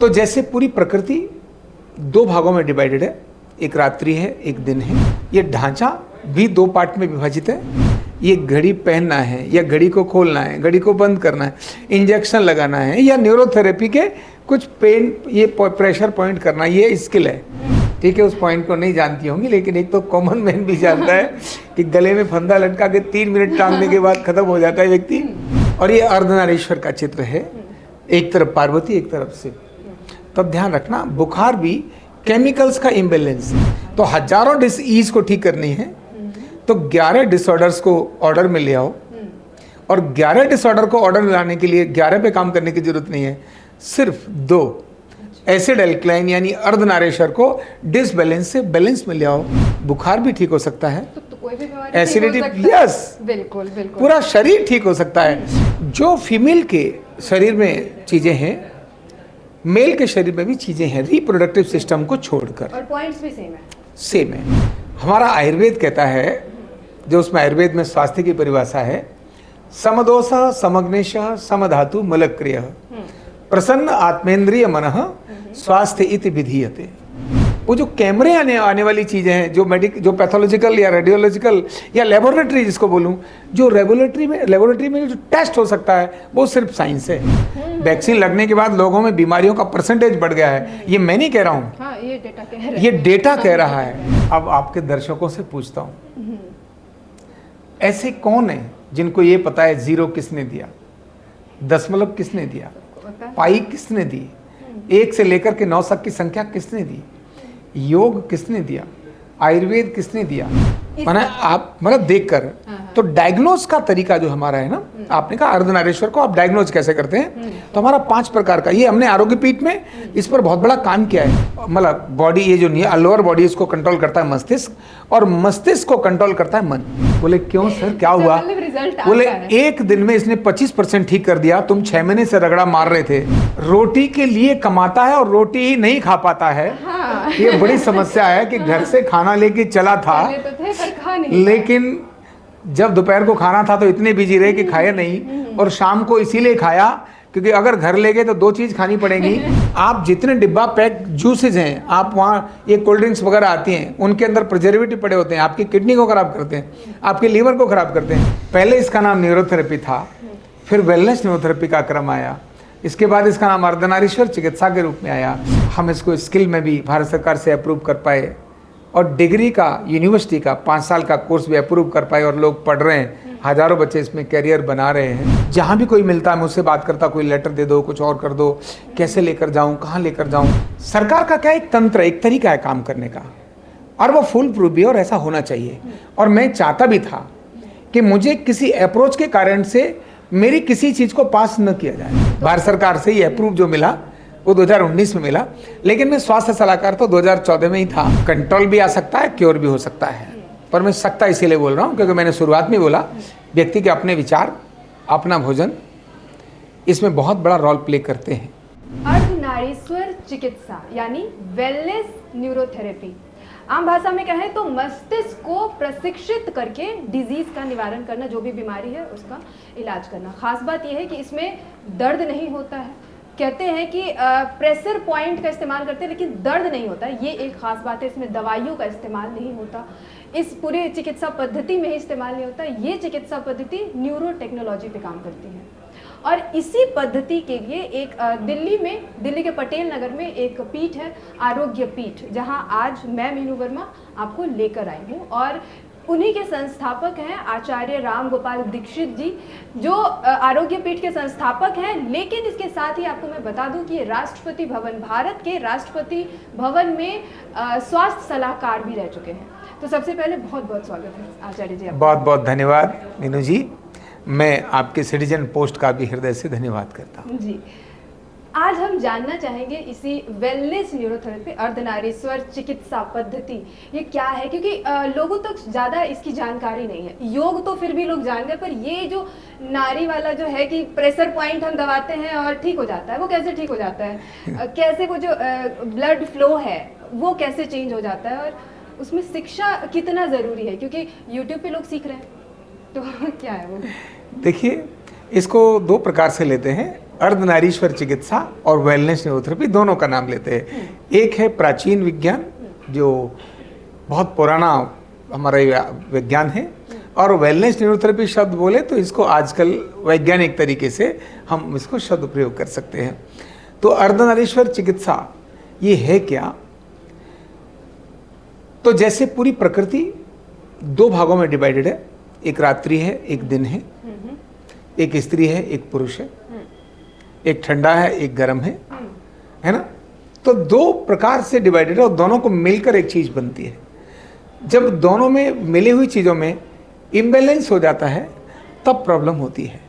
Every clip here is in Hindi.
तो जैसे पूरी प्रकृति दो भागों में डिवाइडेड है, एक रात्रि है एक दिन है, ये ढांचा भी दो पार्ट में विभाजित है। ये घड़ी पहनना है या घड़ी को खोलना है, घड़ी को बंद करना है, इंजेक्शन लगाना है या न्यूरोथेरेपी के कुछ पेन, ये प्रेशर पॉइंट करना, ये स्किल है। ठीक है, उस पॉइंट को नहीं जानती होंगी, लेकिन एक तो कॉमन मैन भी जानता है कि गले में फंदा लटका के 3 मिनट टांगने के बाद खत्म हो जाता है व्यक्ति। और ये अर्धनारीश्वर का चित्र है, एक तरफ पार्वती एक तरफ शिव। तब ध्यान रखना, बुखार भी केमिकल्स का इम्बैलेंस है। तो हजारों डिसीज को ठीक करनी है तो 11 डिसऑर्डर्स को ऑर्डर में ले आओ, और 11 डिसऑर्डर को ऑर्डर में लाने के लिए 11 पे काम करने की जरूरत नहीं है, सिर्फ 2 एसिड एल्कलाइन यानी अर्धनारीश्वर को डिसबैलेंस से बैलेंस में ले आओ, बुखार भी ठीक हो सकता है, एसिडिटी, यस बिल्कुल बिल्कुल, पूरा शरीर ठीक हो सकता है। जो फीमेल के शरीर में चीजें हैं, मेल के शरीर में भी चीजें हैं, रिप्रोडक्टिव सिस्टम को छोड़कर। और पॉइंट्स भी सेम है। हमारा आयुर्वेद कहता है, जो उसमें आयुर्वेद में स्वास्थ्य की परिभाषा है, समदोष समग्नेश समधातु मलक्रिय प्रसन्न आत्मेंद्रिय मनः स्वास्थ्य इति विधीयते। वो जो कैमरे आने वाली चीजें हैं, जो पैथोलॉजिकल या रेडियोलॉजिकल या लेबोरेटरी जिसको बोलूं, जो लेबोरेटरी में जो टेस्ट हो सकता है वो सिर्फ साइंस है। वैक्सीन लगने के बाद लोगों में बीमारियों का परसेंटेज बढ़ गया है, ये मैं नहीं कह रहा हूँ, हाँ, ये डेटा कह रहा है। अब आपके दर्शकों से पूछता हूँ, ऐसे कौन है जिनको ये पता है जीरो किसने दिया, दशमलव किसने दिया, पाई किसने दी, 1 से लेकर के 9 तक की संख्या किसने दी, योग किसने दिया, आयुर्वेद किसने दिया, माना आप मतलब देखकर। तो डायग्नोज का तरीका जो हमारा है ना, आपने कहा अर्धनारीश्वर को आप डायग्नोज कैसे करते हैं, तो हमारा 5 प्रकार का, ये हमने आरोग्य पीठ में इस पर बहुत बड़ा काम किया है। मतलब बॉडी, ये जो लोअर बॉडी, इसको कंट्रोल करता है मस्तिष्क, और मस्तिष्क को कंट्रोल करता है मन। बोले क्यों सर, क्या हुआ? बोले 1 दिन में इसने 25% ठीक कर दिया। तुम 6 महीने से रगड़ा मार रहे थे। रोटी के लिए कमाता है और रोटी ही नहीं खा पाता है। हाँ। ये बड़ी समस्या है कि घर से खाना लेके चला था, लेकिन जब दोपहर को खाना था तो इतने बिजी रहे कि खाया नहीं, और शाम को इसीलिए खाया क्योंकि अगर घर ले गए तो 2 चीज खानी पड़ेगी। आप जितने डिब्बा पैक जूसेज हैं, आप वहाँ ये कोल्ड ड्रिंक्स वगैरह आती हैं, उनके अंदर प्रिजर्वेटिव पड़े होते हैं, आपकी किडनी को खराब करते हैं, आपके लीवर को खराब करते हैं। पहले इसका नाम न्यूरोथेरेपी था, फिर वेलनेस न्यूरोथेरेपी का क्रम आया, इसके बाद इसका नाम अर्धनारीश्वर चिकित्सा के रूप में आया। हम इसको स्किल में भी भारत सरकार से अप्रूव कर पाए, और डिग्री का, यूनिवर्सिटी का 5 साल का कोर्स भी अप्रूव कर पाए, और लोग पढ़ रहे हैं, हजारों बच्चे इसमें कैरियर बना रहे हैं। जहाँ भी कोई मिलता है मुझसे बात करता, कोई लेटर दे दो, कुछ और कर दो, कैसे लेकर जाऊँ, कहाँ लेकर जाऊँ। सरकार का क्या एक तंत्र, एक तरीका है काम करने का, और वो फुल प्रूफ भी है, और ऐसा होना चाहिए। और मैं चाहता भी था कि मुझे किसी अप्रोच के कारण से मेरी किसी चीज़ को पास न किया जाए। भारत सरकार से ये अप्रूव जो मिला वो 2019 में मिला, लेकिन मैं स्वास्थ्य सलाहकार तो 2014 में ही था। कंट्रोल भी आ सकता है, क्योर भी हो सकता है, पर मैं सकता इसीलिए बोल रहा हूँ क्योंकि मैंने शुरुआत में बोला, व्यक्ति के अपने विचार, अपना भोजन इसमें बहुत बड़ा रोल प्ले करते हैं। अर्धनारीश्वर चिकित्सा यानी वेलनेस न्यूरोथेरेपी, आम भाषा में कहें तो मस्तिष्क को प्रशिक्षित करके डिजीज का निवारण करना, जो भी बीमारी है उसका इलाज करना। खास बात यह है कि इसमें दर्द नहीं होता है। कहते हैं कि प्रेशर पॉइंट का इस्तेमाल करते हैं लेकिन दर्द नहीं होता, ये एक खास बात है। इसमें दवाइयों का इस्तेमाल नहीं होता, इस पूरे चिकित्सा पद्धति में ही इस्तेमाल नहीं होता। ये चिकित्सा पद्धति न्यूरो टेक्नोलॉजी पे काम करती है, और इसी पद्धति के लिए एक दिल्ली के पटेल नगर में एक पीठ है, आरोग्य पीठ, जहां आज मैं मीनू वर्मा आपको लेकर आई हूँ। और उन्हीं के संस्थापक हैं आचार्य राम गोपाल दीक्षित जी, जो आरोग्य पीठ के संस्थापक हैं। लेकिन इसके साथ ही आपको मैं बता दूं कि ये राष्ट्रपति भवन, भारत के राष्ट्रपति भवन में स्वास्थ्य सलाहकार भी रह चुके हैं। तो सबसे पहले बहुत बहुत स्वागत है आचार्य जी। बहुत बहुत धन्यवाद मीनू जी, मैं आपके सिटीजन पोस्ट का भी हृदय से धन्यवाद करता हूँ जी। आज हम जानना चाहेंगे इसी वेलनेस न्यूरोथेरेपी, अर्धनारीश्वर चिकित्सा पद्धति, ये क्या है, क्योंकि लोगों तक ज़्यादा इसकी जानकारी नहीं है। योग तो फिर भी लोग जान गए, पर ये जो नारी वाला जो है कि प्रेशर पॉइंट हम दबाते हैं और ठीक हो जाता है, वो कैसे ठीक हो जाता है? कैसे वो जो ब्लड फ्लो है वो कैसे चेंज हो जाता है, और उसमें शिक्षा कितना ज़रूरी है, क्योंकि यूट्यूब पे लोग सीख रहे हैं, तो क्या है वो? देखिए, इसको 2 प्रकार से लेते हैं। अर्धनारीश्वर चिकित्सा और वेलनेस न्यूरोथेरेपी दोनों का नाम लेते हैं। एक है प्राचीन विज्ञान जो बहुत पुराना हमारा विज्ञान है, और वेलनेस न्यूरोथेरेपी शब्द बोले तो इसको आजकल वैज्ञानिक तरीके से हम इसको शब्द प्रयोग कर सकते हैं। तो अर्धनारीश्वर चिकित्सा ये है क्या? तो जैसे पूरी प्रकृति 2 भागों में डिवाइडेड है, एक रात्रि है, एक दिन है, एक स्त्री है, एक पुरुष है, एक ठंडा है, एक गर्म है ना? तो 2 प्रकार से डिवाइडेड है और दोनों को मिलकर एक चीज बनती है। जब दोनों में मिली हुई चीजों में इम्बैलेंस हो जाता है तब प्रॉब्लम होती है।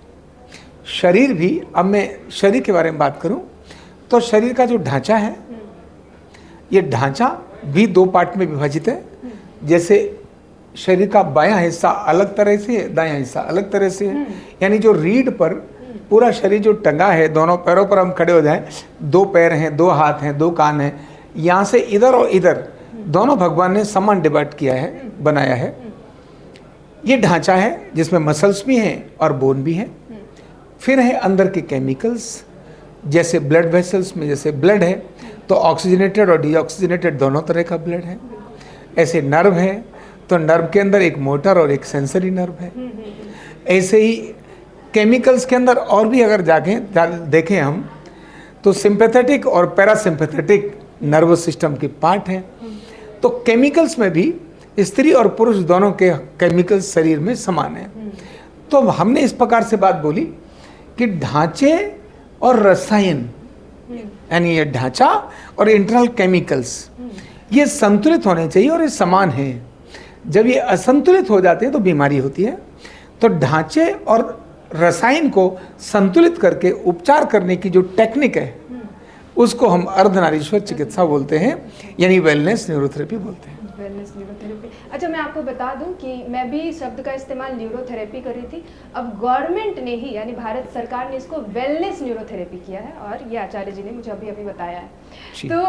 शरीर भी, अब मैं शरीर के बारे में बात करूं तो शरीर का जो ढांचा है, ये ढांचा भी 2 पार्ट में विभाजित है। जैसे शरीर का बायां हिस्सा अलग तरह से है, दायां हिस्सा अलग तरह से है। यानी जो रीढ़ पर पूरा शरीर जो टंगा है, दोनों पैरों पर हम खड़े हो जाएं, 2 पैर हैं, 2 हाथ हैं, 2 कान हैं, यहाँ से इधर और इधर दोनों भगवान ने समान डिवाइड किया है, बनाया है। ये ढांचा है जिसमें मसल्स भी हैं और बोन भी है। फिर है अंदर के केमिकल्स, जैसे ब्लड वेसल्स में जैसे ब्लड है तो ऑक्सीजनेटेड और डीऑक्सीजनेटेड दोनों तरह का ब्लड है। ऐसे नर्व है तो नर्व के अंदर एक मोटर और एक सेंसरी नर्व है। ऐसे ही केमिकल्स के अंदर और भी अगर देखें हम तो सिंपैथेटिक और पैरासिम्पैथेटिक नर्वस सिस्टम के पार्ट हैं। तो केमिकल्स में भी स्त्री और पुरुष दोनों के केमिकल्स शरीर में समान हैं। तो हमने इस प्रकार से बात बोली कि ढांचे और रसायन, यानी ये ढांचा और इंटरनल केमिकल्स ये संतुलित होने चाहिए और ये समान है। जब ये असंतुलित हो जाते हैं तो बीमारी होती है। तो ढांचे और रसायन को संतुलित करके उपचार करने की जो टेक्निक है उसको हम अर्धनारीश्वर चिकित्सा बोलते हैं, यानी वेलनेस न्यूरोथेरेपी बोलते हैं। Wellness neurotherapy. अच्छा, मैं आपको बता दूं कि मैं भी शब्द का इस्तेमाल न्यूरोथेरेपी कर रही थी। अब गवर्नमेंट ने ही, यानी भारत सरकार ने इसको वेलनेस न्यूरोथेरेपी किया है और ये आचार्य जी ने मुझे अभी अभी बताया है। तो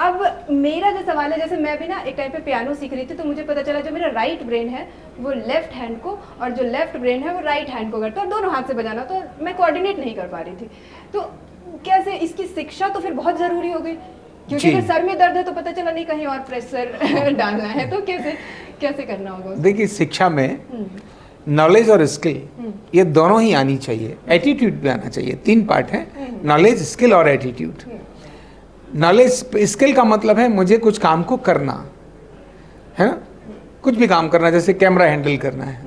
अब मेरा जो सवाल है, जैसे मैं भी ना एक टाइम पे पियानो सीख रही थी तो मुझे पता चला जो मेरा राइट ब्रेन है वो लेफ्ट हैंड को और जो लेफ्ट ब्रेन है वो राइट हैंड को करता है और दोनों हाथ से बजाना, तो मैं कोऑर्डिनेट नहीं कर पा रही थी। तो कैसे इसकी शिक्षा तो फिर बहुत ज़रूरी हो गई, क्योंकि अगर सर में दर्द है तो पता चला नहीं कहीं और प्रेशर डालना है, तो कैसे करना होगा? देखिए, शिक्षा में नॉलेज और स्किल ये दोनों ही आनी चाहिए, एटीट्यूड भी आना चाहिए। 3 पार्ट है, नॉलेज, स्किल और एटीट्यूड। नॉलेज, स्किल का मतलब है मुझे कुछ काम को करना है ना, कुछ भी काम करना, जैसे कैमरा हैंडल करना है,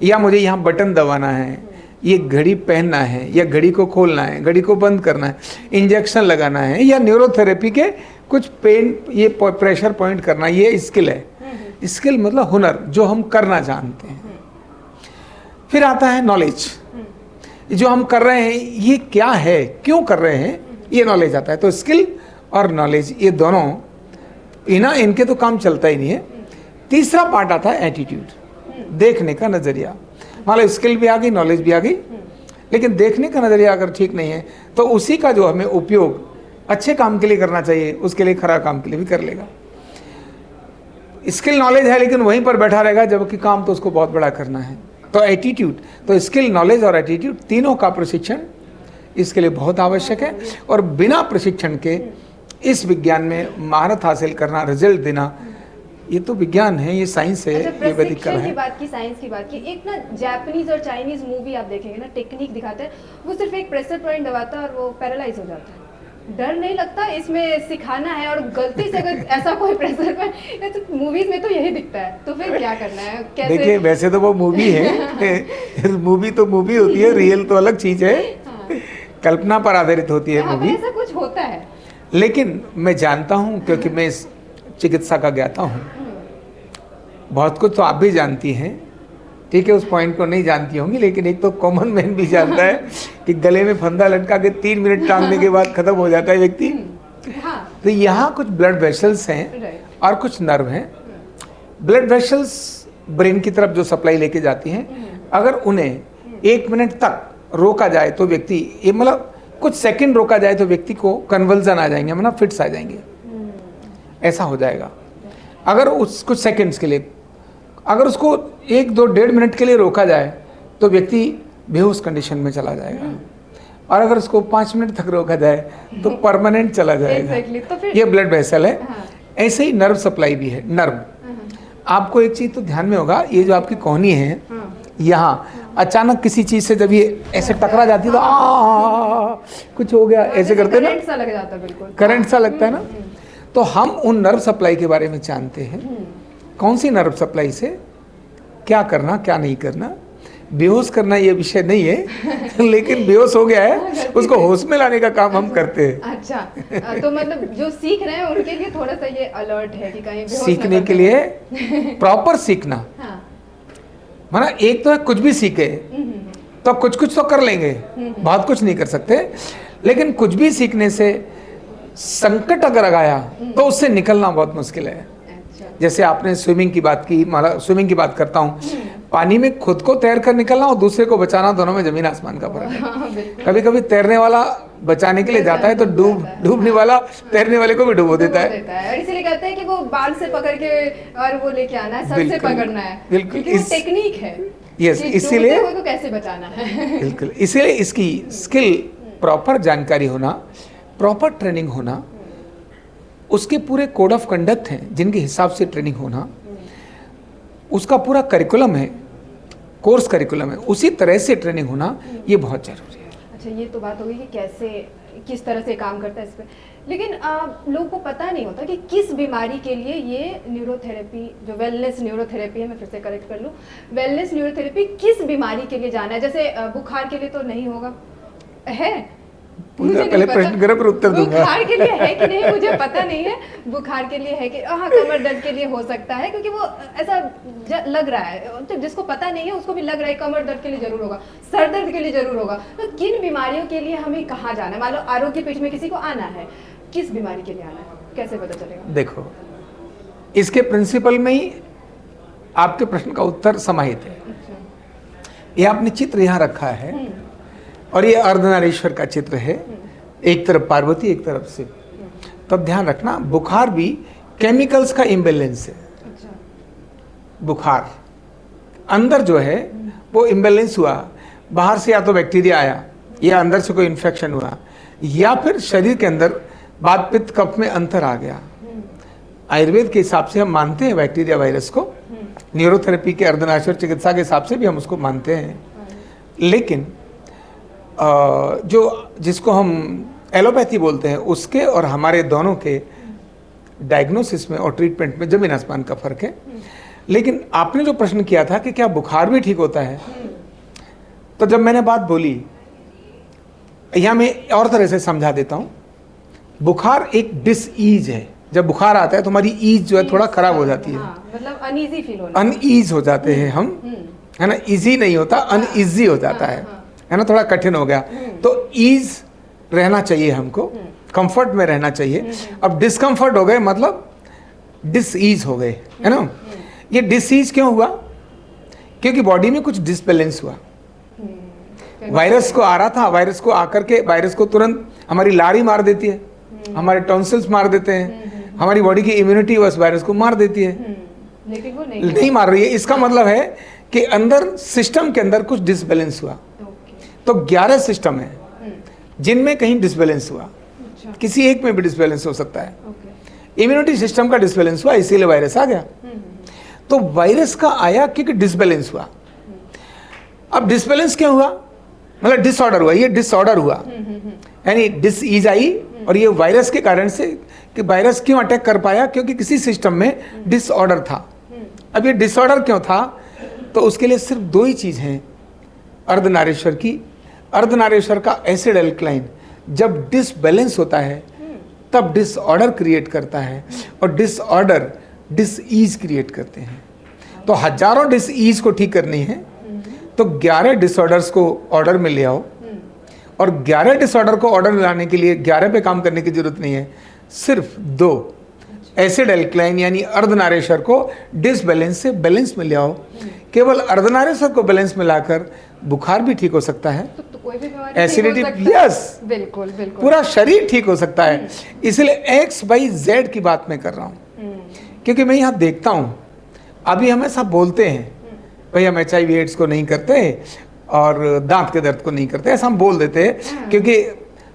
या मुझे यहाँ बटन दबाना है, ये घड़ी पहनना है, या घड़ी को खोलना है, घड़ी को बंद करना है, इंजेक्शन लगाना है, या न्यूरोथेरेपी के कुछ पेन, ये प्रेशर पॉइंट करना, ये स्किल है। स्किल मतलब हुनर, जो हम करना जानते हैं। फिर आता है नॉलेज, जो हम कर रहे हैं ये क्या है, क्यों कर रहे हैं, ये नॉलेज आता है। तो स्किल और नॉलेज ये दोनों इनके तो काम चलता ही नहीं है। तीसरा पार्ट आता है एटीट्यूड, देखने का नजरिया। मान लो स्किल भी आ गई, नॉलेज भी आ गई, लेकिन देखने का नजरिया अगर ठीक नहीं है तो उसी का जो हमें उपयोग अच्छे काम के लिए करना चाहिए उसके लिए खराब काम के लिए भी कर लेगा। स्किल नॉलेज है लेकिन वहीं पर बैठा रहेगा, जबकि काम तो उसको बहुत बड़ा करना है। तो एटीट्यूड, तो स्किल, नॉलेज और एटीट्यूड तीनों का प्रशिक्षण इसके लिए बहुत आवश्यक है। और बिना प्रशिक्षण के इस विज्ञान में महारत हासिल करना, रिजल्ट देना, ये तो विज्ञान है, ये साइंस है। अच्छा, ये वैदिक कला है। की बात की, साइंस की बात की, एक ना जापानीज और चाइनीज मूवी आप देखेंगे ना, टेक्निक दिखाते हैं, वो सिर्फ एक प्रेशर पॉइंट दबाता है और वो पैरालाइज हो जाता है। डर नहीं लगता इसमें सिखाना है और गलती से अगर ऐसा कोई प्रेशर पॉइंट, तो मूवीज में तो यही दिखता है, तो फिर क्या करना है, कैसे? देखिए, वैसे तो वो मूवी है मूवी तो मूवी होती है, रियल तो अलग चीज है। कल्पना पर आधारित होती है मूवी, ऐसा कुछ होता है। लेकिन मैं जानता हूँ, क्योंकि मैं इस चिकित्सा का ज्ञाता हूँ, बहुत कुछ तो आप भी जानती हैं, ठीक है, उस पॉइंट को नहीं जानती होंगी, लेकिन एक तो कॉमन मैन भी जानता है कि गले में फंदा लटका के 3 मिनट टांगने के बाद खत्म हो जाता है व्यक्ति। तो यहाँ कुछ ब्लड वेसल्स हैं और कुछ नर्व हैं। ब्लड वेसल्स ब्रेन की तरफ जो सप्लाई लेके जाती हैं, अगर उन्हें 1 मिनट तक रोका जाए तो व्यक्ति, ये मतलब कुछ सेकंड रोका जाए तो व्यक्ति को कन्वल्जन आ जाएंगे, मतलब फिट्स आ जाएंगे, ऐसा हो जाएगा। अगर उस कुछ सेकंड्स के लिए, अगर उसको 1, 2, 1.5 मिनट के लिए रोका जाए तो व्यक्ति बेहोश कंडीशन में चला जाएगा। और अगर उसको 5 मिनट तक रोका जाए तो परमानेंट चला जाएगा। Exactly, तो फिर ये ब्लड वेसल है। हाँ। ऐसे ही नर्व सप्लाई भी है। नर्व, आपको एक चीज़ तो ध्यान में होगा, ये जो आपकी कोहनी है यहाँ अचानक किसी चीज़ से जब ये ऐसे टकरा जाती है तो कुछ हो गया ऐसे करते हैं ना, करंट सा लग जाता है, बिल्कुल करंट सा लगता है ना। तो हम उन नर्व सप्लाई के बारे में जानते हैं, कौन सी नर्व सप्लाई से क्या करना क्या नहीं करना। बेहोश करना ये विषय नहीं है लेकिन बेहोश हो गया है उसको होश में लाने का काम हम करते हैं। अच्छा, तो मतलब जो सीख रहे हैं उनके लिए थोड़ा सा ये अलर्ट है कि कहीं बेहोश सीखने ना के कर लिए प्रॉपर सीखना, हाँ। माना एक तो है कुछ भी सीखे तो कुछ कुछ तो कर लेंगे, बहुत कुछ नहीं कर सकते, लेकिन कुछ भी सीखने से संकट अगर आया तो उससे निकलना बहुत मुश्किल है। अच्छा, जैसे आपने स्विमिंग की बात की, माना स्विमिंग की बात करता हूँ, पानी में खुद को तैर कर निकलना और दूसरे को बचाना, दोनों में जमीन आसमान का फर्क है। हाँ, बिल्कुल। कभी कभी तैरने वाला बचाने के लिए जाता है तो डूबने वाला तैरने वाले को भी डुबो देता है। और इसीलिए कहते हैं कि वो बाल से पकड़ के और वो लेके आना है, सर से बिल्कुल, पकड़ना है, बिल्कुल, क्योंकि वो टेक्निक है। यस, कि इसीलिए डूबते हुए को कैसे बचाना है। बिल्कुल, इसीलिए इसकी स्किल, प्रॉपर जानकारी होना, प्रॉपर ट्रेनिंग होना, उसके पूरे कोड ऑफ कंडक्ट हैं जिनके हिसाब से ट्रेनिंग होना, उसका पूरा करिकुलम है, कोर्स करिकुलम है, उसी तरह से ट्रेनिंग होना, ये बहुत जरूरी है। अच्छा, ये तो बात होगी कि कैसे किस तरह से काम करता है इस पर, लेकिन लोगों को पता नहीं होता कि किस बीमारी के लिए ये न्यूरोथेरेपी, जो वेलनेस न्यूरोथेरेपी है, मैं फिर से करेक्ट कर लूँ, वेलनेस न्यूरोथेरेपी किस बीमारी के लिए जाना है? जैसे बुखार के लिए तो नहीं होगा, है? मुझे नहीं पहले पता। प्रश्न करें फिर उत्तर दूंगा। बुखार के लिए है कि नहीं मुझे पता नहीं है, बुखार के लिए है कि हाँ, कमर दर्द के लिए हो सकता है, क्योंकि वो ऐसा लग रहा है, तो जिसको पता नहीं है उसको भी लग रहा है कमर दर्द के लिए जरूर होगा, सर दर्द के लिए जरूर होगा। तो किन बीमारियों के लिए हमें कहाँ जाना है? मान लो आरोग्य पीठ में किसी को आना है, किस बीमारी के लिए आना है, कैसे पता चलेगा? देखो, इसके प्रिंसिपल में ही आपके प्रश्न का उत्तर समाहित है। ये आपने चित्र यहाँ रखा है और ये अर्धनारीश्वर का चित्र है, एक तरफ पार्वती एक तरफ शिव। तब ध्यान रखना, बुखार भी केमिकल्स का इम्बैलेंस है। अच्छा, बुखार अंदर जो है वो इम्बैलेंस हुआ, बाहर से या तो बैक्टीरिया आया या अंदर से कोई इन्फेक्शन हुआ या फिर शरीर के अंदर वात पित्त कफ में अंतर आ गया। आयुर्वेद के हिसाब से हम मानते हैं बैक्टीरिया वायरस को, न्यूरोथेरेपी के अर्धनारीश्वर चिकित्सा के हिसाब से भी हम उसको मानते हैं, लेकिन जो जिसको हम एलोपैथी बोलते हैं उसके और हमारे दोनों के डायग्नोसिस में और ट्रीटमेंट में जमीन आसमान का फर्क है। लेकिन आपने जो प्रश्न किया था कि क्या बुखार भी ठीक होता है, तो जब मैंने बात बोली, यहाँ मैं और तरह से समझा देता हूँ। बुखार एक डिसईज है, जब बुखार आता है तो हमारी ईज जो है थोड़ा खराब हो जाती है, मतलब अनईजी फील होना, अनईज हो जाते हैं हम, है ना, इजी नहीं होता, अनईजी हो जाता है ना, थोड़ा कठिन हो गया। तो ईज रहना चाहिए हमको, कंफर्ट में रहना चाहिए। अब डिस्कंफर्ट हो गए मतलब डिसईज हो गए, है ना। ये डिसईज क्यों हुआ? क्योंकि बॉडी में कुछ डिसबैलेंस हुआ। वायरस को आ रहा था, वायरस को आकर के वायरस को तुरंत हमारी लारी मार देती है, हमारे टॉन्सिल्स मार देते हैं, हमारी बॉडी की इम्यूनिटी उस वायरस को मार देती है, लेकिन वो नहीं मार रही है। इसका मतलब है कि अंदर सिस्टम के अंदर कुछ डिसबैलेंस हुआ। तो 11 सिस्टम है जिनमें कहीं डिसबैलेंस हुआ, किसी एक में भी डिसबैलेंस हो सकता है। इम्यूनिटी सिस्टम का डिसबैलेंस हुआ, इसीलिए वायरस आ गया। तो वायरस का आया क्योंकि डिसबैलेंस हुआ। अब डिसबैलेंस क्यों हुआ? मतलब डिसऑर्डर हुआ, ये डिसऑर्डर हुआ, यानी डिसईज आई, और ये वायरस के कारण से, कि वायरस क्यों अटैक कर पाया? क्योंकि किसी सिस्टम में डिसऑर्डर था। अब ये डिसऑर्डर क्यों था? तो उसके लिए सिर्फ 2 ही चीज़ हैं अर्धनारीश्वर की। अर्धनारीश्वर का एसिड एल्कलाइन जब डिसबैलेंस होता है तब डिसऑर्डर क्रिएट करता है, और डिसऑर्डर डिसईज क्रिएट करते हैं। तो हजारों डिसईज को ठीक करनी है तो 11 डिसऑर्डर्स को ऑर्डर में ले आओ, और 11 डिसऑर्डर को ऑर्डर में लाने के लिए 11 पे काम करने की जरूरत नहीं है, सिर्फ 2 एसिड एल्कलाइन यानी अर्धनारीश्वर को डिसबैलेंस से बैलेंस में ले आओ। केवल अर्धनारीश्वर को बैलेंस में लाकर बुखार भी ठीक हो सकता है, तो कोई भी बीमारी एसिडिटी, ठीक हो सकता है। यस, बिल्कुल बिल्कुल, पूरा शरीर ठीक हो सकता है। इसलिए XYZ की बात मैं कर रहा हूँ, क्योंकि मैं यहाँ देखता हूँ अभी हमेशा बोलते हैं भाई हम HIV एड्स को नहीं करते, और दांत के दर्द को नहीं करते, ऐसा हम बोल देते हैं। क्योंकि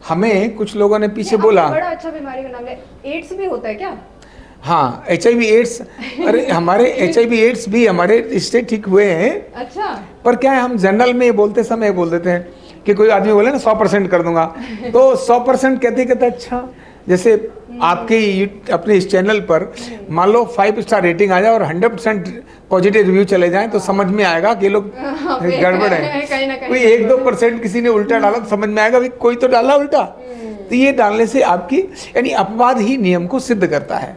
हमें कुछ लोगों ने पीछे बोला, बड़ा अच्छा बीमारी का नाम है, एड्स भी होता है क्या? हाँ, HIV एड्स, अरे हमारे HIV एड्स भी हमारे रिश्ते ठीक हुए हैं। अच्छा। पर क्या है, हम जनरल में ये बोलते समय बोल देते हैं कि कोई आदमी बोले ना 100% कर दूंगा, तो 100% कहते कहते अच्छा, जैसे आपके अपने इस चैनल पर मान लो 5 स्टार रेटिंग आ जाए और 100% पॉजिटिव रिव्यू चले जाएं तो समझ में आएगा कि लोग गड़बड़ है। कहीं ना कहीं कोई 1-2% किसी ने उल्टा डाला तो समझ में आएगा भाई कोई तो डाला उल्टा। तो ये डालने से आपकी यानी अपवाद ही नियम को सिद्ध करता है,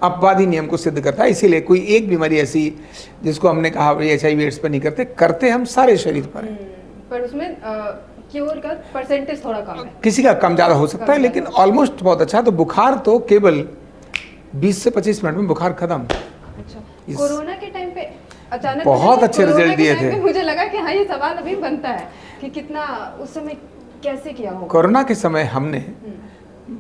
अपवाद ही नियम को सिद्ध करता है। इसीलिए कोई एक बीमारी ऐसी जिसको हमने कहा HIV एड्स पर नहीं करते, करते हम सारे शरीर पर हैं। पर उसमें क्योर का परसेंटेज थोड़ा कम है, किसी का कम ज़्यादा हो सकता है, लेकिन ऑलमोस्ट बहुत अच्छा। तो बुखार तो केवल 20 से 25 मिनट में बुखार खत्म। अच्छा। कोरोना के टाइम पे अचानक बहुत अच्छे रिजल्ट दिए थे। मुझे लगा कि हाँ, ये सवाल अभी बनता है कि कितना उस समय कैसे किया होगा। कोरोना के समय हमने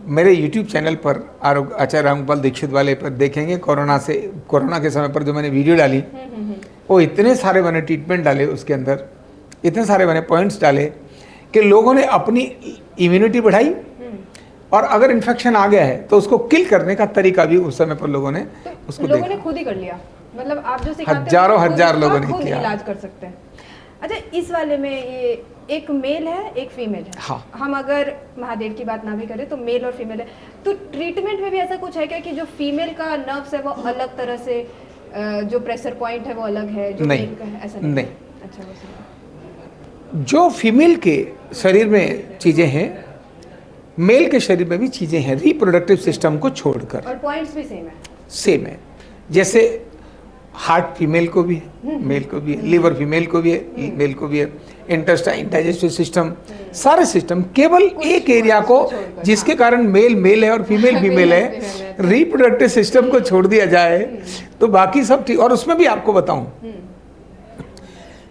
मेरे YouTube चैनल पर आचार्य रामगोपाल दीक्षित वाले पर देखेंगे, कोरोना के समय पर जो मैंने वीडियो डाली, वो इतने सारे मैंने ट्रीटमेंट डाले उसके अंदर, इतने सारे मैंने पॉइंट्स डाले कि लोगों ने अपनी इम्यूनिटी बढ़ाई, और अगर इन्फेक्शन आ गया है तो उसको किल करने का तरीका भी उस समय पर लोगों ने उसको लोगों ने खुद ही कर लिया। मतलब आप जो सिखाते हैं हजारों हजार लोगों ने खुद किया, इलाज कर सकते हैं। अच्छा, इस वाले में ये एक मेल है एक फीमेल है। हाँ। हम अगर महादेव की बात ना भी करें तो मेल और फीमेल है, तो ट्रीटमेंट में भी ऐसा कुछ है क्या कि जो फीमेल का नर्व्स है वो अलग तरह से, जो प्रेशर पॉइंट है वो अलग है, जो नहीं, मेल का है ऐसा नहीं। अच्छा, जो फीमेल के शरीर में चीज़ें हैं, मेल के शरीर में भी चीज़ें हैं, रिप्रोडक्टिव सिस्टम को छोड़कर। और पॉइंट्स भी सेम है? सेम है। जैसे हार्ट फीमेल को भी है, मेल को भी है, लिवर फीमेल को भी है, मेल को भी है, इंटेस्टाइन, डाइजेस्टिव सिस्टम, सारे सिस्टम, केवल एक एरिया को जिसके कारण मेल मेल है और फीमेल फीमेल है, रिप्रोडक्टिव सिस्टम को छोड़ दिया जाए तो बाकी सब ठीक। और उसमें भी आपको बताऊं,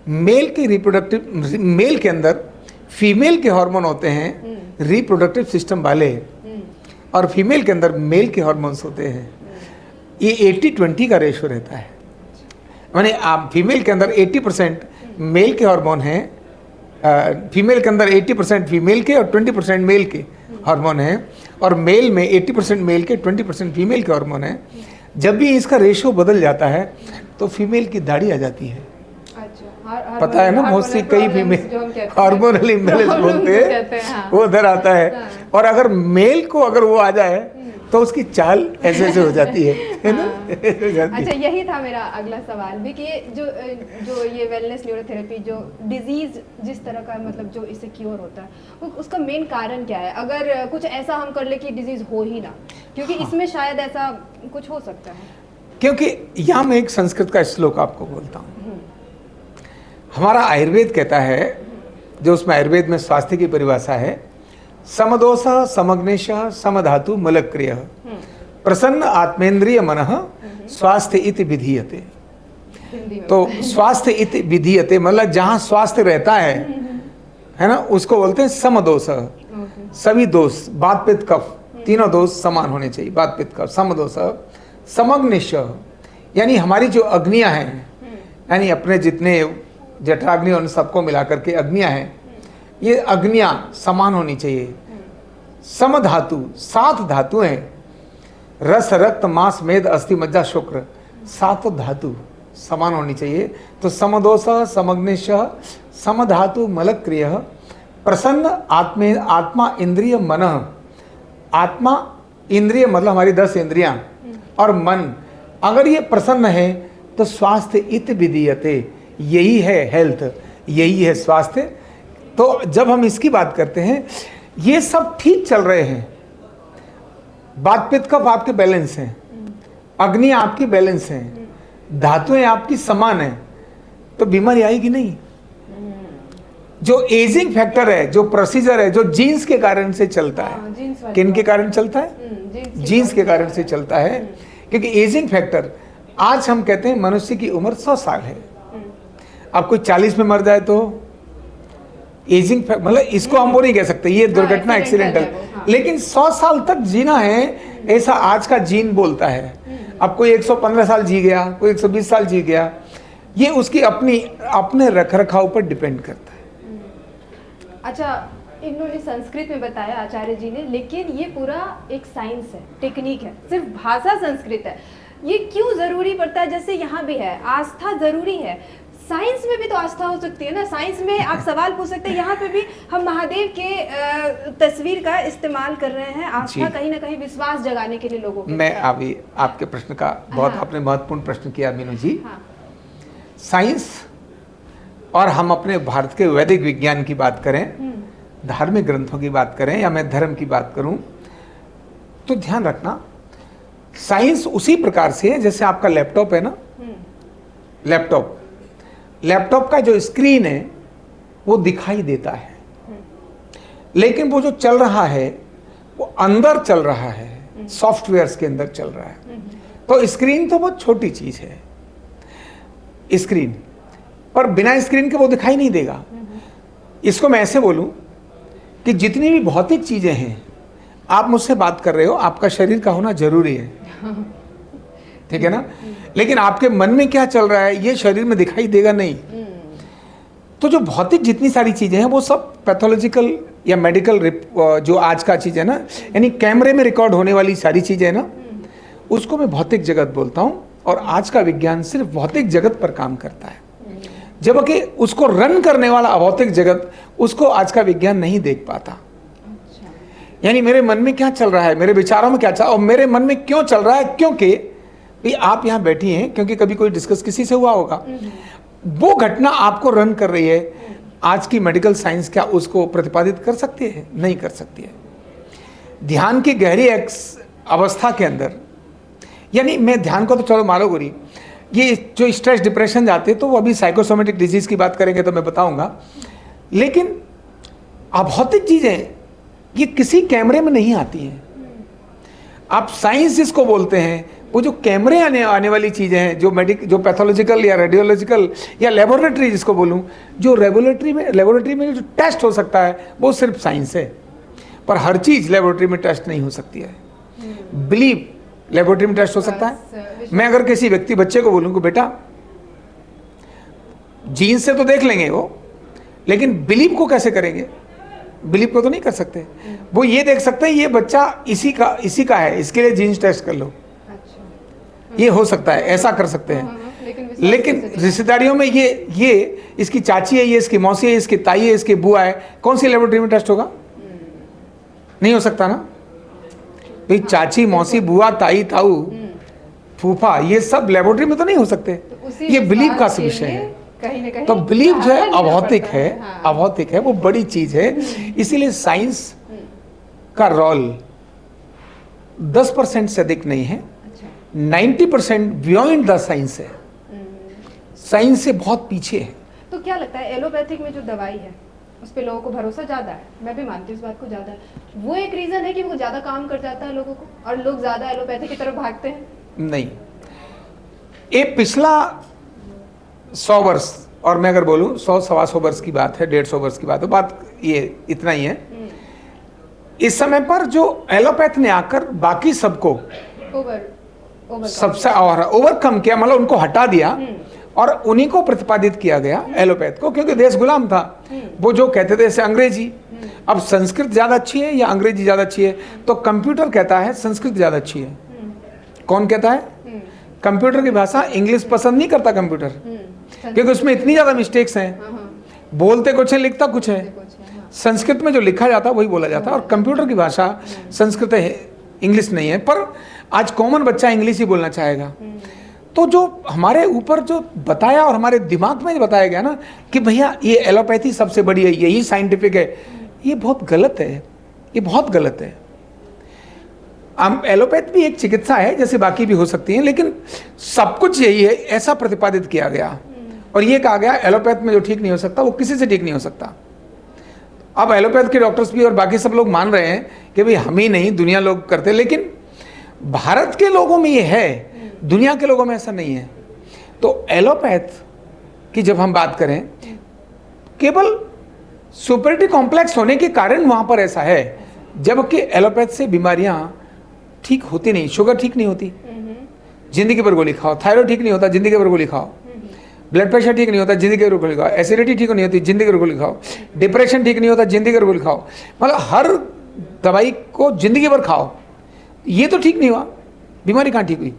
मेल के अंदर फीमेल के हार्मोन होते हैं रिप्रोडक्टिव सिस्टम वाले, और फीमेल के अंदर मेल के हार्मोन्स होते हैं। ये 80-20 का रेशो रहता है, माने आप फीमेल के अंदर 80% मेल के हार्मोन हैं, फीमेल के अंदर 80% फीमेल के और 20% मेल के हार्मोन हैं, और मेल में 80% मेल के 20% फीमेल के हार्मोन हैं। जब भी इसका रेशो बदल जाता है तो फीमेल की दाढ़ी आ जाती है। पता है ना, बहुत सी कई फीमेल हार्मोनल इम्बैलेंस बोलते हैं, वो उधर आता है। और अगर मेल को अगर वो आ जाए तो उसकी चाल ऐसे ऐसे हो जाती है ना। अच्छा, यही था मेरा अगला सवाल भी कि जो ये वेलनेस न्यूरोथेरेपी, जो डिजीज जिस तरह का मतलब जो इससे क्योर होता है, उसका मेन कारण क्या है? अगर कुछ ऐसा हम कर ले कि डिजीज हो ही ना, क्योंकि इसमें शायद ऐसा कुछ हो सकता है। क्योंकि यहाँ मैं एक संस्कृत का श्लोक आपको बोलता हूँ। हमारा आयुर्वेद कहता है, जो उसमें आयुर्वेद में स्वास्थ्य की परिभाषा है, समदोष समग्नेश समधातु मलक्रिय प्रसन्न आत्मेंद्रिय मनः स्वास्थ्य इति विधीयते। तो स्वास्थ्य इति विधीयते मतलब जहाँ स्वास्थ्य रहता है ना, उसको बोलते हैं समदोष। सभी दोष, वात पित्त कफ, तीनों दोष समान होने चाहिए। वात पित्त कफ, समदोष, समग्निश यानी हमारी जो अग्नियां हैं, यानी अपने जितने जठराग्नि उन सबको मिलाकर के अग्नियां हैं, ये अग्नियां समान होनी चाहिए। समधातु, 7 धातु हैं, रस रक्त मांस मेद अस्थि मज्जा शुक्र, 7 धातु समान होनी चाहिए। तो समदोष समग्निश समधातु मलक्रिय प्रसन्न आत्मा इंद्रिय मन। आत्मा इंद्रिय मतलब हमारी 10 इंद्रियां, और मन अगर ये प्रसन्न है तो स्वास्थ्य इत विधीयते, यही है हेल्थ, यही है स्वास्थ्य। तो जब हम इसकी बात करते हैं, ये सब ठीक चल रहे हैं, वात पित्त कफ आपके बैलेंस हैं, अग्नि आपकी बैलेंस हैं, धातुएं आपकी समान हैं, तो बीमारी आएगी नहीं। जो एजिंग फैक्टर है, जो प्रोसीजर है, जो जीन्स के कारण से चलता है, किन के कारण चलता है? जीन्स के कारण से चलता है। क्योंकि एजिंग फैक्टर, आज हम कहते हैं मनुष्य की उम्र 100 साल है, अब कोई 40 में मर जाए तो एजिंग मतलब इसको हम वो नहीं कह सकते, ये दुर्घटना एक्सीडेंटल, लेकिन 100 साल तक जीना है ऐसा आज का जीन बोलता है। अब कोई 115 साल जी गया, कोई 120 साल जी गया, ये उसकी अपने रख रखाव पर डिपेंड करता है। अच्छा, इन्होंने संस्कृत में बताया आचार्य जी ने, लेकिन ये पूरा एक साइंस है, टेक्निक है, सिर्फ भाषा संस्कृत है। ये क्यों जरूरी पड़ता है? जैसे यहाँ भी है, आस्था जरूरी है, साइंस में भी तो आस्था हो सकती है ना। साइंस में आप सवाल पूछ सकते हैं, यहाँ पे भी हम महादेव के तस्वीर का इस्तेमाल कर रहे हैं, आस्था कहीं ना कहीं विश्वास जगाने के लिए लोगों को। मैं अभी आपके प्रश्न का बहुत आपने महत्वपूर्ण प्रश्न किया मीनू जी। साइंस और हम अपने भारत के वैदिक विज्ञान की बात करें, धार्मिक ग्रंथों की बात करें, या मैं धर्म की बात करूं, तो ध्यान रखना साइंस उसी प्रकार से है जैसे आपका लैपटॉप है ना। लैपटॉप का जो स्क्रीन है वो दिखाई देता है, लेकिन वो जो चल रहा है वो अंदर चल रहा है, सॉफ्टवेयर्स के अंदर चल रहा है। तो स्क्रीन तो बहुत छोटी चीज है, स्क्रीन पर बिना स्क्रीन के वो दिखाई नहीं देगा। इसको मैं ऐसे बोलूं कि जितनी भी भौतिक चीजें हैं, आप मुझसे बात कर रहे हो, आपका शरीर का होना जरूरी है, ठीक है ना, लेकिन आपके मन में क्या चल रहा है ये शरीर में दिखाई देगा नहीं। तो जो भौतिक जितनी सारी चीजें हैं वो सब पैथोलॉजिकल या मेडिकल जो आज का चीज है ना, यानी कैमरे में रिकॉर्ड होने वाली सारी चीजें है ना, उसको मैं भौतिक जगत बोलता हूं। और आज का विज्ञान सिर्फ भौतिक जगत पर काम करता है, जबकि उसको रन करने वाला अभौतिक जगत, उसको आज का विज्ञान नहीं देख पाता। यानी मेरे मन में क्या चल रहा है, मेरे विचारों में क्या चल रहा है, और मेरे मन में क्यों चल रहा है, क्योंकि भी आप यहाँ बैठी हैं, क्योंकि कभी कोई डिस्कस किसी से हुआ होगा, वो घटना आपको रन कर रही है। आज की मेडिकल साइंस क्या उसको प्रतिपादित कर सकती है? नहीं कर सकती है। ध्यान की गहरी अवस्था के अंदर, यानी मैं ध्यान को तो चलो मारो गोरी, ये जो स्ट्रेस डिप्रेशन जाते हैं तो वो अभी साइकोसोमेटिक डिजीज की बात करेंगे तो मैं बताऊंगा, लेकिन अभौतिक चीजें ये किसी कैमरे में नहीं आती हैं। आप साइंस जिसको बोलते हैं, वो जो कैमरे आने वाली चीजें हैं, जो पैथोलॉजिकल या रेडियोलॉजिकल या लेबोरेटरी जिसको बोलूं, जो लेबोरेटरी में जो टेस्ट हो सकता है वो सिर्फ साइंस है। पर हर चीज लेबोरेटरी में टेस्ट नहीं हो सकती है। बिलीव लेबोरेटरी में टेस्ट हो सकता है। मैं अगर किसी बच्चे को बोलूं कि बेटा जीन्स से तो देख लेंगे वो, लेकिन बिलीव को कैसे करेंगे? बिलीव को तो नहीं कर सकते। वो ये देख सकते हैं ये बच्चा इसी का है, इसके लिए जीन्स टेस्ट कर लो। ये हो सकता है, ऐसा कर सकते हैं। लेकिन रिश्तेदारियों में ये इसकी चाची है, ये इसकी मौसी है, इसकी ताई है, इसकी बुआ है, कौन सी लेबोरेटरी में टेस्ट होगा? नहीं हो सकता ना भाई। चाची, मौसी, बुआ, ताई, ताऊ, फूफा, ये सब लेबोरेटरी में तो नहीं हो सकते। ये बिलीव का विषय है। कहीं ना कहीं तो बिलीव जो है अभौतिक है, अभौतिक है, वो बड़ी चीज है। इसीलिए साइंस का रोल 10% से अधिक नहीं है, 90% बियॉन्ड द साइंस है। साइंस से बहुत पीछे है। तो क्या लगता है एलोपैथिक में जो दवाई है उस पे लोगों को भरोसा ज़्यादा है? मैं भी मानती हूँ इस बात को, ज़्यादा है। वो एक रीज़न है कि वो ज़्यादा काम कर जाता है लोगों को और लोग ज़्यादा एलोपैथी की तरफ भागते हैं? नहीं, ये पिछला 100 वर्ष, और मैं अगर बोलूँ 100-125 वर्ष की बात है, 150 वर्ष की बात है, बात ये इतना ही है। इस समय पर जो एलोपैथ ने आकर बाकी सबको सबसे ओवरकम किया, मतलब उनको हटा दिया और उन्हीं को प्रतिपादित किया गया एलोपैथ को, क्योंकि देश गुलाम था। वो जो कहते थे जैसे अंग्रेजी, अब संस्कृत ज्यादा अच्छी है या अंग्रेजी ज्यादा अच्छी है, तो कंप्यूटर कहता है संस्कृत ज्यादा अच्छी है। कौन कहता है? कंप्यूटर की भाषा। इंग्लिश पसंद नहीं करता कंप्यूटर, क्योंकि उसमें इतनी ज्यादा मिस्टेक्स हैं, बोलते कुछ है लिखता कुछ है। संस्कृत में जो लिखा जाता है वही बोला जाता है, और कंप्यूटर की भाषा संस्कृत है, इंग्लिश नहीं है। पर आज कॉमन बच्चा इंग्लिश ही बोलना चाहेगा। तो जो हमारे ऊपर जो बताया और हमारे दिमाग में बताया गया ना कि भैया ये एलोपैथी सबसे बड़ी है, यही साइंटिफिक है, ये बहुत गलत है। ये बहुत गलत है। एलोपैथ भी एक चिकित्सा है जैसे बाकी भी हो सकती है, लेकिन सब कुछ यही है ऐसा प्रतिपादित किया गया। और ये कहा गया एलोपैथ में जो ठीक नहीं हो सकता वो किसी से ठीक नहीं हो सकता। अब एलोपैथ के डॉक्टर्स भी और बाकी सब लोग मान रहे हैं कि भाई हम ही नहीं, दुनिया लोग करते, लेकिन भारत के लोगों में ये है, दुनिया के लोगों में ऐसा नहीं है। तो एलोपैथ की जब हम बात करें, केवल सुपरिटी कॉम्प्लेक्स होने के कारण वहां पर ऐसा है, जबकि एलोपैथ से बीमारियां ठीक होती नहीं। शुगर ठीक नहीं होती, जिंदगी भर गोली खाओ। थायराइड ठीक नहीं होता, जिंदगी भर गोली खाओ। ब्लड प्रेशर ठीक नहीं होता, जिंदगी भर गोली खाओ। एसिडिटी ठीक नहीं होती, जिंदगी भर गोली खाओ। डिप्रेशन ठीक नहीं होता, जिंदगी भर गोली खाओ। मतलब हर दवाई को जिंदगी भर खाओ, ये तो ठीक नहीं हुआ, बीमारी कहाँ ठीक हुई।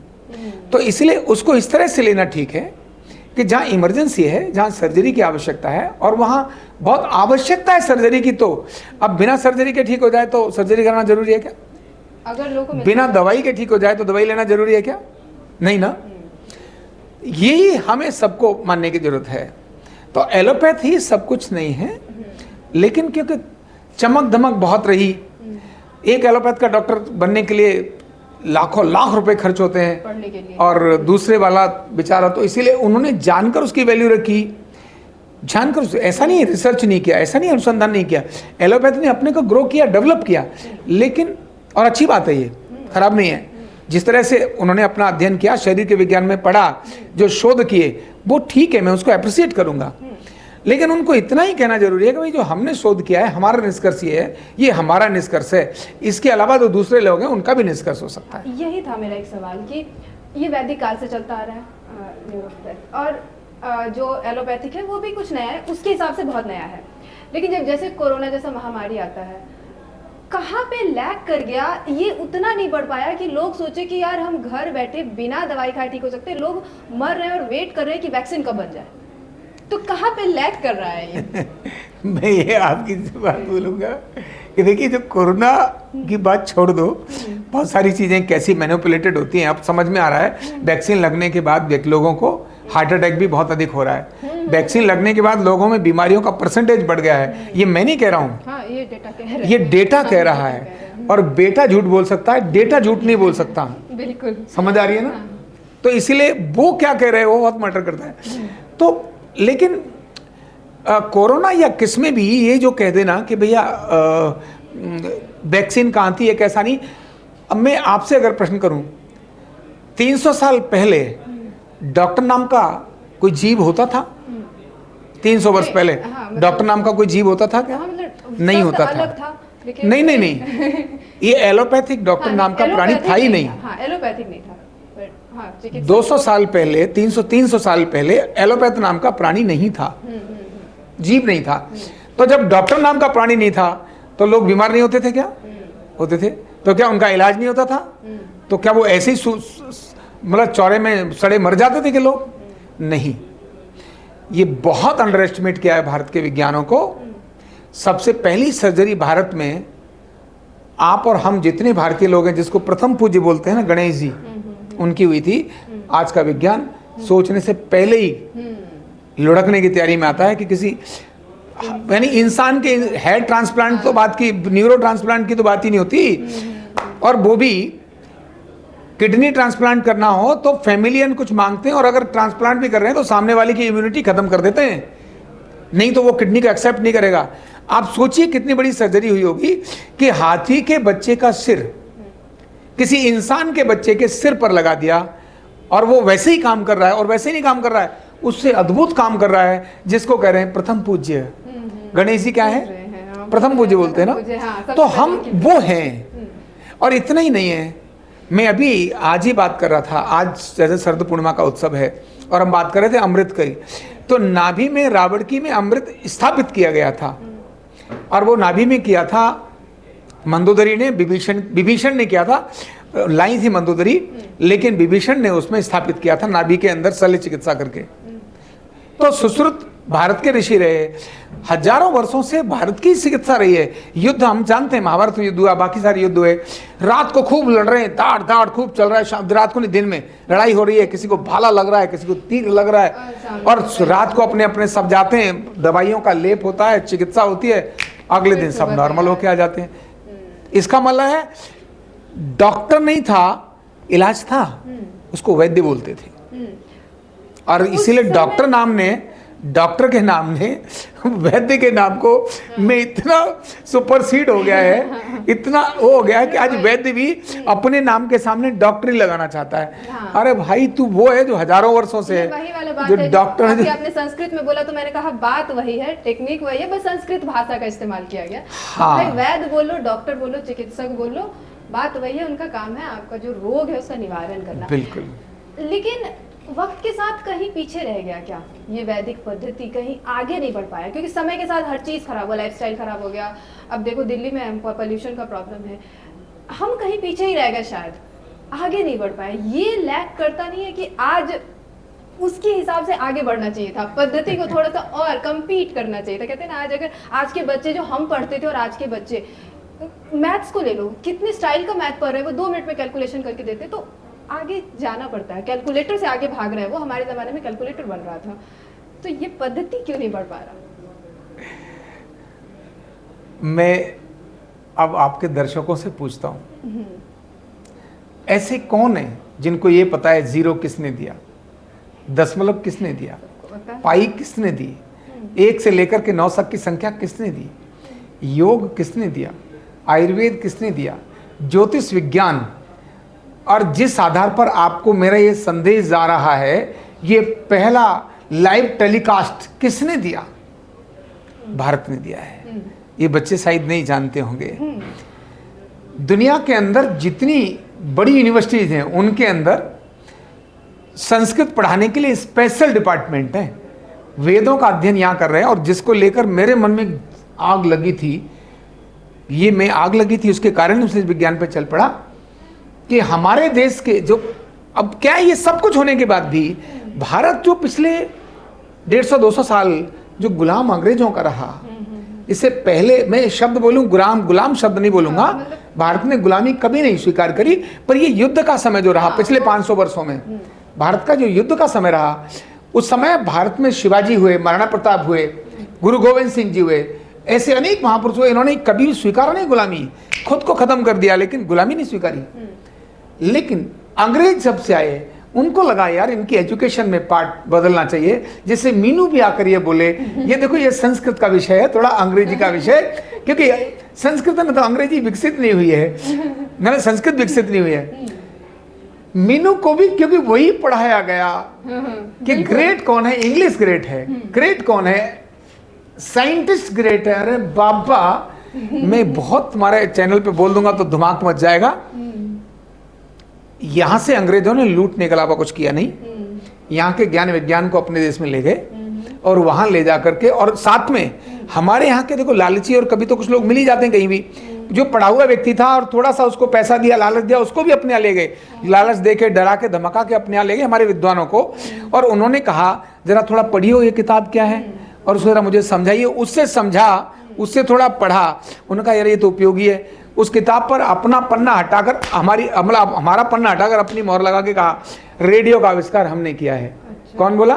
तो इसलिए उसको इस तरह से लेना ठीक है कि जहाँ इमरजेंसी है, जहाँ सर्जरी की आवश्यकता है, और वहाँ बहुत आवश्यकता है सर्जरी की, तो अब बिना सर्जरी के ठीक हो जाए तो सर्जरी करना जरूरी है क्या? अगर लोगों को बिना दवाई के ठीक हो जाए तो दवाई लेना जरूरी है क्या? नहीं ना। यही हमें सबको मानने की जरूरत है। तो एलोपैथी सब कुछ नहीं है, लेकिन क्योंकि चमक धमक बहुत रही, एक एलोपैथ का डॉक्टर बनने के लिए लाखों लाख रुपए खर्च होते हैं पढ़ने के लिए, और दूसरे वाला बेचारा, तो इसीलिए उन्होंने जानकर उसकी वैल्यू रखी, जानकर। ऐसा नहीं रिसर्च नहीं किया, ऐसा नहीं अनुसंधान नहीं किया, एलोपैथी ने अपने को ग्रो किया, डेवलप किया। लेकिन और अच्छी बात है, ये खराब नहीं है। जिस तरह से उन्होंने अपना अध्ययन किया, शरीर के विज्ञान में पढ़ा, जो शोध किए, वो ठीक है, मैं उसको अप्रिशिएट करूंगा। लेकिन उनको इतना ही कहना जरूरी है कि भाई जो हमने शोध किया है, हमारा निष्कर्ष ये है, ये हमारा निष्कर्ष है। इसके अलावा जो दूसरे लोग हैं उनका भी निष्कर्ष हो सकता है। यही था मेरा एक सवाल कि ये वैदिक काल से चलता आ रहा है न्यूरोपैथ, और जो एलोपैथिक है वो भी कुछ नया है, उसके हिसाब से बहुत नया है। लेकिन जब जैसे कोरोना जैसा महामारी आता है, कहाँ पे लैग कर गया, ये उतना नहीं बढ़ पाया कि लोग सोचे कि यार हम घर बैठे बिना दवाई खाए ठीक हो सकते हैं। लोग मर रहे हैं और वेट कर रहे हैं कि वैक्सीन कब बन जाए। तो कहाँ पे लैग कर रहा है ये? मैं ये आपकी बात बोलूँगा कि देखिए, जब कोरोना की बात छोड़ दो, बहुत सारी चीज़ें कैसी मैनिपुलेटेड होती हैं, अब समझ में आ रहा है। वैक्सीन लगने के बाद लोगों को हार्ट अटैक भी बहुत अधिक हो रहा है। वैक्सीन लगने के बाद लोगों में बीमारियों का परसेंटेज बढ़ गया है। ये मैं नहीं कह रहा हूँ, हाँ, ये डेटा कह रहा है। ये डेटा कह रहा है। और बेटा झूठ बोल सकता है, डेटा झूठ नहीं बोल सकता। बिल्कुल समझ आ रही है ना? तो इसीलिए वो क्या कह रहे हैं वो बहुत मैटर करता है। तो लेकिन कोरोना या किसमें भी ये जो कह देना कि भैया वैक्सीन कहाँ थी, एक ऐसा नहीं। अब मैं आपसे अगर प्रश्न करूं, 300 साल पहले डॉक्टर नाम का कोई जीव होता था? 300 वर्ष पहले डॉक्टर नाम का कोई जीव होता था क्या? नहीं होता था। नहीं नहीं नहीं, ये एलोपैथिक डॉक्टर नाम का प्राणी था ही नहीं। एलोपैथिक नहीं था। 200 साल पहले, 300 साल पहले एलोपैथ नाम का प्राणी नहीं था, जीव नहीं था। तो जब डॉक्टर नाम का प्राणी नहीं था तो लोग बीमार नहीं होते थे क्या? होते थे। तो क्या उनका इलाज नहीं होता था? तो क्या वो ऐसे ही मतलब चौरे में सड़े मर जाते थे कि लोग? नहीं। ये बहुत अंडर एस्टिमेट किया है भारत के विज्ञानों को। सबसे पहली सर्जरी भारत में आप और हम जितने भारतीय लोग हैं, जिसको प्रथम पूज्य बोलते हैं ना, गणेश जी, उनकी हुई थी। आज का विज्ञान सोचने से पहले ही लुढ़कने की तैयारी में आता है कि किसी, यानी इंसान के हेड ट्रांसप्लांट तो बात की, न्यूरो ट्रांसप्लांट की तो बात ही नहीं होती। और वो भी किडनी ट्रांसप्लांट करना हो तो फैमिलियन कुछ मांगते हैं, और अगर ट्रांसप्लांट भी कर रहे हैं तो सामने वाले की इम्यूनिटी खत्म कर देते हैं, नहीं तो वो किडनी को एक्सेप्ट नहीं करेगा। आप सोचिए कितनी बड़ी सर्जरी हुई होगी कि हाथी के बच्चे का सिर किसी इंसान के बच्चे के सिर पर लगा दिया, और वो वैसे ही काम कर रहा है, और वैसे ही नहीं काम कर रहा है, उससे अद्भुत काम कर रहा है, जिसको कह रहे हैं प्रथम पूज्य। गणेश जी क्या है? प्रथम पूज्य बोलते हैं ना। तो हम वो हैं। और इतना ही नहीं है, मैं अभी आज ही बात कर रहा था, आज जैसे शरद पूर्णिमा का उत्सव है और हम बात कर रहे थे अमृत की, तो नाभि में रावण में अमृत स्थापित किया गया था, और वो नाभि में किया था मंदोदरी ने, विभीषण ने किया था, लाई थी मंदोदरी, लेकिन विभीषण ने उसमें स्थापित किया था नाभि के अंदर शल्य चिकित्सा करके। तो सुश्रुत भारत के ऋषि रहे, हजारों वर्षों से भारत की चिकित्सा रही है। युद्ध हम जानते हैं, महाभारत युद्ध हुआ, बाकी सारे युद्ध हुए, रात को खूब लड़ रहे हैं, दाड़ दाड़ खूब चल रहा है, शाम रात को नहीं दिन में लड़ाई हो रही है, किसी को भाला लग रहा है, किसी को तीर लग रहा है, और रात को अपने अपने सब जाते हैं, दवाइयों का लेप होता है, चिकित्सा होती है, अगले दिन सब नॉर्मल होके आ जाते हैं। इसका मतलब है डॉक्टर नहीं था, इलाज था, उसको वैद्य बोलते थे। और इसीलिए डॉक्टर के नाम ने वैद्य के नाम को में इतना सुपरसीड हो गया है, इतना वो हो गया है कि आज वैद्य भी अपने नाम के सामने डॉक्टरी लगाना चाहता है। अरे भाई, तू वो है जो हजारों वर्षों से है, जो डॉक्टर है। आपने संस्कृत में बोला तो मैंने कहा बात वही है, टेक्निक वही है, बस संस्कृत भाषा का इस्तेमाल किया गया। हाँ। वैद्य बोलो, डॉक्टर बोलो, चिकित्सक बोलो, बात वही है, उनका काम है आपका जो रोग है उसका निवारण करना। बिल्कुल। लेकिन वक्त के साथ कहीं पीछे रह गया क्या ये वैदिक पद्धति, कहीं आगे नहीं बढ़ पाया? क्योंकि समय के साथ हर चीज़ खराब हुआ, लाइफस्टाइल खराब हो गया। अब देखो दिल्ली में पोल्यूशन का प्रॉब्लम है, हम कहीं पीछे ही रह गए, शायद आगे नहीं बढ़ पाए। ये लैक करता नहीं है कि आज उसके हिसाब से आगे बढ़ना चाहिए था, पद्धति को थोड़ा सा और कम्पीट करना चाहिए था। कहते हैं ना, आज अगर आज के बच्चे जो हम पढ़ते थे और आज के बच्चे, मैथ्स को ले लो, कितने स्टाइल का मैथ पढ़ रहे हैं, वो 2 मिनट में कैलकुलेशन करके देते, तो आगे जाना पड़ता है, कैलकुलेटर से आगे भाग रहे हैं वो। हमारे ज़माने में कैलकुलेटर बन रहा था, तो ये पद्धति क्यों नहीं बढ़ पा रहा? मैं अब आपके दर्शकों से पूछता हूँ, ऐसे कौन है जिनको ये पता है जीरो किसने दिया, दशमलव किसने दिया, पाई किसने दी, 1 से लेकर के 9 तक की संख्या किसने दी, योग किसने दिया, आयुर्वेद किसने दिया, ज्योतिष विज्ञान, और जिस आधार पर आपको मेरा ये संदेश जा रहा है, ये पहला लाइव टेलीकास्ट किसने दिया? भारत ने दिया है। ये बच्चे शायद नहीं जानते होंगे। दुनिया के अंदर जितनी बड़ी यूनिवर्सिटीज हैं उनके अंदर संस्कृत पढ़ाने के लिए स्पेशल डिपार्टमेंट है, वेदों का अध्ययन यहाँ कर रहे हैं। और जिसको लेकर मेरे मन में आग लगी थी, ये मैं आग लगी थी उसके कारण उस विज्ञान पर चल पड़ा कि हमारे देश के जो, अब क्या है, ये सब कुछ होने के बाद भी भारत जो पिछले 150-200 साल जो गुलाम अंग्रेजों का रहा, इससे पहले मैं शब्द बोलूं, गुलाम शब्द नहीं बोलूंगा, भारत ने गुलामी कभी नहीं स्वीकार करी, पर ये युद्ध का समय जो रहा पिछले 500 वर्षों में, भारत का जो युद्ध का समय रहा, उस समय भारत में शिवाजी हुए, महाराणा प्रताप हुए, गुरु गोविंद सिंह जी हुए, ऐसे अनेक महापुरुष हुए, इन्होंने कभी भी स्वीकारा नहीं गुलामी, खुद को खत्म कर दिया लेकिन गुलामी नहीं स्वीकारी। लेकिन अंग्रेज जब से आए, उनको लगा यार इनकी एजुकेशन में पार्ट बदलना चाहिए, जैसे मीनू भी आकर ये बोले, ये देखो ये संस्कृत का विषय है, थोड़ा अंग्रेजी का विषय, क्योंकि संस्कृत में तो अंग्रेजी विकसित नहीं हुई है, ना संस्कृत विकसित नहीं हुई है। मीनू को भी क्योंकि वही पढ़ाया गया कि ग्रेट कौन है, इंग्लिश ग्रेट है, ग्रेट कौन है, साइंटिस्ट ग्रेट है। अरे बाबा, मैं बहुत तुम्हारे चैनल पे बोल दूंगा तो धमाक मच जाएगा। यहाँ से अंग्रेजों ने लूटने के अलावा कुछ किया नहीं, यहाँ के ज्ञान विज्ञान को अपने देश में ले गए और वहाँ ले जा करके, और साथ में हमारे यहाँ के देखो लालची, और कभी तो कुछ लोग मिल ही जाते हैं कहीं भी, जो पढ़ा हुआ व्यक्ति था और थोड़ा सा उसको पैसा दिया, लालच दिया, उसको भी अपने यहाँ ले गए, लालच दे के, डरा के, धमका के अपने यहाँ ले गए हमारे विद्वानों को। और उन्होंने कहा जरा थोड़ा पढ़ियो ये किताब क्या है, और उसको जरा मुझे समझाइए। उससे समझा, उससे थोड़ा पढ़ा, उन्होंने कहा यार ये तो उपयोगी है। उस किताब पर अपना पन्ना हटाकर, हमारा पन्ना हटाकर अपनी मोहर लगा के कहा रेडियो का आविष्कार हमने किया है। अच्छा। कौन बोला?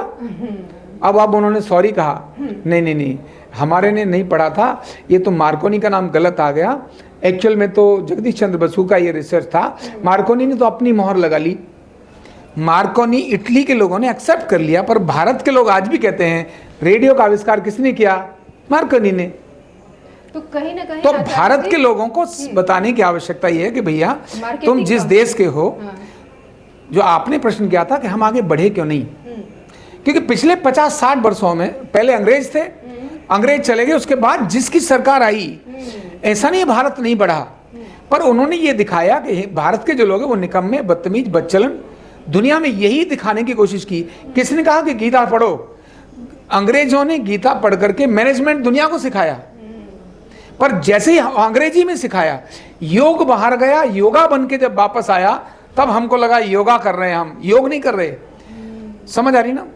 अब उन्होंने सॉरी कहा, नहीं, हमारे ने नहीं पढ़ा था, ये तो मार्कोनी का नाम गलत आ गया, एक्चुअल में तो जगदीश चंद्र बसु का ये रिसर्च था, मार्कोनी ने तो अपनी मोहर लगा ली। मार्कोनी इटली के लोगों ने एक्सेप्ट कर लिया, पर भारत के लोग आज भी कहते हैं रेडियो का आविष्कार किसने किया? मार्कोनी ने। तो कहीं ना कहीं तो भारत के लोगों को बताने की आवश्यकता ये है कि भैया तुम जिस देश के हो, जो आपने प्रश्न किया था कि हम आगे बढ़े क्यों नहीं, क्योंकि पिछले 50-60 वर्षों में पहले अंग्रेज थे, अंग्रेज चले गए, उसके बाद जिसकी सरकार आई, ऐसा नहीं भारत नहीं बढ़ा, पर उन्होंने ये दिखाया कि भारत के जो लोग हैं वो निकम्मे, बदतमीज, बदचलन, दुनिया में यही दिखाने की कोशिश की। किसने कहा कि गीता पढ़ो? अंग्रेजों ने गीता पढ़ करके मैनेजमेंट दुनिया को सिखाया, पर जैसे ही अंग्रेजी में सिखाया, योग बाहर गया, योगा बन के जब वापस आया, तब हमको लगा योगा कर रहे हैं, हम योग नहीं कर रहे। समझ आ रही ना?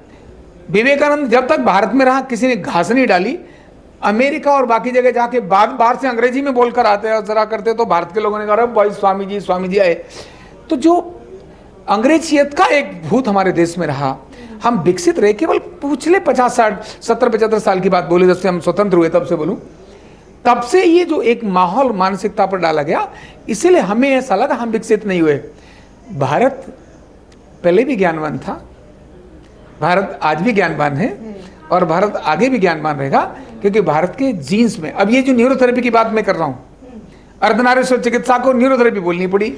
विवेकानंद जब तक भारत में रहा, किसी ने घास नहीं डाली। अमेरिका और बाकी जगह जाके बाहर से अंग्रेजी में बोलकर आते हैं, जरा करते, तो भारत के लोगों ने कहा भाई स्वामी जी आए। तो जो अंग्रेजियत का एक भूत हमारे देश में रहा, हम विकसित रहे केवल पिछले 50-60-70-75 साल की बात बोले, जब से हम स्वतंत्र हुए तब से बोलूं, तब से ये जो एक माहौल मानसिकता पर डाला गया, इसीलिए हमें ऐसा लगा हम विकसित नहीं हुए। भारत पहले भी ज्ञानवान था, भारत आज भी ज्ञानवान है, और भारत आगे भी ज्ञानवान रहेगा, क्योंकि भारत के जीन्स में, अब ये जो न्यूरोथेरेपी की बात मैं कर रहा हूँ, अर्धनारीश्वर चिकित्सा को न्यूरोथेरेपी बोलनी पड़ी।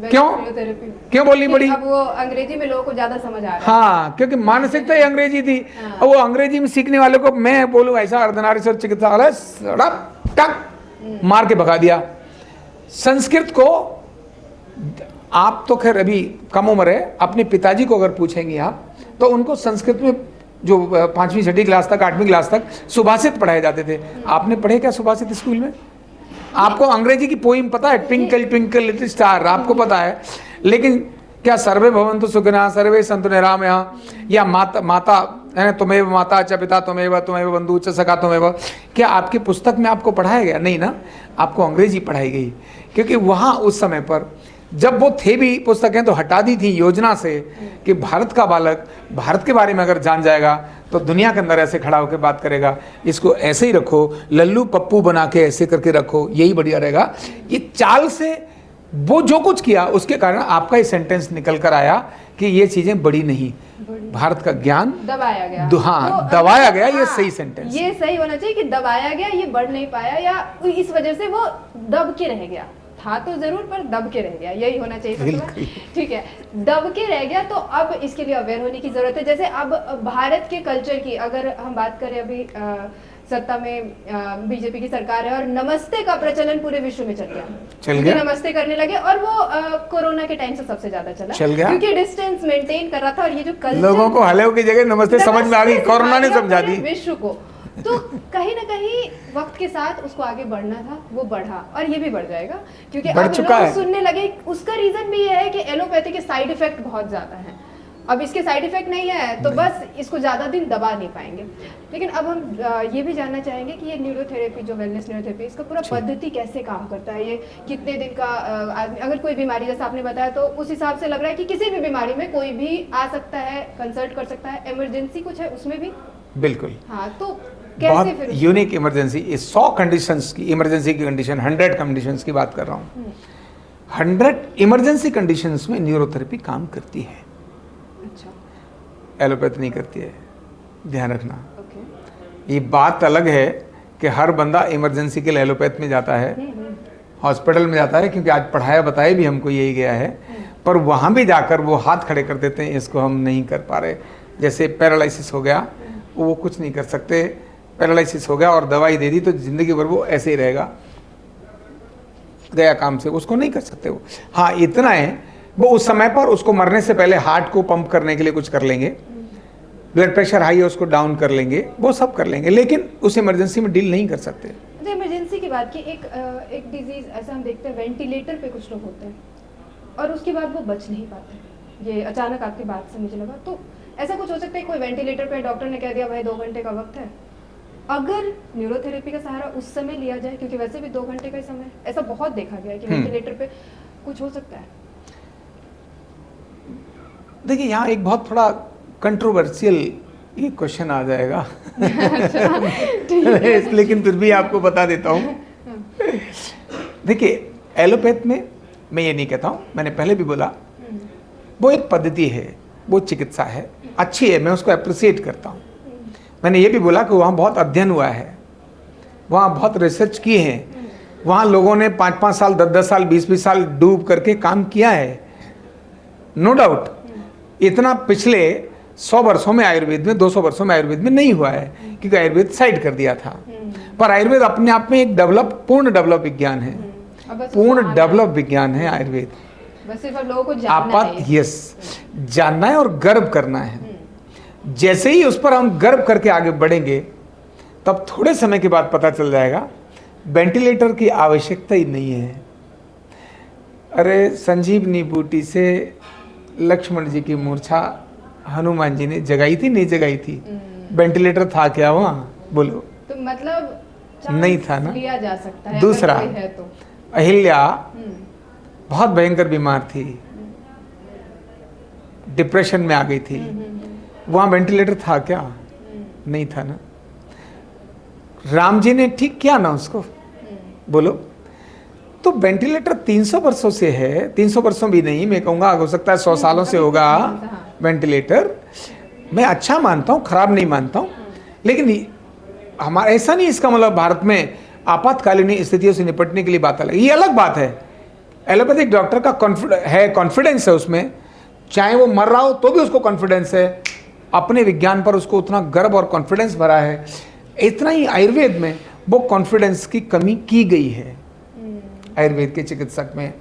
क्यों बोलनी पड़ी? अब वो अंग्रेजी में लोगों को ज्यादा समझ आ रहा है। हाँ, क्योंकि मानसिकता ही अंग्रेजी थी। अब वो अंग्रेजी में सीखने वाले को मैं बोलूँ ऐसा अर्धनारीश्वर चिकित्सा वाला टक मार के भगा दिया। संस्कृत को आप तो खैर अभी कम उम्र है, अपने पिताजी को अगर पूछेंगे आप, तो उनको संस्कृत में जो 5वीं 6वीं क्लास तक 8वीं क्लास तक सुभाषित पढ़ाए जाते थे। आपने पढ़े क्या सुभाषित स्कूल में? आपको अंग्रेजी की पोइम पता है, ट्विंकल ट्विंकल लिटिल स्टार, आपको पता है, लेकिन क्या सर्वे भवन्तु सुखिनः सर्वे सन्तु निरामयाः या माता है तुमेव माता च पिता तुमेव तुमेव बंधु च सखा तुमेव, क्या आपकी पुस्तक में आपको पढ़ाया गया? नहीं ना, आपको अंग्रेजी पढ़ाई गई, क्योंकि वहाँ उस समय पर जब वो थे भी पुस्तकें तो हटा दी थी योजना से कि भारत का बालक भारत के बारे में अगर जान जाएगा तो दुनिया के अंदर ऐसे खड़ा होकर बात करेगा, इसको ऐसे ही रखो, लल्लू पप्पू बना के ऐसे करके रखो, यही बढ़िया रहेगा। ये चाल से वो जो कुछ किया उसके कारण आपका ये सेंटेंस निकल कर आया कि ये चीजें बड़ी नहीं, भारत का ज्ञान दबाया गया। हाँ, तो दबाया गया, ये सही सेंटेंस, ये सही होना चाहिए कि दबाया गया, ये बढ़ नहीं पाया या इस वजह से वो दब के रह गया, था तो जरूर पर दब के रह गया, यही होना चाहिए। ठीक है, दब के रह गया, तो अब इसके लिए अवेयर होने की जरूरत है। जैसे अब भारत के कल्चर की अगर हम बात करें, अभी सत्ता में बीजेपी की सरकार है और नमस्ते का प्रचलन पूरे विश्व में चल गया, नमस्ते करने लगे, और वो कोरोना के टाइम से सबसे ज्यादा चल गया क्योंकि डिस्टेंस मेंटेन कर रहा था। और ये जो कल्चर, लोगों को हेलो की जगह नमस्ते समझ में आ गई, कोरोना ने समझा दी विश्व को, तो कहीं ना कहीं वक्त के साथ उसको आगे बढ़ना था, वो बढ़ा, और ये भी बढ़ जाएगा क्योंकि अब लोग सुनने लगे। उसका रीजन भी ये है कि एलोपैथी के साइड इफेक्ट बहुत ज्यादा हैं। अब इसके साइड इफेक्ट नहीं है तो बस इसको ज़्यादा दिन दबा नहीं पाएंगे। लेकिन अब हम ये भी जानना चाहेंगे कि ये न्यूरोथेरेपी, जो वेलनेस न्यूरोथेरेपी, इसका पूरा पद्धति कैसे काम करता है, ये कितने दिन का आदमी, अगर कोई बीमारी जैसा आपने बताया तो उस हिसाब से लग रहा है कि किसी भी बीमारी में कोई भी आ सकता है, कंसल्ट कर सकता है, इमरजेंसी कुछ है उसमें भी? बिल्कुल। हाँ, तो कैसे फिर यूनिक इमरजेंसी, 100 कंडीशंस की इमरजेंसी की कंडीशन, 100 कंडीशंस की बात कर रहा हूँ, 100 इमरजेंसी कंडीशंस में न्यूरोथेरेपी काम करती है। अच्छा, एलोपैथी नहीं करती है, ध्यान रखना। ये बात अलग है कि हर बंदा इमरजेंसी के लिए एलोपैथ में जाता है, हॉस्पिटल में जाता है, क्योंकि आज पढ़ाया बताया भी हमको यही गया है, पर वहाँ भी जाकर वो हाथ खड़े कर देते हैं, इसको हम नहीं कर पा रहे। जैसे पैरालिसिस हो गया, वो कुछ नहीं कर सकते, पैरालिसिस हो गया और दवाई दे दी तो जिंदगी भर वो ऐसे ही रहेगा, गया काम से, उसको नहीं कर सकते वो। हाँ, इतना है, वो उस समय पर उसको मरने से पहले हार्ट को पंप करने के लिए कुछ कर लेंगे, ब्लड प्रेशर हाई है उसको डाउन कर लेंगे, वो सब कर लेंगे, लेकिन उस इमरजेंसी में डील नहीं कर सकते। इमरजेंसी की बात की, एक डिजीज ऐसा हम देखते हैं, वेंटिलेटर पे कुछ लोग होते हैं और उसके बाद वो बच नहीं पाते। ये अचानक आपकी बात से मुझे लगा, तो ऐसा कुछ हो सकता है, कोई वेंटिलेटर पे, डॉक्टर ने कह दिया भाई 2 घंटे का वक्त है, अगर न्यूरोथेरेपी का सहारा उस समय लिया जाए, क्योंकि वैसे भी 2 घंटे का ही समय, ऐसा बहुत देखा गया है कि वेंटिलेटर पे कुछ हो सकता है। देखिए, यहाँ एक बहुत थोड़ा कंट्रोवर्शियल ये क्वेश्चन आ जाएगा लेकिन फिर भी आपको बता देता हूँ। देखिए, एलोपैथ में मैं ये नहीं कहता हूँ, मैंने पहले भी बोला, वो एक पद्धति है, वो चिकित्सा है, अच्छी है, मैं उसको अप्रिशिएट करता हूँ। मैंने ये भी बोला कि वहाँ बहुत अध्ययन हुआ है, वहाँ बहुत रिसर्च की है, वहाँ लोगों ने 5-5 साल 10-10 साल 20-20 साल डूब करके काम किया है, नो डाउट। इतना पिछले 100 वर्षों में आयुर्वेद में, 200 वर्षों में आयुर्वेद में नहीं हुआ है, क्योंकि आयुर्वेद साइड कर दिया था। पर आयुर्वेद अपने आप में एक पूर्ण डेवलप विज्ञान है, पूर्ण डेवलप विज्ञान है आयुर्वेद। बस सिर्फ लोगों को जानना है। यस, जानना है और गर्व करना है। जैसे ही उस पर हम गर्व करके आगे बढ़ेंगे, तब थोड़े समय के बाद पता चल जाएगा वेंटिलेटर की आवश्यकता ही नहीं है। अरे, संजीवनी बूटी से लक्ष्मण जी की मूर्छा हनुमान जी ने जगाई थी, नहीं जगाई थी? वेंटिलेटर था क्या वहाँ, बोलो? तो मतलब नहीं था ना, लिया जा सकता है। दूसरा, है तो अहिल्या बहुत भयंकर बीमार थी, डिप्रेशन में आ गई थी, वहाँ वेंटिलेटर था क्या? नहीं था ना। राम जी ने ठीक किया ना उसको, बोलो? तो वेंटिलेटर 300 वर्षों से है, 300 वर्षों भी नहीं, मैं कहूँगा हो सकता है 100 सालों से होगा वेंटिलेटर। मैं अच्छा मानता हूँ, खराब नहीं मानता हूँ, लेकिन हमारा ऐसा नहीं, इसका मतलब भारत में आपातकालीन स्थितियों से निपटने के लिए बात अलग, ये अलग बात है। एलोपैथिक डॉक्टर का कॉन्फिडेंस है उसमें, चाहे वो मर रहा हो तो भी उसको कॉन्फिडेंस है, अपने विज्ञान पर उसको उतना गर्व और कॉन्फिडेंस भरा है। इतना ही आयुर्वेद में वो कॉन्फिडेंस की कमी की गई है, आयुर्वेद के चिकित्सक में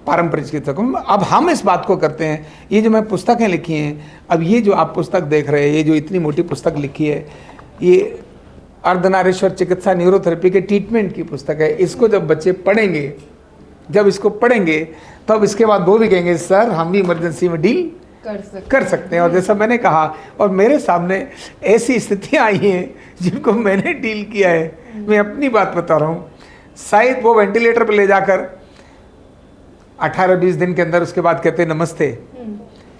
पारंपरिक चिकित्सकों में। अब हम इस बात को करते हैं, ये जो मैं पुस्तकें लिखी हैं, अब ये जो आप पुस्तक देख रहे हैं, ये जो इतनी मोटी पुस्तक लिखी है, ये अर्धनारीश्वर चिकित्सा न्यूरोथेरेपी के ट्रीटमेंट की पुस्तक है। इसको जब बच्चे पढ़ेंगे, जब इसको पढ़ेंगे तब इसके बाद वो भी कहेंगे सर हम भी इमरजेंसी में डील कर सकते हैं। और जैसा मैंने कहा, और मेरे सामने ऐसी स्थितियां आई हैं जिनको मैंने डील किया है, मैं अपनी बात बता रहा हूँ। शायद वो वेंटिलेटर पर ले जाकर 18-20 दिन के अंदर उसके बाद कहते हैं नमस्ते,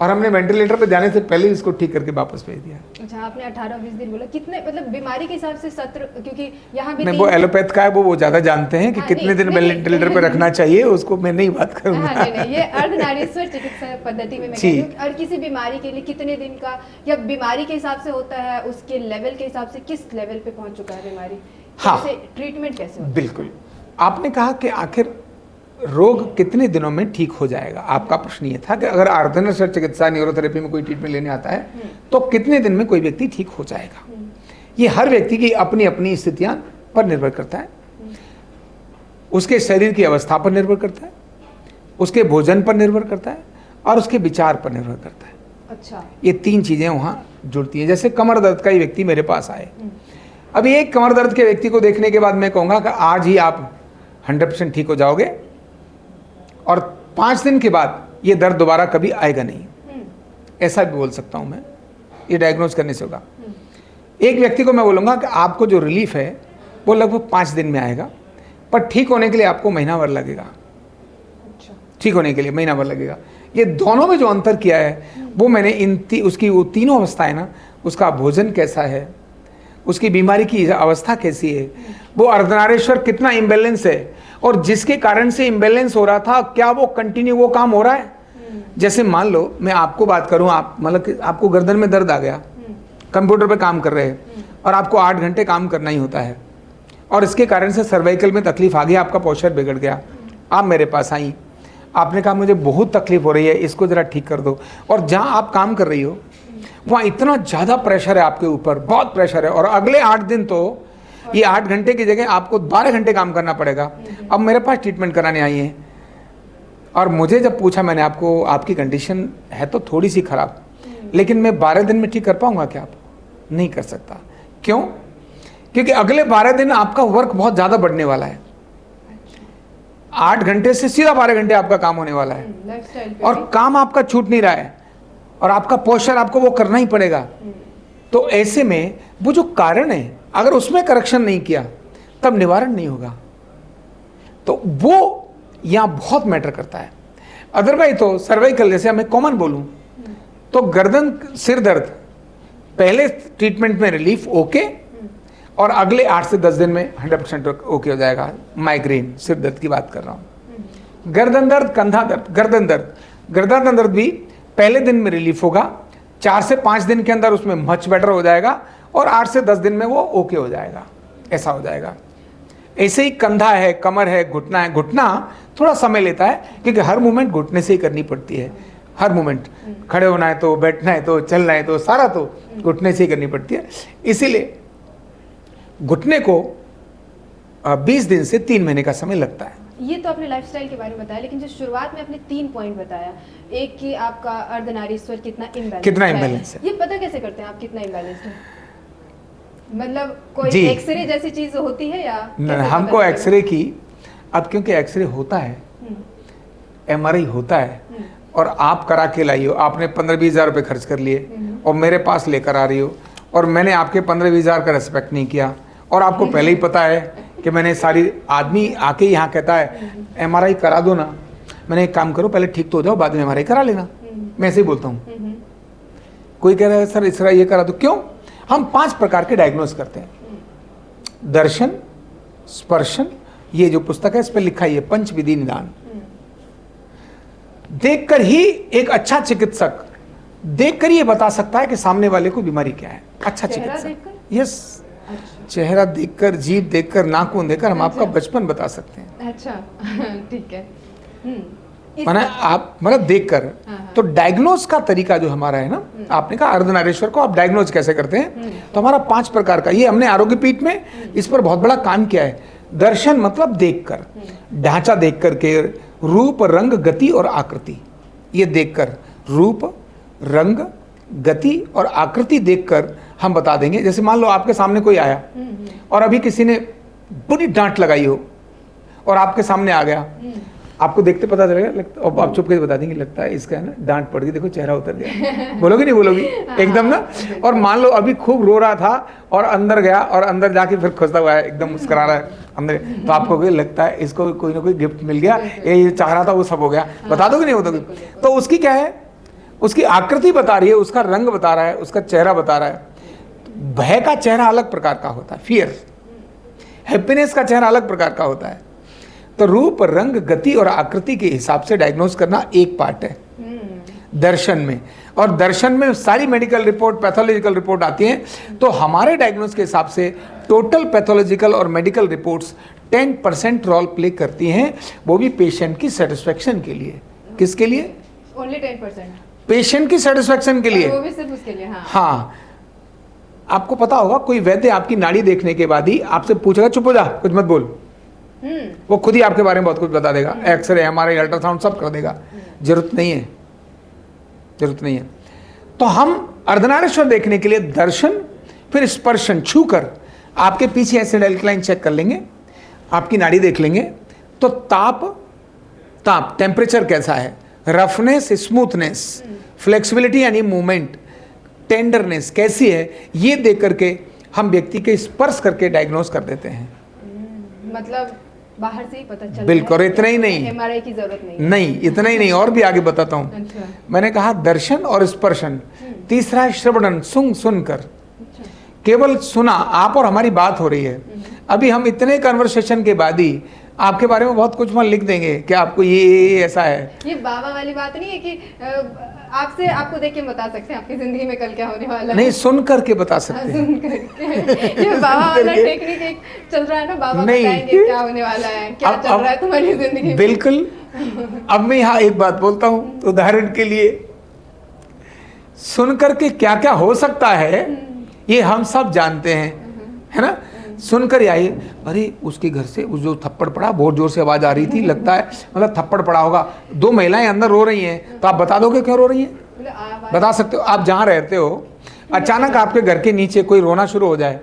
और हमने वेंटिलेटर पे जाने से पहले इसको ठीक करके वापस भेज दिया। अच्छा, आपने 18-20 दिन बोला, कितने मतलब बीमारी के हिसाब से सत्र, क्योंकि यहाँ भी नहीं, वो एलोपैथ का है, वो ज़्यादा जानते हैं कि कितने दिन वेंटिलेटर पे रखना चाहिए, उसको मैं नहीं बात करूँगा। नहीं, ये अर्धनारीश्वर चिकित्सा पद्धति में मैं कहती हूँ, और किसी बीमारी के लिए कितने दिन का, या बीमारी के हिसाब से होता है, उसके लेवल के हिसाब से किस लेवल पे पहुँच चुका है बीमारी, हाँ, ट्रीटमेंट कैसे होता है? बिल्कुल, आपने कहा कि आखिर रोग कितने दिनों में ठीक हो जाएगा। आपका प्रश्न ये था कि अगर अर्धनारीश्वर चिकित्सा न्यूरोथेरेपी में कोई ट्रीटमेंट लेने आता है तो कितने दिन में कोई व्यक्ति ठीक हो जाएगा। ये हर व्यक्ति की अपनी अपनी स्थितियां पर निर्भर करता है, उसके शरीर की अवस्था पर निर्भर करता है, उसके भोजन पर निर्भर करता है, और उसके विचार पर निर्भर करता है। अच्छा, ये 3 चीजें वहाँ जुड़ती हैं। जैसे कमर दर्द का ही व्यक्ति मेरे पास आए, अभी एक कमर दर्द के व्यक्ति को देखने के बाद मैं कहूँगा कि आज ही आप 100% ठीक हो जाओगे, और 5 दिन के बाद ये दर्द दोबारा कभी आएगा नहीं, ऐसा भी बोल सकता हूँ मैं, ये डायग्नोज करने से होगा। एक व्यक्ति को मैं बोलूँगा कि आपको जो रिलीफ है वो लगभग 5 दिन में आएगा, पर ठीक होने के लिए आपको महीना भर लगेगा। अच्छा, ठीक होने के लिए महीना भर लगेगा। ये दोनों में जो अंतर किया है वो मैंने उसकी वो तीनों अवस्थाएं ना, उसका भोजन कैसा है, उसकी बीमारी की अवस्था कैसी है, वो अर्धनारीश्वर कितना इम्बैलेंस है, और जिसके कारण से इम्बैलेंस हो रहा था क्या वो कंटिन्यू वो काम हो रहा है। जैसे मान लो मैं आपको बात करूं, आप मतलब कि आपको गर्दन में दर्द आ गया, कंप्यूटर पे काम कर रहे हैं और आपको 8 घंटे काम करना ही होता है, और इसके कारण से सर्वाइकल में तकलीफ आ गई, आपका पोस्चर बिगड़ गया, आप मेरे पास आई, आपने कहा मुझे बहुत तकलीफ हो रही है, इसको ज़रा ठीक कर दो। और जहाँ आप काम कर रही हो वहाँ इतना ज़्यादा प्रेशर है आपके ऊपर, बहुत प्रेशर है, और अगले 8 दिन तो ये 8 घंटे की जगह आपको 12 घंटे काम करना पड़ेगा। अब मेरे पास ट्रीटमेंट कराने आई हैं, और मुझे जब पूछा मैंने, आपको आपकी कंडीशन है तो थोड़ी सी खराब, लेकिन मैं 12 दिन में ठीक कर पाऊंगा क्या? आप नहीं कर सकता। क्यों? क्योंकि अगले 12 दिन आपका वर्क बहुत ज़्यादा बढ़ने वाला है। 8 घंटे से सीधा 12 घंटे आपका काम होने वाला है, और काम आपका छूट नहीं रहा है, और आपका पोस्चर आपको वो करना ही पड़ेगा। तो ऐसे में वो जो कारण है, अगर उसमें करेक्शन नहीं किया तब निवारण नहीं होगा, तो वो यहाँ बहुत मैटर करता है। अदरवाइज तो सर्वाइकल, जैसे मैं कॉमन बोलूँ तो गर्दन सिर दर्द पहले ट्रीटमेंट में रिलीफ ओके, और अगले 8 से 10 दिन में 100% ओके हो जाएगा। माइग्रेन, सिर दर्द की बात कर रहा हूँ। गर्दन दर्द, कंधा दर्द, गर्दन दर्द भी पहले दिन में रिलीफ होगा, 4 से 5 दिन के अंदर उसमें मच बेटर हो जाएगा, और 8 से 10 दिन में वो ओके हो जाएगा, ऐसा हो जाएगा। ऐसे ही कंधा है, कमर है, घुटना है। घुटना थोड़ा समय लेता है क्योंकि हर मूवमेंट घुटने से ही करनी पड़ती है, हर मूवमेंट, खड़े होना है तो, बैठना है तो, चलना है तो, सारा तो घुटने से ही करनी पड़ती है। इसीलिए घुटने को 20 दिन से 3 महीने का समय लगता है। ये तो आपने लाइफस्टाइल के बारे में बताया, लेकिन जो शुरुआत में आपने 3 पॉइंट बताया, एक कि आपका अर्धनारीश्वर कितना इम्बैलेंस है, ये पता कैसे करते हैं आप कितना इम्बैलेंस है? मतलब कोई एक्सरे जैसी चीज होती है या हमको एक्सरे की, अब क्योंकि एक्सरे होता है, MRI होता है, और आप करा के लाई हो, आपने 15-20 हज़ार रुपये खर्च कर लिए और मेरे पास लेकर आ रही हो, और मैंने आपके 15-20 हज़ार का रिस्पेक्ट नहीं किया, और आपको पहले ही पता है कि मैंने सारी, आदमी आके यहाँ कहता है MRI करा दो ना, मैंने एक काम करो पहले ठीक तो हो जाओ, बाद में MRI करा लेना, मैं ऐसे ही बोलता हूँ। कोई कह रहा है सर इसरा ये करा दो, क्यों? हम 5 प्रकार के डायग्नोज करते हैं, दर्शन, स्पर्शन, ये जो पुस्तक है इस पर लिखा है पंचविधि निदान। देखकर ही एक अच्छा चिकित्सक देखकर ये बता सकता है कि सामने वाले को बीमारी क्या है। अच्छा चिकित्सक, यस, चेहरा देखकर, जीभ देखकर, नाखून देखकर हम आपका बचपन बता सकते हैं। अच्छा, ठीक है। माना आप मतलब देखकर, तो डायग्नोज का तरीका जो हमारा है ना, आपने कहा अर्धनारीश्वर को आप डायग्नोज कैसे करते हैं, तो हमारा 5 प्रकार का, ये हमने आरोग्य पीठ में इस पर बहुत बड़ा काम किया है। दर्शन मतलब देखकर, ढांचा देख करके, रूप, रंग, गति और आकृति, ये देखकर, रूप, रंग, गति और आकृति देखकर हम बता देंगे। जैसे मान लो आपके सामने कोई आया और अभी किसी ने बड़ी डांट लगाई हो और आपके सामने आ गया, आपको देखते पता चलेगा, लगता, और आप चुप करके बता देंगे लगता है इसका है ना डांट पड़ गई, देखो चेहरा उतर गया। बोलोगे नहीं बोलोगी? एकदम ना। और मान लो अभी खूब रो रहा था और अंदर गया और अंदर जाके फिर खुशता हुआ है, एकदम मुस्कुरा रहा है अंदर, तो आपको भी लगता है इसको कोई ना कोई गिफ्ट मिल गया, ये चाह रहा था वो सब हो गया। बता दोगे नहीं बताओगे? तो उसकी क्या है, उसकी आकृति बता रही है, उसका रंग बता रहा है, उसका चेहरा बता रहा है। भय का चेहरा अलग प्रकार का होता है, फियर। हैप्पीनेस का चेहरा अलग प्रकार का होता है। तो रूप, रंग, गति और आकृति के हिसाब से डायग्नोज करना एक पार्ट है दर्शन में। और दर्शन में सारी मेडिकल रिपोर्ट, पैथोलॉजिकल रिपोर्ट आती हैं। तो हमारे डायग्नोज के हिसाब से टोटल पैथोलॉजिकल और मेडिकल रिपोर्ट्स 10% रोल प्ले करती हैं, वो भी पेशेंट की सेटिस्फेक्शन के लिए। किसके लिए? ओनली 10%? पेशेंट की सेटिस्फेक्शन के लिए, वो भी सिर्फ उसके लिए। हाँ। आपको पता होगा कोई वैद्य आपकी नाड़ी देखने के बाद ही आपसे पूछेगा चुप हो जा, कुछ मत बोल। वो खुद ही आपके बारे में बहुत कुछ बता देगा, एक्सरे, एमआरआई, अल्ट्रासाउंड सब कर देगा। जरूरत नहीं है, जरूरत नहीं है। तो हम अर्धनारीश्वर देखने के लिए दर्शन, फिर स्पर्शन, छू कर आपके पीछे एसिड एल्कलाइन चेक कर लेंगे, आपकी नाड़ी देख लेंगे। तो ताप टेम्परेचर कैसा है, रफनेस, स्मूथनेस, फ्लेक्सिबिलिटी यानी मूवमेंट, टेंडरनेस कैसी है, ये देख करके हम व्यक्ति के स्पर्श करके डायग्नोज कर देते हैं। मतलब बाहर से ही पता चलता है। बिल्कुल, इतना ही नहीं, एमआरआई की जरूरत नहीं। नहीं, इतना ही नहीं, और भी आगे बताता हूँ। अच्छा। मैंने कहा दर्शन और स्पर्शन। तीसरा है श्रवणन, सुनकर। अच्छा। केवल सुना, आप और हमारी बात हो रही है, अभी हम इतने कन्वर्सेशन के बाद ही आपके बारे में बहुत कुछ लिख देंगे कि आपको ये ऐसा है। ये बाबा वाली बात नहीं है कि आपसे आपको देख के बता सकते हैं आपकी जिंदगी में कल क्या होने वाला है। नहीं, सुन करके बता सकते हैं। सुन करके। ये बाबा वाला टेक्निक एक चल रहा है ना, बाबा बताएंगे क्या होने वाला है, क्या चल रहा है तुम्हारी जिंदगी में। बिल्कुल। अब मैं यहाँ एक बात बोलता हूँ, तो उदाहरण के लिए सुन करके क्या क्या हो सकता है ये हम सब जानते हैं, है ना। सुनकर आई, अरे उसके घर से उस जो थप्पड़ पड़ा, बहुत जोर से आवाज आ रही थी, लगता है मतलब थप्पड़ पड़ा होगा। 2 महिलाएं अंदर रो रही हैं, तो आप बता दोगे क्यों रो रही हैं? बता सकते हो। आप जहाँ रहते हो, अचानक आपके घर के नीचे कोई रोना शुरू हो जाए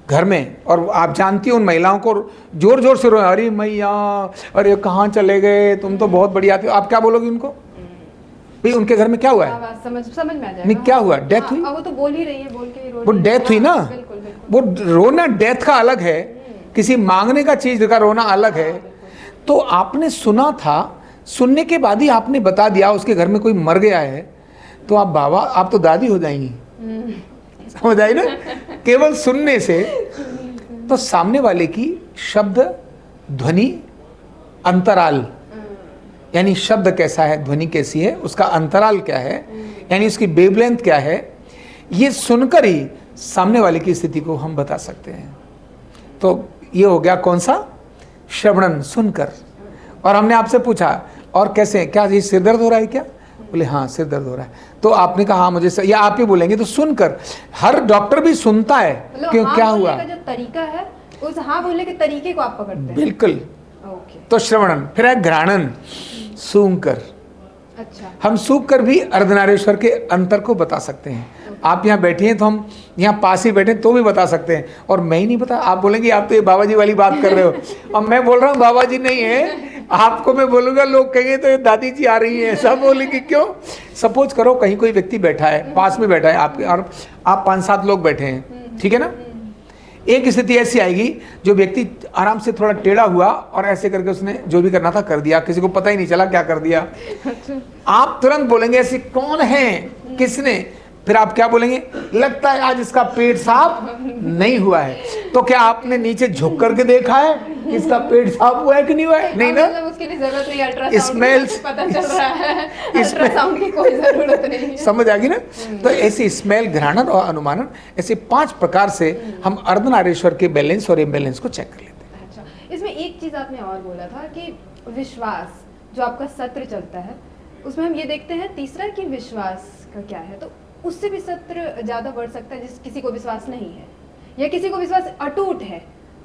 घर में, और आप जानती हो उन महिलाओं को जोर जोर से रो, अरे मैया, अरे कहाँ चले गए, तुम तो बहुत बढ़िया आती हो, आप क्या बोलोगे उनको? भाई उनके घर में क्या हुआ है? समझ में आ जाएगा। नहीं, क्या हुआ? डेथ हुई। वो तो बोल ही रही है, बोल के वो डेथ हुई ना। वो रोना डेथ का अलग है, किसी मांगने का चीज का रोना अलग है। तो आपने सुना था, सुनने के बाद ही आपने बता दिया उसके घर में कोई मर गया है, तो आप बाबा, आप तो दादी हो जाएंगी। समझ आई ना, केवल सुनने से। तो सामने वाले की शब्द, ध्वनि, अंतराल, यानी शब्द कैसा है, ध्वनि कैसी है, उसका अंतराल क्या है, यानी उसकी वेवलेंथ क्या है, ये सुनकर ही सामने वाले की स्थिति को हम बता सकते हैं। तो ये हो गया कौन सा? श्रवणन, सुनकर। और हमने आपसे पूछा और कैसे, क्या ये सिर दर्द हो रहा है क्या? बोले हाँ सिर दर्द हो रहा है। तो आपने कहा हाँ मुझे, या आप ही बोलेंगे तो सुनकर। हर डॉक्टर भी सुनता है क्यों, क्या हुआ, जो तरीका है उस हाँ बोलने के तरीके को आप पकड़ते हैं। बिल्कुल। ओके। तो श्रवणन, फिर है घ्राणन, सूंघकर। अच्छा। हम सूख कर भी अर्धनारीश्वर के अंतर को बता सकते हैं। आप यहाँ बैठे हैं तो हम यहाँ पास ही बैठे तो भी बता सकते हैं, और मैं ही नहीं बता, आप बोलेंगे आप तो ये बाबा जी वाली बात कर रहे हो। अब मैं बोल रहा हूँ बाबा जी नहीं है, आपको मैं बोलूँगा, लोग कहेंगे तो ये दादी जी आ रही हैं, सब बोलेंगे क्यों। सपोज करो कहीं कोई व्यक्ति बैठा है, पास में बैठा है आपके, और आप 5-7 लोग बैठे हैं, ठीक है ना। एक स्थिति ऐसी आएगी जो व्यक्ति आराम से थोड़ा टेढ़ा हुआ और ऐसे करके उसने जो भी करना था कर दिया, किसी को पता ही नहीं चला क्या कर दिया। आप तुरंत बोलेंगे ऐसे कौन है, किसने? फिर आप क्या बोलेंगे? लगता है आज इसका पेट साफ नहीं हुआ है। तो क्या आपने नीचे झुक करके देखा है इसका पेट साफ हुआ है कि नहीं हुआ है? नहीं ना, मतलब उसके लिए जरूरत नहीं, अल्ट्रासाउंड स्मेल्स पता चल रहा है, अल्ट्रासाउंड की कोई जरूरत नहीं है। समझ आ गई ना। तो ऐसे स्मेल, घ्राणन और अनुमानन, ऐसे 5 प्रकार से हम अर्धनारीश्वर के बैलेंस और इम्बैलेंस को चेक कर लेते हैं। अच्छा, इसमें एक चीज आपने और बोला था कि विश्वास, जो आपका सत्र चलता है उसमें हम ये देखते हैं तीसरा कि विश्वास का क्या है, तो उससे भी सत्र ज्यादा बढ़ सकता है। जिस किसी को विश्वास नहीं है या किसी को विश्वास अटूट है,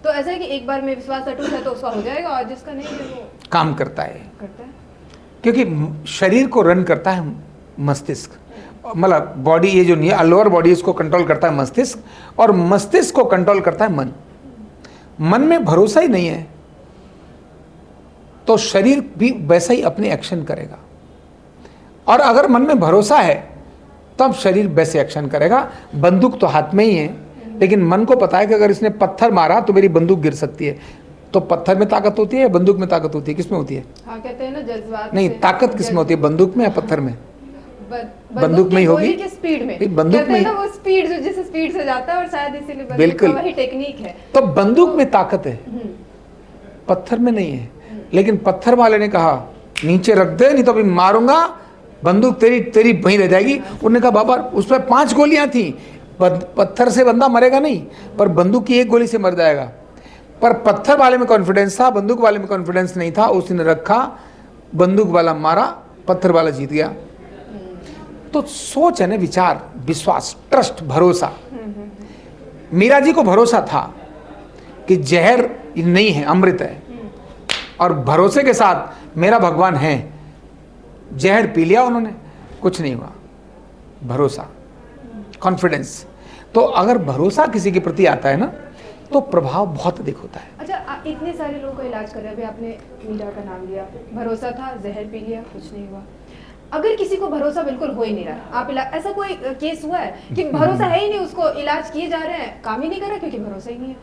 तो ऐसा है कि एक बार में विश्वास अटूट है तो उसका हो जाएगा, और जिसका नहीं है वो काम करता है, करता है। शरीर को रन करता है मस्तिष्क, मतलब बॉडी, ये जो लोअर बॉडी इसको कंट्रोल करता है मस्तिष्क, और मस्तिष्क को कंट्रोल करता है मन। मन में भरोसा ही नहीं है तो शरीर भी वैसा ही अपने एक्शन करेगा, और अगर मन में भरोसा है तब शरीर वैसे एक्शन करेगा। बंदूक तो हाथ में ही है, लेकिन मन को पता है कि अगर इसने पत्थर मारा तो मेरी बंदूक गिर सकती है। तो पत्थर में ताकत होती है या बंदूक में ताकत होती है? किस में होती है? हाँ, कहते हैं ना जज्बात नहीं, ताकत किस में होती है, बंदूक में या पत्थर में? बंदूक में ही होगी, की स्पीड में। बंदूक में ना वो स्पीड जो जिस स्पीड से जाता है, और शायद इसीलिए बिल्कुल वही टेक्निक है। तो बंदूक में ताकत है, पत्थर में नहीं है। लेकिन पत्थर वाले ने कहा नीचे रख दे, नहीं तो अभी मारूंगा, बंदूक तेरी वहीं रह जाएगी। उन्होंने कहा बाबा उस पर 5 गोलियां थी, पत्थर से बंदा मरेगा नहीं, पर बंदूक की 1 गोली से मर जाएगा। पर पत्थर वाले में कॉन्फिडेंस था, बंदूक वाले में कॉन्फिडेंस नहीं था। उसने रखा, बंदूक वाला मारा, पत्थर वाला जीत गया। तो सोच है ना, विचार, विश्वास, ट्रस्ट, भरोसा। मीरा जी को भरोसा था कि जहर नहीं है, अमृत है, और भरोसे के साथ मेरा भगवान है। जहर पी लिया उन्होंने, कुछ नहीं हुआ। भरोसा, कॉन्फिडेंस। तो अगर भरोसा किसी के प्रति आता है ना, तो प्रभाव बहुत अधिक होता है। अच्छा, इतने सारे लोगों का इलाज कर रहे हैं, अभी आपने मीरा का नाम लिया, भरोसा था, जहर पी लिया, कुछ नहीं हुआ। अगर किसी को भरोसा बिल्कुल हो ही नहीं रहा, आप इलाज, ऐसा कोई केस हुआ है कि भरोसा है ही नहीं, उसको इलाज किए जा रहे हैं, काम ही नहीं कर रहा क्योंकि भरोसा ही नहीं है,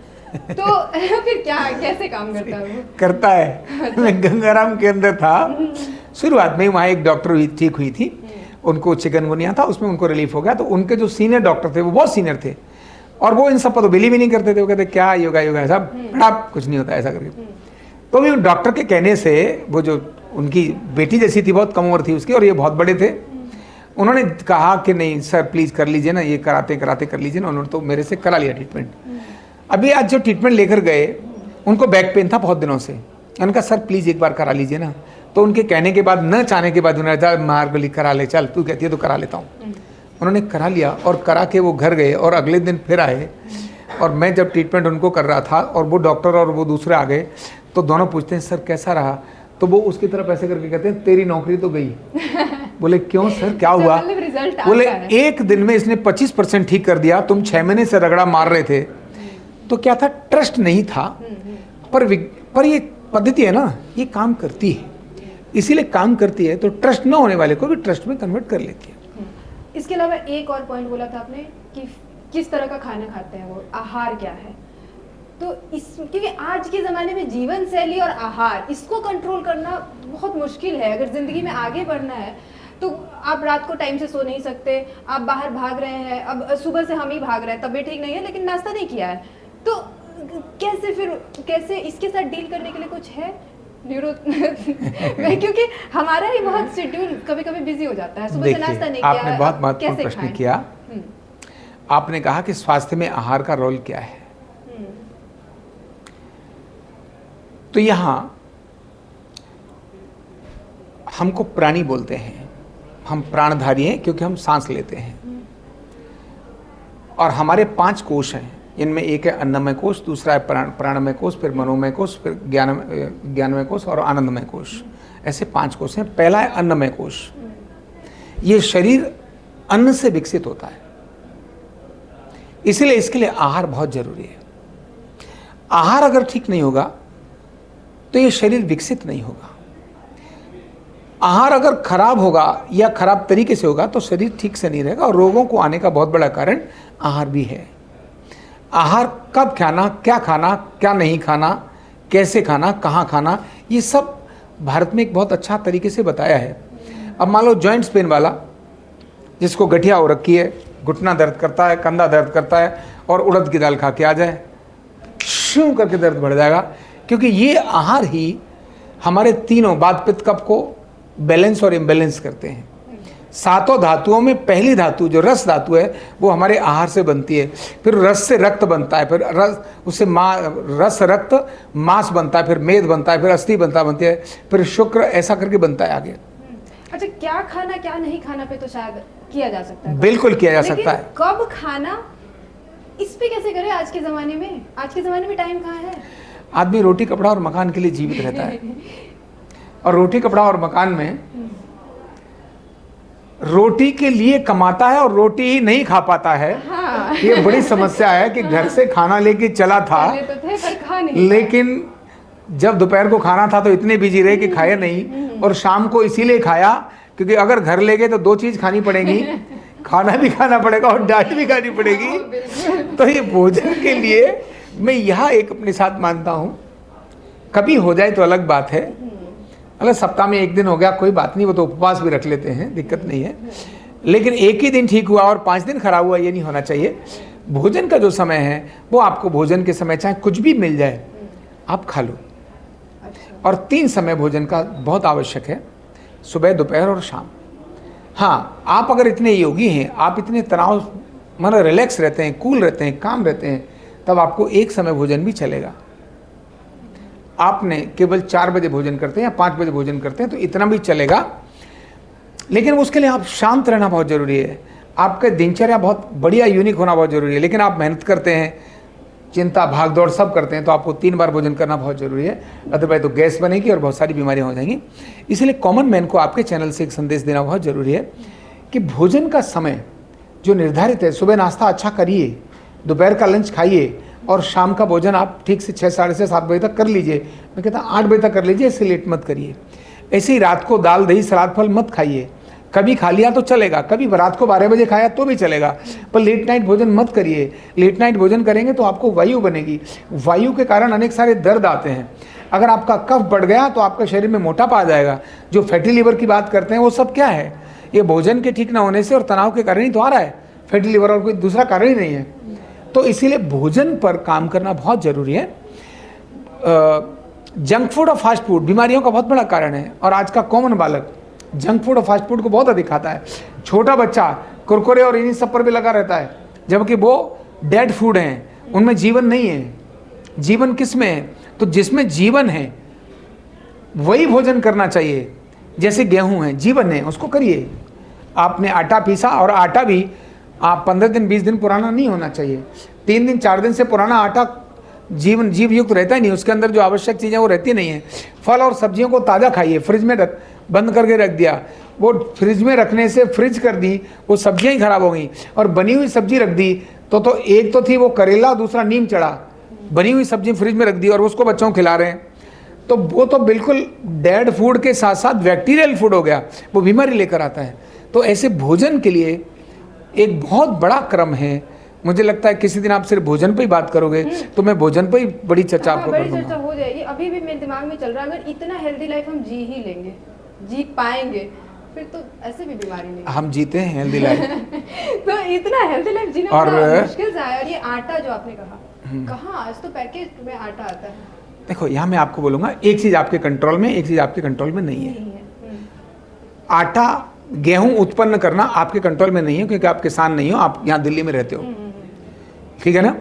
तो फिर क्या, कैसे काम करता है वो? करता है। मैं गंगाराम के अंदर था, शुरुआत में वहाँ एक डॉक्टर ठीक हुई थी, उनको चिकनगुनिया था, उसमें उनको रिलीफ हो गया। तो उनके जो सीनियर डॉक्टर थे वो बहुत सीनियर थे, और वो इन सब पर तो बिलीव ही नहीं करते थे। वो कहते क्या योगा योगा सब बड़ा, कुछ नहीं होता ऐसा करके। तो भी डॉक्टर के कहने से, वो जो उनकी बेटी जैसी थी, बहुत कम उम्र थी उसकी, और ये बहुत बड़े थे, उन्होंने कहा कि नहीं सर प्लीज़ कर लीजिए ना, ये कराते कराते कर लीजिए ना। उन्होंने तो मेरे से करा लिया ट्रीटमेंट। अभी आज जो ट्रीटमेंट लेकर गए, उनको बैक पेन था बहुत दिनों से। उन्होंने कहा सर प्लीज़ एक बार करा लीजिए ना। तो उनके कहने के बाद, न चाहने के बाद, उन्होंने कहा मार गोली करा ले, चल तू कहती है तो करा लेता हूँ। उन्होंने करा लिया, और करा के वो घर गए, और अगले दिन फिर आए, और मैं जब ट्रीटमेंट उनको कर रहा था, और वो डॉक्टर और वो दूसरे आ गए, तो दोनों पूछते हैं सर कैसा रहा? तो वो उसकी तरफ ऐसे करके कहते हैं तेरी नौकरी तो गई। बोले क्यों सर, क्या हुआ? बोले 1 दिन में इसने 25% ठीक कर दिया, तुम 6 महीने से रगड़ा मार रहे थे। तो क्या था, ट्रस्ट नहीं था। पर ये पद्धति है ना, ये काम करती है, इसीलिए काम करती है। तो ट्रस्ट न होने वाले को भी ट्रस्ट में कन्वर्ट कर लेती है। इसके अलावा एक और पॉइंट बोला था आपने कि किस तरह का खाना खाते हैं वो, आहार क्या है। तो क्योंकि आज के ज़माने में जीवन शैली और आहार, इसको कंट्रोल करना बहुत मुश्किल है। अगर ज़िंदगी में आगे बढ़ना है तो आप रात को टाइम से सो नहीं सकते, आप बाहर भाग रहे हैं, अब सुबह से हम ही भाग रहे हैं, तबीयत ठीक नहीं है लेकिन नाश्ता नहीं किया है, तो कैसे इसके साथ डील करने के लिए कुछ है क्योंकि हमारा ही बहुत शेड्यूल कभी कभी बिजी हो जाता है, सुबह से नाश्ता नहीं किया। आपने बहुत महत्वपूर्ण प्रश्न किया। आपने कहा कि स्वास्थ्य में आहार का रोल क्या है। तो यहां हमको प्राणी बोलते हैं, हम प्राणधारी हैं क्योंकि हम सांस लेते हैं, और हमारे 5 कोश हैं। इनमें एक है अन्नमय कोश, दूसरा है प्राणमय कोश, फिर मनोमय कोश, फिर ज्ञानमय कोश और आनंदमय कोश। ऐसे 5 कोश हैं। पहला है अन्नमय कोश। ये शरीर अन्न से विकसित होता है, इसलिए इसके लिए आहार बहुत जरूरी है। आहार अगर ठीक नहीं होगा तो ये शरीर विकसित नहीं होगा। आहार अगर खराब होगा या खराब तरीके से होगा तो शरीर ठीक से नहीं रहेगा, और रोगों को आने का बहुत बड़ा कारण आहार भी है। आहार कब खाना, क्या नहीं खाना, कैसे खाना, कहाँ खाना, ये सब भारत में एक बहुत अच्छा तरीके से बताया है। अब मान लो जॉइंट्स पेन वाला, जिसको गठिया हो रखी है, घुटना दर्द करता है, कंधा दर्द करता है, और उड़द की दाल खा के आ जाए, शू करके दर्द बढ़ जाएगा। क्योंकि ये आहार ही हमारे तीनों वात पित्त कफ को बैलेंस और इम्बैलेंस करते हैं। 7 धातुओं में पहली धातु जो रस धातु है वो हमारे आहार से बनती है। फिर रस से रक्त बनता है, फिर उससे रस रक्त मांस बनता है, फिर मेद बनता है, फिर अस्थि बनती है, फिर शुक्र, ऐसा करके बनता है आगे। अच्छा, क्या खाना क्या नहीं खाना पे तो शायद किया जा सकता है, बिल्कुल किया जा सकता है। कब खाना इस पे कैसे करें आज के ज़माने में? आज के ज़माने में टाइम कहाँ है? आदमी रोटी कपड़ा और मकान के लिए जीवित रहता है और रोटी कपड़ा और मकान में रोटी के लिए कमाता है और रोटी ही नहीं खा पाता है। हाँ। ये बड़ी समस्या है कि घर से खाना लेके चला था, पहले तो थे पर खा नहीं। लेकिन जब दोपहर को खाना था तो इतने बिजी रहे कि खाया नहीं, और शाम को इसीलिए खाया क्योंकि अगर घर ले गए तो दो चीज खानी पड़ेगी, खाना भी खाना पड़ेगा और डांट भी खानी पड़ेगी। तो ये भोजन के लिए मैं यह एक अपने साथ मानता हूँ, कभी हो जाए तो अलग बात है, अगर सप्ताह में एक दिन हो गया कोई बात नहीं, वो तो उपवास भी रख लेते हैं, दिक्कत नहीं है, लेकिन एक ही दिन ठीक हुआ और 5 दिन खराब हुआ ये नहीं होना चाहिए। भोजन का जो समय है वो आपको भोजन के समय चाहे कुछ भी मिल जाए आप खा लो, और 3 समय भोजन का बहुत आवश्यक है, सुबह दोपहर और शाम। हाँ, आप अगर इतने योगी हैं, आप इतने तनाव मतलब रिलैक्स रहते हैं, कूल रहते हैं, काम रहते हैं, तब आपको एक समय भोजन भी चलेगा। आपने केवल 4 बजे भोजन करते हैं या 5 बजे भोजन करते हैं तो इतना भी चलेगा, लेकिन उसके लिए आप शांत रहना बहुत ज़रूरी है। आपका दिनचर्या बहुत बढ़िया यूनिक होना बहुत ज़रूरी है, लेकिन आप मेहनत करते हैं, चिंता भाग दौड़ सब करते हैं, तो आपको 3 बार भोजन करना बहुत ज़रूरी है, अदरवाइज तो गैस बनेगी और बहुत सारी बीमारियां हो जाएंगी। इसलिए कॉमन मैन को आपके चैनल से एक संदेश देना बहुत ज़रूरी है कि भोजन का समय जो निर्धारित है, सुबह नाश्ता अच्छा करिए, दोपहर का लंच खाइए और शाम का भोजन आप ठीक से 6, साढ़े 6, 7 बजे तक कर लीजिए। मैं कहता हूँ 8 बजे तक कर लीजिए, इससे लेट मत करिए। ऐसे ही रात को दाल दही सलाद फल मत खाइए, कभी खा लिया तो चलेगा, कभी रात को 12 बजे खाया तो भी चलेगा, पर लेट नाइट भोजन मत करिए। लेट नाइट भोजन करेंगे तो आपको वायु बनेगी, वायु के कारण अनेक सारे दर्द आते हैं। अगर आपका कफ बढ़ गया तो आपके शरीर में मोटापा आ जाएगा। जो फैटी लिवर की बात करते हैं वो सब क्या है? ये भोजन के ठीक ना होने से और तनाव के कारण ही तो आ रहा है फैटी लिवर, और कोई दूसरा कारण ही नहीं है। तो इसीलिए भोजन पर काम करना बहुत ज़रूरी है। जंक फूड और फास्ट फूड बीमारियों का बहुत बड़ा कारण है, और आज का कॉमन बालक जंक फूड और फास्ट फूड को बहुत अधिक खाता है। छोटा बच्चा कुरकुरे और इन्हीं सब पर भी लगा रहता है, जबकि वो डेड फूड हैं, उनमें जीवन नहीं है। जीवन किस में है? तो जिसमें जीवन है वही भोजन करना चाहिए। जैसे गेहूं है, जीवन है, उसको करिए। आपने आटा पीसा, और आटा भी आप 15 दिन 20 दिन पुराना नहीं होना चाहिए। 3 दिन 4 दिन से पुराना आटा जीव युक्त रहता ही नहीं, उसके अंदर जो आवश्यक चीज़ें वो रहती नहीं है। फल और सब्जियों को ताज़ा खाइए। फ्रिज में बंद करके रख दिया, वो फ्रिज में रखने से फ्रिज कर दी, वो सब्जियां ही खराब हो गई। और बनी हुई सब्जी रख दी तो एक तो थी वो करेला, दूसरा नीम चढ़ा। बनी हुई सब्जी फ्रिज में रख दी और उसको बच्चों को खिला रहे हैं, तो वो तो बिल्कुल डेड फूड के साथ साथ बैक्टीरियल फूड हो गया, वो बीमारी लेकर आता है। तो ऐसे भोजन के लिए एक बहुत बड़ा क्रम है। मुझे लगता है किसी दिन आप सिर्फ भोजन पे ही बात करोगे तो मैं भोजन पे ही बड़ी चर्चा आपको कर बड़ी दूंगा। चर्चा हो जाएगी। अभी भी मेरे दिमाग में चल रहा है, अगर इतना हेल्दी लाइफ हम जी ही लेंगे, जी पाएंगे, फिर तो ऐसे भी बीमारी नहीं। हम जीते हैं हेल्दी लाइफ। तो इतना हेल्दी लाइफ जीना और बड़ा मुश्किल है। और ये आटा जो आपने कहा, कहाँ आज तो पैकेज में आटा आता है। देखो, यहाँ मैं आपको बोलूँगा, एक चीज़ आपके कंट्रोल में, एक चीज़ आपके कंट्रोल में नहीं है। आटा गेहूं उत्पन्न करना आपके कंट्रोल में नहीं है, क्योंकि आप किसान नहीं हो, आप यहाँ दिल्ली में रहते हो, ठीक है ना।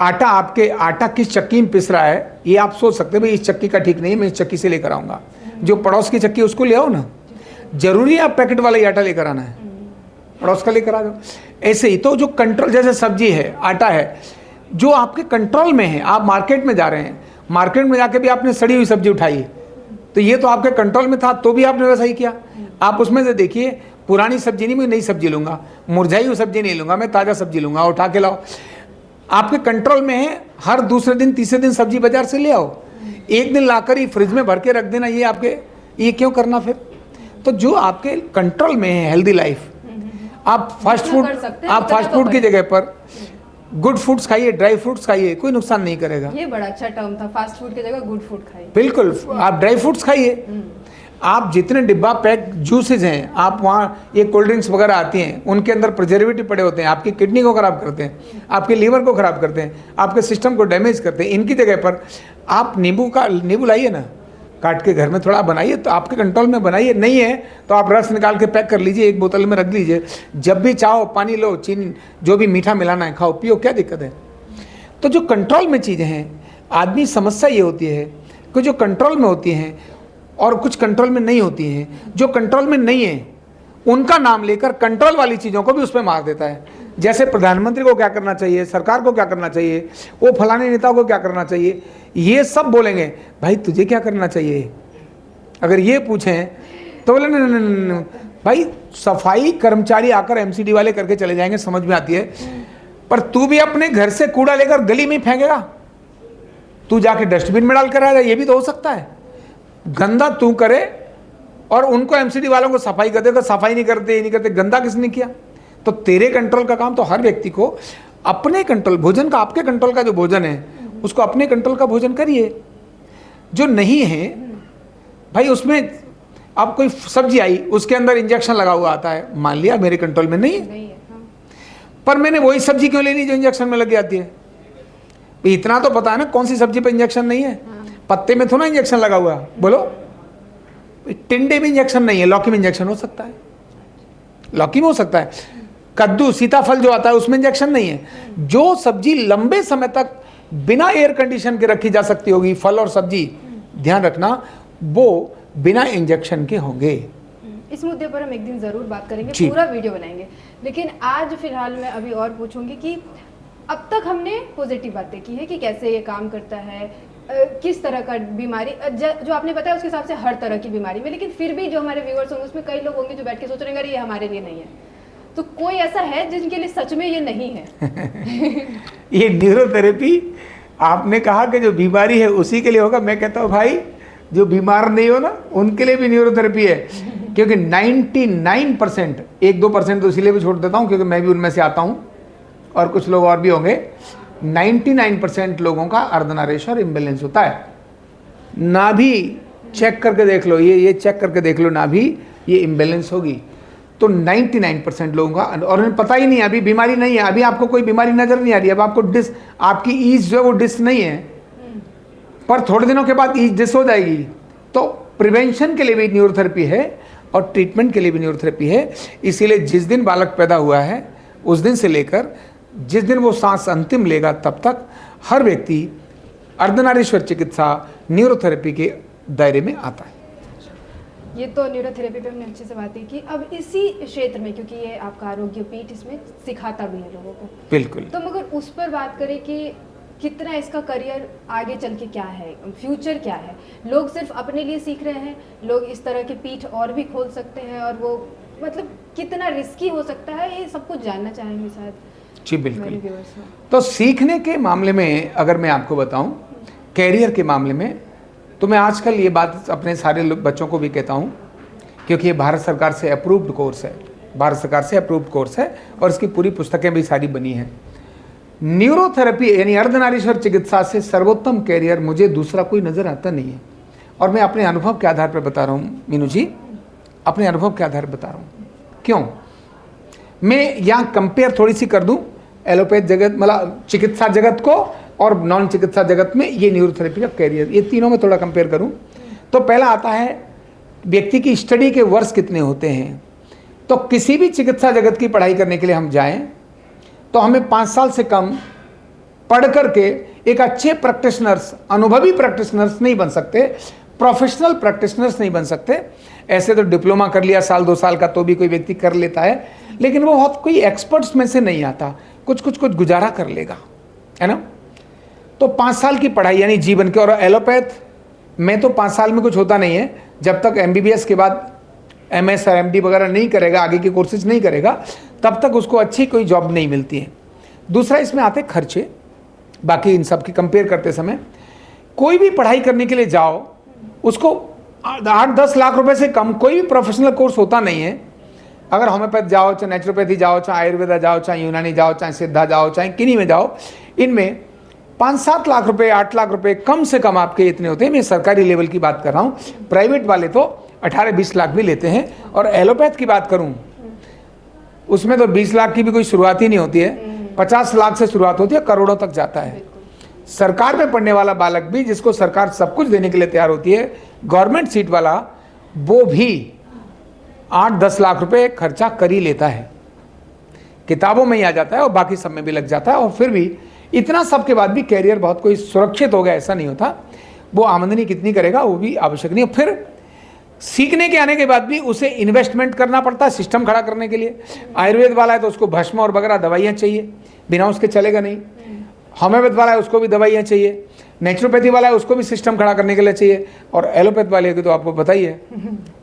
आटा किस चक्की में पिस रहा है ये आप सोच सकते हो, भाई इस चक्की का ठीक नहीं है, मैं इस चक्की से लेकर आऊँगा। जो पड़ोस की चक्की उसको ले आओ ना, जरूरी है आप पैकेट वाला ही आटा लेकर आना है, पड़ोस का लेकर आ जाओ। ऐसे ही तो जो कंट्रोल, जैसे सब्जी है, आटा है, जो आपके कंट्रोल में है। आप मार्केट में जा रहे हैं, मार्केट में जाके भी आपने सड़ी हुई सब्जी उठाई, तो ये तो आपके कंट्रोल में था, तो भी आपने वैसा ही किया। आप उसमें से देखिए, पुरानी सब्जी नहीं, मैं नई सब्जी लूँगा, मुरझाई हुई सब्जी नहीं लूँगा, मैं ताज़ा सब्जी लूँगा, उठा के लाओ। आपके कंट्रोल में है। हर दूसरे दिन तीसरे दिन सब्जी बाजार से ले आओ, एक दिन लाकर ही फ्रिज में भर के रख देना, ये क्यों करना फिर? तो जो आपके कंट्रोल में है हेल्दी लाइफ, आप फास्ट फूड की जगह पर गुड फूड्स खाइए, ड्राई फ्रूट्स खाइए, कोई नुकसान नहीं करेगा। ये बड़ा अच्छा टर्म था, फास्ट फूड की जगह गुड फूड खाइए। बिल्कुल, आप ड्राई फ्रूट्स खाइए। आप जितने डिब्बा पैक जूसेज हैं, आप वहाँ ये कोल्ड ड्रिंक्स वगैरह आती हैं, उनके अंदर प्रिजर्वेटिव पड़े होते हैं, आपकी किडनी को ख़राब करते हैं, आपके लीवर को ख़राब करते हैं, आपके सिस्टम को डैमेज करते हैं। इनकी जगह पर आप नींबू लाइए ना, काट के घर में थोड़ा बनाइए, तो आपके कंट्रोल में बनाइए। नहीं है तो आप रस निकाल के पैक कर लीजिए, एक बोतल में रख लीजिए, जब भी चाहो पानी लो, चीनी, जो भी मीठा मिलाना है खाओ पियो, क्या दिक्कत है। तो जो कंट्रोल में चीज़ें हैं, आदमी समस्या ये होती है कि जो कंट्रोल में होती हैं और कुछ कंट्रोल में नहीं होती हैं। जो कंट्रोल में नहीं है उनका नाम लेकर कंट्रोल वाली चीज़ों को भी उस पर मार देता है। जैसे प्रधानमंत्री को क्या करना चाहिए, सरकार को क्या करना चाहिए, वो फलाने नेता को क्या करना चाहिए, ये सब बोलेंगे। भाई तुझे क्या करना चाहिए अगर ये पूछें तो बोले नहीं, भाई सफाई कर्मचारी आकर एमसीडी वाले करके चले जाएंगे, समझ में आती है, पर तू भी अपने घर से कूड़ा लेकर गली में फेंकेगा, तू जाके डस्टबिन में डाल कर आएगा, ये भी तो हो सकता है। गंदा तू करे और उनको एमसीडी वालों को सफाई कर देगा, सफाई नहीं करते, ये नहीं करते, गंदा किसने किया? तो तेरे कंट्रोल का काम तो हर व्यक्ति को अपने कंट्रोल, भोजन का आपके कंट्रोल का जो भोजन है उसको अपने कंट्रोल का भोजन करिए। जो नहीं है भाई, उसमें अब कोई सब्जी आई उसके अंदर इंजेक्शन लगा हुआ आता है, मान लिया मेरे कंट्रोल में नहीं है, पर मैंने वही सब्जी क्यों लेनी जो इंजेक्शन में लग जाती है? इतना तो पता है ना कौन सी सब्जी पे इंजेक्शन नहीं है। पत्ते में थोड़ा इंजेक्शन लगा हुआ, बोलो। टिंडे में इंजेक्शन नहीं है, लौकी में इंजेक्शन हो सकता है, लौकी में हो सकता है। कद्दू, सीताफल जो आता है उसमें इंजेक्शन नहीं है। जो सब्जी लंबे समय तक बिना एयर कंडीशन के रखी जा सकती होगी, फल और सब्जी, ध्यान रखना वो बिना इंजेक्शन के होंगे। इस मुद्दे पर हम एक दिन जरूर बात करेंगे, पूरा वीडियो बनाएंगे। लेकिन आज फिलहाल मैं अभी और पूछूंगी कि अब तक हमने पॉजिटिव बातें की है कि कैसे ये काम करता है, किस तरह का बीमारी, जो आपने बताया उसके हिसाब से हर तरह की बीमारी में, लेकिन फिर भी जो हमारे व्यूअर्स होंगे उसमें कई लोग होंगे जो बैठ के सोच रहे हैं ये हमारे लिए नहीं है, तो कोई ऐसा है जिनके लिए सच में ये नहीं है? ये न्यूरोथेरेपी आपने कहा कि जो बीमारी है उसी के लिए होगा। मैं कहता हूँ भाई जो बीमार नहीं हो ना उनके लिए भी न्यूरोथेरेपी है, क्योंकि 99%, 1-2% तो इसीलिए भी छोड़ देता हूँ क्योंकि मैं भी उनमें से आता हूँ और कुछ लोग और भी होंगे। 99% लोगों का अर्धनारेश इम्बैलेंस होता है। नाभि चेक करके देख लो, ये चेक करके देख लो, नाभि ये इम्बैलेंस होगी तो 99% लोगों का, और उन्हें पता ही नहीं है, अभी बीमारी नहीं है, अभी आपको कोई बीमारी नजर नहीं आ रही है, अब आपको डिस, आपकी ईज जो है वो डिस नहीं है, पर थोड़े दिनों के बाद ईज डिस हो जाएगी। तो प्रिवेंशन के लिए भी न्यूरोथेरेपी है और ट्रीटमेंट के लिए भी न्यूरोथेरेपी है। इसीलिए जिस दिन बालक पैदा हुआ है उस दिन से लेकर जिस दिन वो सांस अंतिम लेगा तब तक हर व्यक्ति अर्धनारीश्वर चिकित्सा न्यूरोथेरेपी के दायरे में आता है। ये तो न्यूरोथेरेपी पे हमने अच्छे से बात की। अब इसी क्षेत्र में, क्योंकि ये आपका आरोग्य पीठ इसमें सिखाता भी है लोगों को, बिल्कुल, तो मगर उस पर बात करें कि कितना इसका करियर आगे चल के क्या है, फ्यूचर क्या है? लोग सिर्फ अपने लिए सीख रहे हैं, लोग इस तरह के पीठ और भी खोल सकते हैं, और वो मतलब कितना रिस्की हो सकता है ये सब कुछ जानना चाहेंगे शायद। जी बिल्कुल। तो सीखने के मामले में अगर मैं आपको बताऊं, कैरियर के मामले में, तो मैं आजकल ये बात अपने सारे बच्चों को भी कहता हूं, क्योंकि ये भारत सरकार से अप्रूव्ड कोर्स है, भारत सरकार से अप्रूव्ड कोर्स है और इसकी पूरी पुस्तकें भी सारी बनी हैं। न्यूरोथेरेपी यानी अर्धनारीश्वर चिकित्सा से सर्वोत्तम कैरियर मुझे दूसरा कोई नज़र आता नहीं है। और मैं अपने अनुभव के आधार पर बता रहा हूँ मीनू जी, अपने अनुभव के आधार पर बता रहा हूँ। क्यों? मैं यहाँ कंपेयर थोड़ी सी कर दूँ एलोपैथ जगत, मतलब चिकित्सा जगत को और नॉन चिकित्सा जगत में ये न्यूरोथेरेपी का कैरियर, ये तीनों में थोड़ा कंपेयर करूँ तो पहला आता है व्यक्ति की स्टडी के वर्ष कितने होते हैं। तो किसी भी चिकित्सा जगत की पढ़ाई करने के लिए हम जाएं तो हमें 5 साल से कम पढ़ करके एक अच्छे प्रैक्टिशनर्स, अनुभवी प्रैक्टिशनर्स नहीं बन सकते, प्रोफेशनल प्रैक्टिशनर्स नहीं बन सकते। ऐसे तो डिप्लोमा कर लिया साल 2 साल का तो भी कोई व्यक्ति कर लेता है, लेकिन वो बहुत कोई एक्सपर्ट्स में से नहीं आता, कुछ गुजारा कर लेगा, है ना। तो 5 साल की पढ़ाई यानी जीवन के, और एलोपैथ में तो 5 साल में कुछ होता नहीं है, जब तक MBBS के बाद MS और MD वगैरह नहीं करेगा, आगे की कोर्सेज नहीं करेगा, तब तक उसको अच्छी कोई जॉब नहीं मिलती है। दूसरा इसमें आते खर्चे, बाकी इन सब की कंपेयर करते समय कोई भी पढ़ाई करने के लिए जाओ उसको 8-10 लाख रुपए से कम कोई भी प्रोफेशनल कोर्स होता नहीं है। अगर होम्योपैथ जाओ, चाहे नेचुरोपैथी जाओ, चाहे आयुर्वेदा जाओ, चाहे यूनानी जाओ, चाहे सिद्धा जाओ, चाहे किन्हीं में जाओ, इनमें 5-7 लाख रुपए, 8 लाख रुपए कम से कम आपके इतने होते हैं। मैं सरकारी लेवल की बात कर रहा हूँ, प्राइवेट वाले तो 18-20 लाख भी लेते हैं। और एलोपैथ की बात करूँ उसमें तो 20 लाख की भी कोई शुरुआत ही नहीं होती है, 50 लाख से शुरुआत होती है, करोड़ों तक जाता है। सरकार में पढ़ने वाला बालक भी, जिसको सरकार सब कुछ देने के लिए तैयार होती है, गवर्नमेंट सीट वाला, वो भी 8-10 लाख रुपए खर्चा कर ही लेता है, किताबों में ही आ जाता है और बाकी सब में भी लग जाता है। और फिर भी इतना सब के बाद भी कैरियर बहुत कोई सुरक्षित हो गया ऐसा नहीं होता, वो आमदनी कितनी करेगा वो भी आवश्यक नहीं है। फिर सीखने के आने के बाद भी उसे इन्वेस्टमेंट करना पड़ता है सिस्टम खड़ा करने के लिए। आयुर्वेद वाला है तो उसको भस्म और वगैरह दवाइयाँ चाहिए, बिना उसके चलेगा नहीं। होम्योपैथ वाला है उसको भी दवाइयाँ चाहिए, नेचुरोपैथी वाला है उसको भी सिस्टम खड़ा करने के लिए चाहिए, और एलोपैथ वाले की तो आपको पता ही है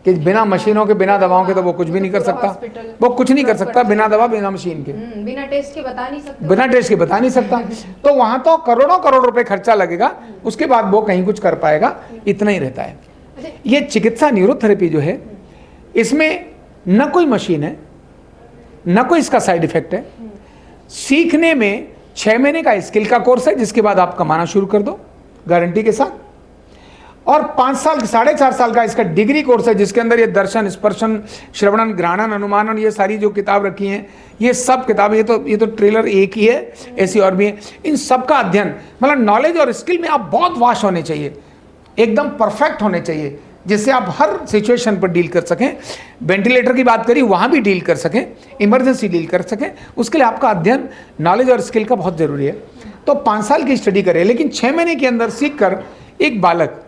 कि बिना मशीनों के, बिना दवाओं के तो वो कुछ भी नहीं कर सकता, वो कुछ नहीं कर सकता बिना दवा बिना मशीन के, बिना टेस्ट के बता नहीं सकता, बिना टेस्ट के बता नहीं सकता। तो वहां तो करोड़ों करोड़ रुपए खर्चा लगेगा, उसके बाद वो कहीं कुछ कर पाएगा, इतना ही रहता है। ये चिकित्सा न्यूरोथेरेपी जो है, इसमें न कोई मशीन है, न कोई इसका साइड इफेक्ट है। सीखने में 6 महीने का स्किल का कोर्स है, जिसके बाद आप कमाना शुरू कर दो गारंटी के साथ, और 5 साल 4.5 साल का इसका डिग्री कोर्स है, जिसके अंदर ये दर्शन, स्पर्शन, श्रवणन, ग्रहणन, अनुमानन, ये सारी जो किताब रखी हैं, ये सब किताब, ये तो ट्रेलर एक ही है, ऐसी और भी है। इन सब का अध्ययन, मतलब नॉलेज और स्किल में आप बहुत वाश होने चाहिए, एकदम परफेक्ट होने चाहिए, जिससे आप हर सिचुएशन पर डील कर सकें। वेंटिलेटर की बात करी, वहाँ भी डील कर सकें, इमरजेंसी डील कर सकें, उसके लिए आपका अध्ययन, नॉलेज और स्किल का बहुत ज़रूरी है। तो 5 साल की स्टडी करें, लेकिन 6 महीने के अंदर सीख कर एक बालक,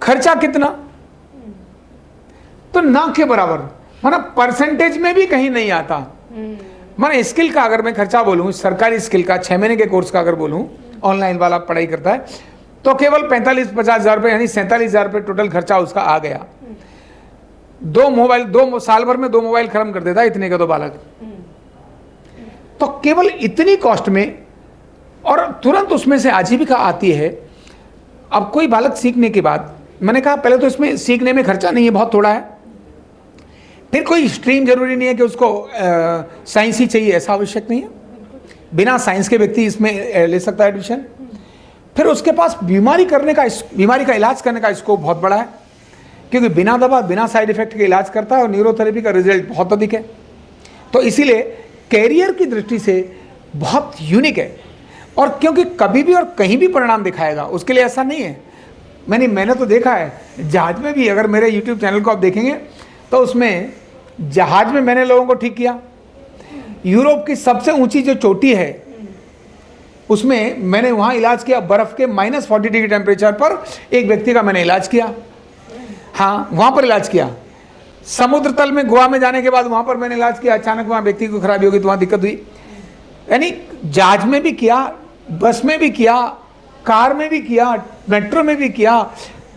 खर्चा कितना, तो ना के बराबर, मतलब परसेंटेज में भी कहीं नहीं आता। माना स्किल का अगर मैं खर्चा बोलूँ, सरकारी स्किल का 6 महीने के कोर्स का अगर बोलूँ, ऑनलाइन वाला पढ़ाई करता है, तो केवल 45-50 हज़ार रुपये, यानी 47,000 रुपये टोटल खर्चा उसका आ गया। 2 साल भर में 2 मोबाइल खत्म कर देता है, इतने का तो बालक। तो केवल इतनी कॉस्ट में, और तुरंत उसमें से आजीविका आती है। अब कोई बालक सीखने के बाद, मैंने कहा पहले तो इसमें सीखने में खर्चा नहीं है, बहुत थोड़ा है। फिर कोई स्ट्रीम जरूरी नहीं है कि उसको साइंस ही चाहिए, ऐसा आवश्यक नहीं है, बिना साइंस के व्यक्ति इसमें ले सकता है एडमिशन। फिर उसके पास बीमारी का इलाज करने का स्कोप बहुत बड़ा है, क्योंकि बिना दवा, बिना साइड इफेक्ट के इलाज करता है, और न्यूरोथेरेपी का रिजल्ट बहुत अधिक है। तो इसीलिए कैरियर की दृष्टि से बहुत यूनिक है, और क्योंकि कभी भी और कहीं भी परिणाम दिखाएगा, उसके लिए ऐसा नहीं है। मैंने तो देखा है जहाज में भी, अगर मेरे YouTube चैनल को आप देखेंगे तो उसमें जहाज में मैंने लोगों को ठीक किया। यूरोप की सबसे ऊंची जो चोटी है, उसमें मैंने वहाँ इलाज किया, बर्फ़ के -40 डिग्री टेम्परेचर पर एक व्यक्ति का मैंने इलाज किया। हाँ, वहाँ पर इलाज किया। समुद्र तल में गोवा में जाने के बाद वहाँ पर मैंने इलाज किया। अचानक वहाँ व्यक्ति को खराबी हो गई तो वहाँ दिक्कत हुई। यानी जहाज में भी किया, बस में भी किया, कार में भी किया, मेट्रो में भी किया,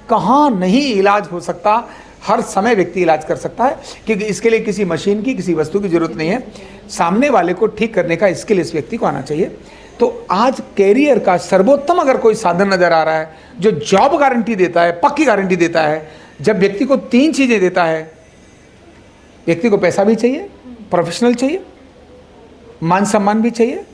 कहाँ नहीं इलाज हो सकता, हर समय व्यक्ति इलाज कर सकता है, क्योंकि इसके लिए किसी मशीन की, किसी वस्तु की जरूरत नहीं है। सामने वाले को ठीक करने का स्किल इस व्यक्ति को आना चाहिए। तो आज कैरियर का सर्वोत्तम अगर कोई साधन नजर आ रहा है, जो जॉब गारंटी देता है, पक्की गारंटी देता है, जब व्यक्ति को 3 चीजें देता है, व्यक्ति को पैसा भी चाहिए, प्रोफेशनल चाहिए, मान सम्मान भी चाहिए,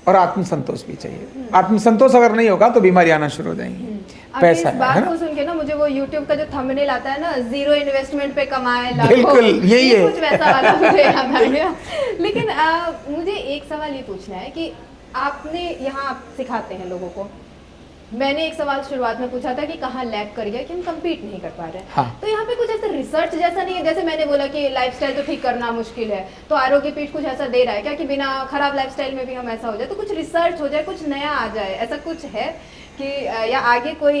और आत्मसंतोष भी चाहिए। आत्मसंतोष अगर नहीं होगा तो बीमारी आना शुरू हो जाएंगी। पैसा इस बात को सुन के ना मुझे वो YouTube का जो थंबनेल आता है ना, 0 इन्वेस्टमेंट पे कमाए लाखों, बिल्कुल यही है, कुछ वैसा वाला मुझे याद आ गया। लेकिन मुझे एक सवाल ये पूछना है कि आपने यहाँ आप सिखाते हैं लोगों को, मैंने एक सवाल शुरुआत में पूछा था कि कहाँ लैग कर गया कि हम कम्पीट नहीं कर पा रहे हैं। हाँ। तो यहाँ पे कुछ ऐसा रिसर्च जैसा नहीं है, जैसे मैंने बोला कि लाइफस्टाइल तो ठीक करना मुश्किल है, तो आरोग्य पीठ कुछ ऐसा दे रहा है क्या कि बिना खराब लाइफस्टाइल में भी हम ऐसा हो जाए, तो कुछ रिसर्च हो जाए, कुछ नया आ जाए, ऐसा कुछ है कि या आगे कोई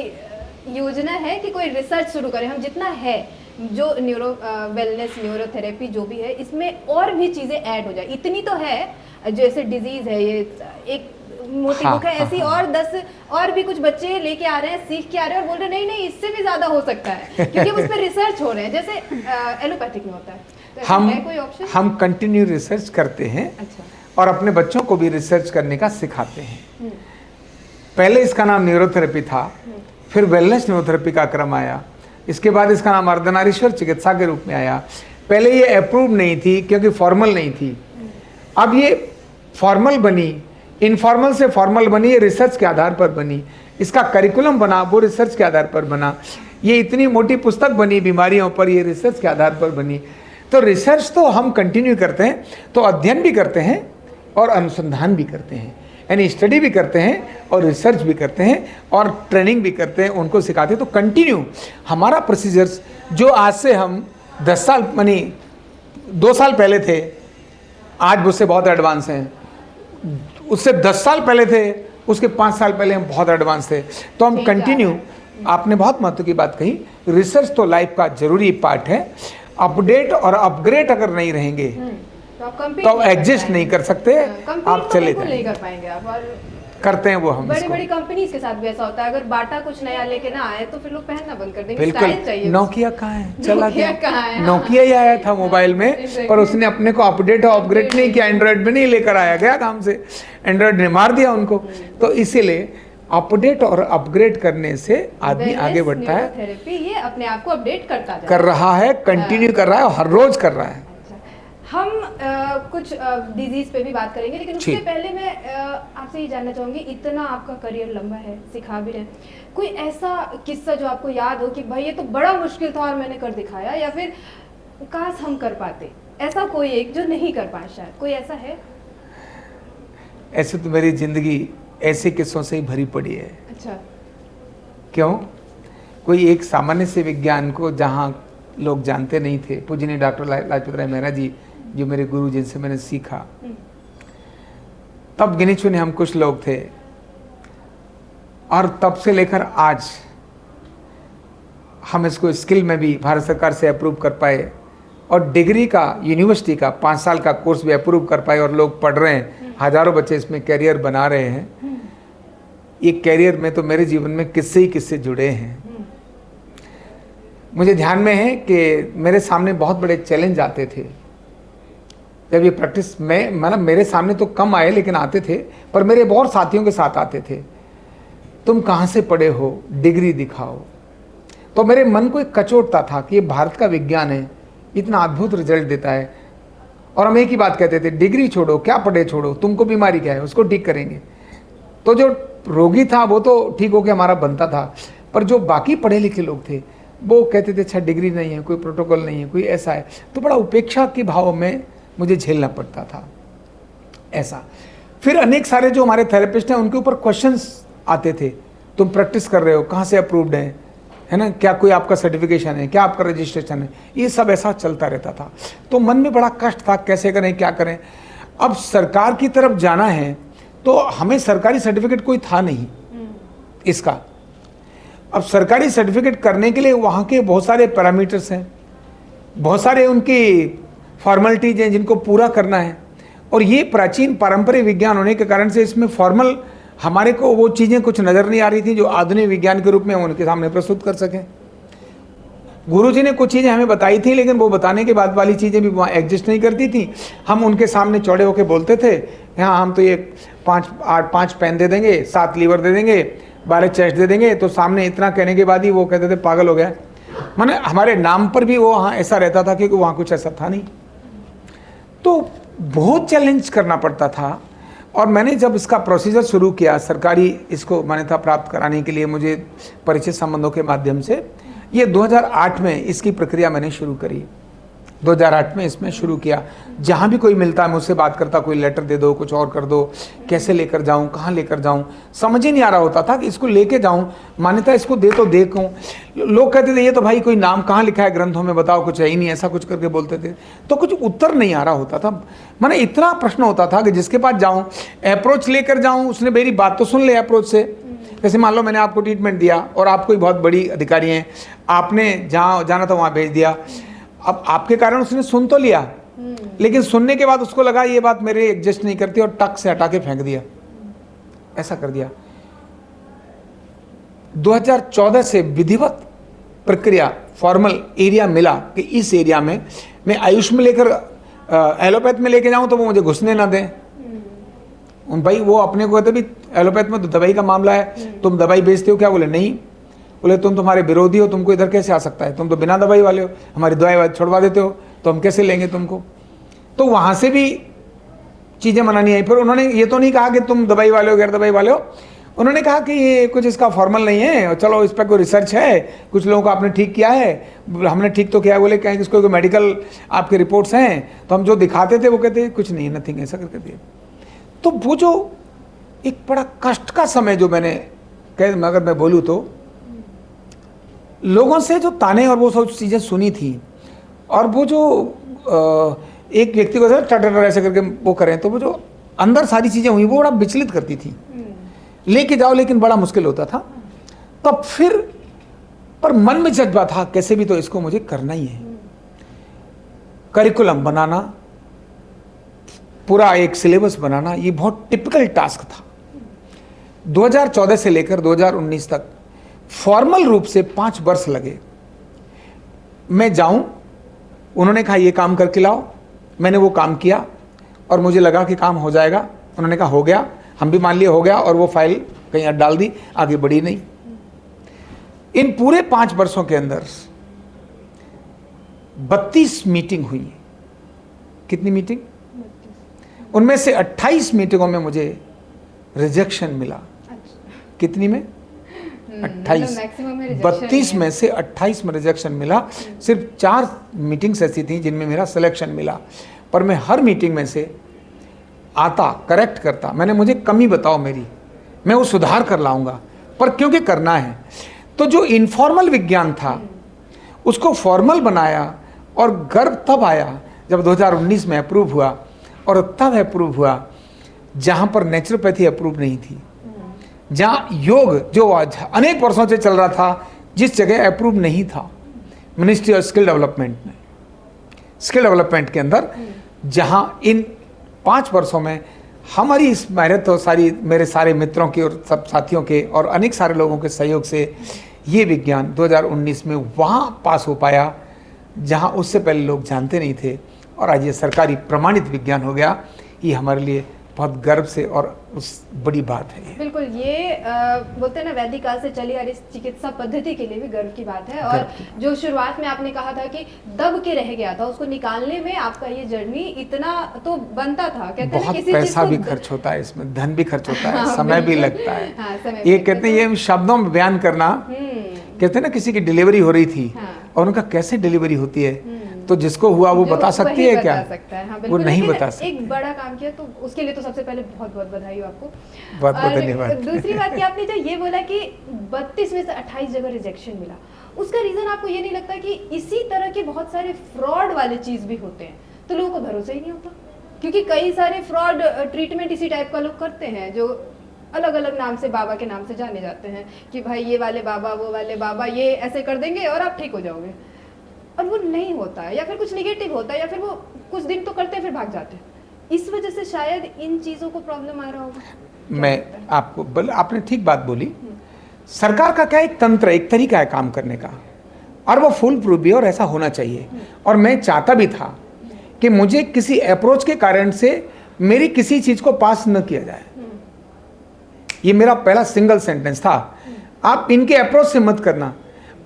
योजना है कि कोई रिसर्च शुरू करें हम, जितना है जो वेलनेस न्यूरोथेरेपी जो भी है, इसमें और भी चीज़ें ऐड हो जाए। इतनी तो है, जैसे डिजीज़ है, ये एक मोटी बुक है, ऐसी और 10 और भी कुछ बच्चे लेके आ रहे हैं, सीख के आ रहे हैं और बोल रहे हैं नहीं इससे भी ज़्यादा हो सकता है, क्योंकि उस पर रिसर्च हो रहे हैं, जैसे एलोपैथिक में होता है। तो है कोई ऑप्शन? हम कंटिन्यू रिसर्च करते हैं। अच्छा। और अपने बच्चों को भी रिसर्च करने का सिखाते हैं। पहले इसका नाम न्यूरोथेरेपी था, फिर वेलनेस न्यूरोथेरेपी का क्रम आया, इसके बाद इसका नाम अर्धनारीश्वर चिकित्सा के रूप में आया। पहले ये अप्रूव नहीं थी क्योंकि फॉर्मल नहीं थी, अब ये फॉर्मल बनी, इनफॉर्मल से फॉर्मल बनी, ये रिसर्च के आधार पर बनी, इसका करिकुलम बना वो रिसर्च के आधार पर बना, ये इतनी मोटी पुस्तक बनी बीमारियों पर, ये रिसर्च के आधार पर बनी। तो रिसर्च तो हम कंटिन्यू करते हैं, तो अध्ययन भी करते हैं और अनुसंधान भी करते हैं, यानी स्टडी भी करते हैं और रिसर्च भी करते हैं और ट्रेनिंग भी करते हैं, उनको सिखाते हैं। तो कंटिन्यू हमारा प्रोसीजर्स जो आज से हम 10 साल यानी 2 साल पहले थे, आज मुझसे बहुत एडवांस हैं, उससे 10 साल पहले थे, उसके 5 साल पहले हम बहुत एडवांस थे। तो हम कंटिन्यू आपने बहुत महत्व की बात कही, रिसर्च तो लाइफ का जरूरी पार्ट है। अपडेट और अपग्रेड अगर नहीं रहेंगे तो एग्जिस्ट नहीं कर सकते, आप चले नहीं कर पाएंगे आप। और करते हैं वो हम बड़ी बड़ी कंपनीज के साथ भी ऐसा होता है, अगर बाटा कुछ नया लेके ना आए तो फिर लोग पहनना बंद कर देंगे। बिल्कुल। नोकिया कहाँ है, चला गया। हाँ। नोकिया ही आया था मोबाइल में, पर उसने अपने को अपडेट और अपग्रेड नहीं किया, एंड्रॉइड में नहीं लेकर आया गया काम से, एंड्रॉइड ने मार दिया उनको। तो इसीलिए अपडेट और अपग्रेड करने से आदमी आगे बढ़ता है। थेरेपी ये अपने आप को अपडेट कर रहा है, कंटिन्यू कर रहा है, हर रोज कर रहा है। हम कुछ डिजीज पे भी बात करेंगे, लेकिन उससे पहले मैं आपसे ये जानना चाहूंगी, इतना आपका करियर लंबा है, सिखा भी रहे, कोई ऐसा किस्सा जो आपको याद हो कि भाई ये तो बड़ा मुश्किल था और मैंने कर दिखाया, या फिर काश हम कर पाते, ऐसा कोई एक जो नहीं कर पाए शायद, कोई ऐसा है? ऐसे तो मेरी जिंदगी ऐसे किस्सों से ही भरी पड़ी है। अच्छा। क्यों? कोई एक सामान्य से विज्ञान को जहाँ लोग जानते नहीं थे, पूजनीय डॉक्टर लाजपत राय मेहरा जी जो मेरे गुरु जिनसे मैंने सीखा, तब गिने चुने हम कुछ लोग थे, और तब से लेकर आज हम इसको स्किल में भी भारत सरकार से अप्रूव कर पाए, और डिग्री का यूनिवर्सिटी का 5 साल का कोर्स भी अप्रूव कर पाए, और लोग पढ़ रहे हैं, हजारों बच्चे इसमें कैरियर बना रहे हैं। ये कैरियर में तो मेरे जीवन में किस्से ही किस्से जुड़े हैं। मुझे ध्यान में है कि मेरे सामने बहुत बड़े चैलेंज आते थे जब ये प्रैक्टिस में, मतलब मेरे सामने तो कम आए लेकिन आते थे, पर मेरे बहुत साथियों के साथ आते थे। तुम कहाँ से पढ़े हो, डिग्री दिखाओ। तो मेरे मन को एक कचोटता था कि ये भारत का विज्ञान है, इतना अद्भुत रिजल्ट देता है, और हम एक ही बात कहते थे, डिग्री छोड़ो, क्या पढ़े छोड़ो, तुमको बीमारी क्या है, उसको ठीक करेंगे। तो जो रोगी था वो तो ठीक होकर हमारा बनता था, पर जो बाकी पढ़े लिखे लोग थे वो कहते थे अच्छा डिग्री नहीं है, कोई प्रोटोकॉल नहीं है, कोई ऐसा है, तो बड़ा उपेक्षा के भाव में मुझे झेलना पड़ता था ऐसा। फिर अनेक सारे जो हमारे थेरेपिस्ट हैं उनके ऊपर क्वेश्चंस आते थे, तुम प्रैक्टिस कर रहे हो, कहाँ से अप्रूव्ड है ना, क्या कोई आपका सर्टिफिकेशन है, क्या आपका रजिस्ट्रेशन है, ये सब ऐसा चलता रहता था। तो मन में बड़ा कष्ट था, कैसे करें, क्या करें। अब सरकार की तरफ जाना है तो हमें सरकारी सर्टिफिकेट कोई था नहीं इसका। अब सरकारी सर्टिफिकेट करने के लिए वहाँ के बहुत सारे पैरामीटर्स हैं, बहुत सारे उनकी फॉर्मेलिटीज हैं जिनको पूरा करना है, और ये प्राचीन पारंपरिक विज्ञान होने के कारण से इसमें फॉर्मल हमारे को वो चीज़ें कुछ नज़र नहीं आ रही थी जो आधुनिक विज्ञान के रूप में हम उनके सामने प्रस्तुत कर सकें। गुरुजी ने कुछ चीज़ें हमें बताई थी, लेकिन वो बताने के बाद वाली चीज़ें भी वहाँ एग्जिस्ट नहीं करती थी। हम उनके सामने चौड़े होकर बोलते थे, हाँ हम तो ये 5 पेन दे देंगे, 7 लीवर दे देंगे, 12 चेस्ट दे देंगे, तो सामने इतना कहने के बाद ही वो कहते थे पागल हो गया। माने हमारे नाम पर भी वो वहाँ ऐसा रहता था क्योंकि वहाँ कुछ ऐसा था नहीं। तो बहुत चैलेंज करना पड़ता था, और मैंने जब इसका प्रोसीजर शुरू किया, सरकारी इसको मान्यता प्राप्त कराने के लिए मुझे परिचित संबंधों के माध्यम से, ये 2008 में इसकी प्रक्रिया मैंने शुरू करी। 2008 में इसमें शुरू किया, जहाँ भी कोई मिलता है मुझसे बात करता, कोई लेटर दे दो, कुछ और कर दो, कैसे लेकर जाऊँ, कहाँ लेकर जाऊँ, समझ ही नहीं आ रहा होता था कि इसको लेके जाऊँ, मान्यता इसको दे तो देखूँ। लोग कहते थे ये तो भाई कोई नाम कहाँ लिखा है ग्रंथों में, बताओ, कुछ है ही नहीं, ऐसा कुछ करके बोलते थे। तो कुछ उत्तर नहीं आ रहा होता था, मैंने इतना प्रश्न होता था कि जिसके पास जाऊँ, अप्रोच लेकर जाऊँ, उसने मेरी बात तो सुन ले अप्रोच से। जैसे मान लो मैंने आपको ट्रीटमेंट दिया और आप कोई बहुत बड़ी अधिकारी हैं, आपने जहाँ जाना था वहाँ भेज दिया, अब आपके कारण उसने सुन तो लिया, लेकिन सुनने के बाद उसको लगा ये बात मेरे एडजस्ट नहीं करती, और टक से हटा के फेंक दिया, ऐसा कर दिया। 2014 से विधिवत प्रक्रिया फॉर्मल एरिया मिला कि इस एरिया में मैं आयुष में लेकर एलोपैथ में लेके जाऊं तो वो मुझे घुसने ना दें। उन भाई वो अपने को कहते भी एलोपैथ में तो दवाई का मामला है, तुम दवाई बेचते हो क्या? बोले नहीं। बोले तुम तुम्हारे विरोधी हो, तुमको इधर कैसे आ सकता है, तुम तो बिना दवाई वाले हो, हमारी दवाई छोड़वा देते हो, तो हम कैसे लेंगे तुमको। तो वहाँ से भी चीज़ें मनानी आई। फिर उन्होंने ये तो नहीं कहा कि तुम दवाई वाले हो, गैर दवाई वाले हो, उन्होंने कहा कि ये कुछ इसका फॉर्मल नहीं है, और चलो इस पर कोई रिसर्च है, कुछ लोगों को आपने ठीक किया है, हमने ठीक तो किया है। बोले कहें इसको कोई मेडिकल आपके रिपोर्ट्स हैं, तो हम जो दिखाते थे वो कहते कुछ नहीं, नथिंग, ऐसा करके दिए। तो वो जो एक बड़ा कष्ट का समय जो मैंने अगर मैं बोलूँ तो लोगों से जो ताने और वो सब चीज़ें सुनी थी, और वो जो एक व्यक्ति को टटर ऐसे करके वो करें, तो वो जो अंदर सारी चीज़ें हुई वो बड़ा विचलित करती थी। लेके जाओ, लेकिन बड़ा मुश्किल होता था। तब फिर पर मन में जज्बा था कैसे भी तो इसको मुझे करना ही है। करिकुलम बनाना, पूरा एक सिलेबस बनाना, ये बहुत टिपिकल टास्क था। 2014 से लेकर 2019 तक फॉर्मल रूप से 5 वर्ष लगे। मैं जाऊं, उन्होंने कहा ये काम करके लाओ, मैंने वो काम किया और मुझे लगा कि काम हो जाएगा। उन्होंने कहा हो गया, हम भी मान लिए हो गया, और वो फाइल कहीं डाल दी, आगे बढ़ी नहीं। इन पूरे 5 वर्षों के अंदर 32 मीटिंग हुई। कितनी मीटिंग? उनमें से 28 मीटिंगों में मुझे रिजेक्शन मिला। कितनी में? 28। 32 में से 28 में रिजेक्शन मिला। सिर्फ 4 मीटिंग्स ऐसी थी जिनमें मेरा सिलेक्शन मिला, पर मैं हर मीटिंग में से आता, करेक्ट करता। मैंने मुझे कमी बताओ मेरी, मैं वो सुधार कर लाऊंगा, पर क्योंकि करना है। तो जो इनफॉर्मल विज्ञान था उसको फॉर्मल बनाया, और गर्व तब आया जब 2019 में अप्रूव हुआ। और तब अप्रूव हुआ जहाँ पर नेचुरोपैथी अप्रूव नहीं थी, जहाँ योग जो आज अनेक वर्षों से चल रहा था, जिस जगह अप्रूव नहीं था। मिनिस्ट्री ऑफ स्किल डेवलपमेंट में, स्किल डेवलपमेंट के अंदर, जहाँ इन 5 वर्षों में हमारी इस मेहनत और मेरे सारे मित्रों के और सब साथियों के और अनेक सारे लोगों के सहयोग से ये विज्ञान 2019 में वहाँ पास हो पाया जहाँ उससे पहले लोग जानते नहीं थे, और आज ये सरकारी प्रमाणित विज्ञान हो गया। ये हमारे लिए बहुत गर्व से और उस बड़ी बात है। बिल्कुल, ये बोलते हैं ना, वैदिक काल से चली आ रही चिकित्सा पद्धति के लिए भी गर्व की बात है। और जो शुरुआत में आपने कहा था कि दब के रह गया था, उसको निकालने में आपका ये जर्नी इतना तो बनता था। कहते हैं बहुत पैसा भी खर्च होता है इसमें, धन भी खर्च होता है, समय भी लगता है। ये कहते हैं, ये शब्दों में बयान करना, कहते हैं ना, किसी की डिलीवरी हो रही थी और उनका कैसे डिलीवरी होती है, तो जिसको हुआ वो बता सकती है क्या? वो नहीं बता सकती। एक बड़ा काम किया, तो उसके लिए तो सबसे पहले बहुत बहुत बधाई हो आपको। बहुत बहुत धन्यवाद। दूसरी बात कि आपने जो ये बोला कि 32 में से 28 जगह रिजेक्शन मिला, उसका रीजन आपको ये नहीं लगता कि इसी तरह के बहुत सारे फ्रॉड वाले चीज भी होते हैं, तो लोगों को भरोसा ही नहीं होता? क्योंकि कई सारे फ्रॉड ट्रीटमेंट इसी टाइप का लोग करते हैं, जो अलग अलग नाम से, बाबा के नाम से जाने जाते हैं कि भाई ये वाले बाबा, वो वाले बाबा, ये ऐसे कर देंगे और आप ठीक हो जाओगे, और वो नहीं होता है, या फिर कुछ निगेटिव होता है, या फिर वो कुछ दिन तो करते हैं फिर भाग जाते हैं। इस वजह से शायद इन चीज़ों को प्रॉब्लम आ रहा होगा। मैं आपको आपने ठीक बात बोली। सरकार का क्या एक तंत्र, एक तरीका है काम करने का, और वो फुल प्रूफ भी, और ऐसा होना चाहिए। और मैं चाहता भी था कि मुझे किसी अप्रोच के कारण से मेरी किसी चीज़ को पास न किया जाए। ये मेरा पहला सिंगल सेंटेंस था। आप इनके अप्रोच से मत करना,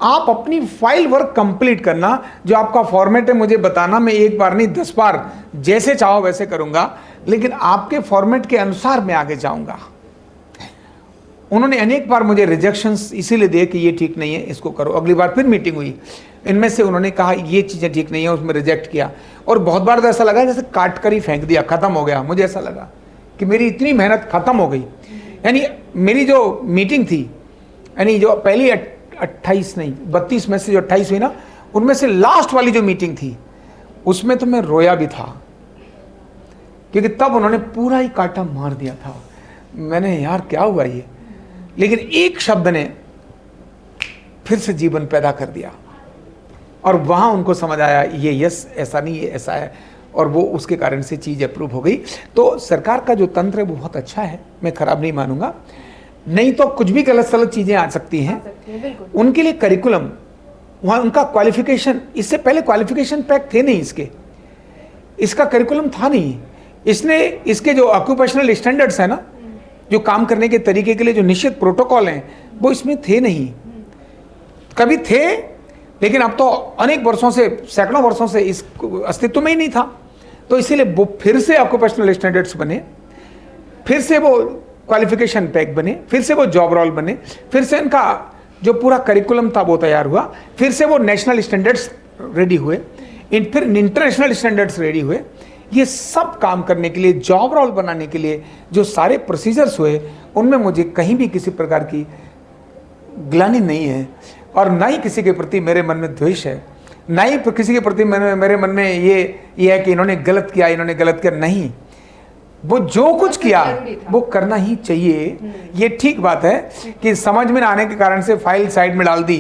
आप अपनी फाइल वर्क कंप्लीट करना। जो आपका फॉर्मेट है मुझे बताना, मैं एक बार नहीं 10 बार जैसे चाहो वैसे करूंगा, लेकिन आपके फॉर्मेट के अनुसार मैं आगे जाऊंगा। उन्होंने अनेक बार मुझे रिजेक्शंस इसीलिए दिए कि ये ठीक नहीं है, इसको करो। अगली बार फिर मीटिंग हुई, इनमें से उन्होंने कहा ये चीज़ें ठीक नहीं है, उसमें रिजेक्ट किया। और बहुत बार तो ऐसा लगा जैसे काट कर ही फेंक दिया, खत्म हो गया। मुझे ऐसा लगा कि मेरी इतनी मेहनत खत्म हो गई। यानी मेरी जो मीटिंग थी, यानी जो पहली 28 नहीं 32 में से जो 28 हुई ना, उनमें से लास्ट वाली जो मीटिंग थी उसमें तो मैं रोया भी था, क्योंकि तब उन्होंने पूरा ही कांटा मार दिया था। मैंने यार क्या हुआ ये, लेकिन एक शब्द ने फिर से जीवन पैदा कर दिया, और वहाँ उनको समझ आया ये यस ऐसा नहीं, ये ऐसा है, और वो उसके कारण से चीज़ अप्रूव हो गई। तो सरकार का जो तंत्र है वो बहुत अच्छा है, मैं खराब नहीं मानूंगा। नहीं तो कुछ भी गलत सलत चीज़ें आ सकती हैं। उनके लिए करिकुलम, वहाँ उनका क्वालिफिकेशन, इससे पहले क्वालिफिकेशन पैक थे नहीं, इसका करिकुलम था नहीं। इसने इसके जो ऑक्यूपेशनल स्टैंडर्ड्स है ना, जो काम करने के तरीके के लिए जो निश्चित प्रोटोकॉल हैं, वो इसमें थे नहीं। कभी थे, लेकिन अब तो अनेक वर्षों से, सैकड़ों वर्षों से इस अस्तित्व में ही नहीं था। तो इसीलिए वो फिर से ऑक्यूपेशनल स्टैंडर्ड्स बने, फिर से वो क्वालिफिकेशन पैक बने, फिर से वो जॉब रोल बने, फिर से इनका जो पूरा करिकुलम था वो तैयार हुआ, फिर से वो नेशनल स्टैंडर्ड्स रेडी हुए, फिर इंटरनेशनल स्टैंडर्ड्स रेडी हुए। ये सब काम करने के लिए, जॉब रोल बनाने के लिए जो सारे प्रोसीजर्स हुए, उनमें मुझे कहीं भी किसी प्रकार की ग्लानि नहीं है, और ना ही किसी के प्रति मेरे मन में द्वेष है, ना ही किसी के प्रति मेरे मन में ये है कि इन्होंने गलत किया, इन्होंने गलत किया। नहीं, वो जो कुछ किया वो करना ही चाहिए। ये ठीक बात है कि समझ में ना आने के कारण से फाइल साइड में डाल दी,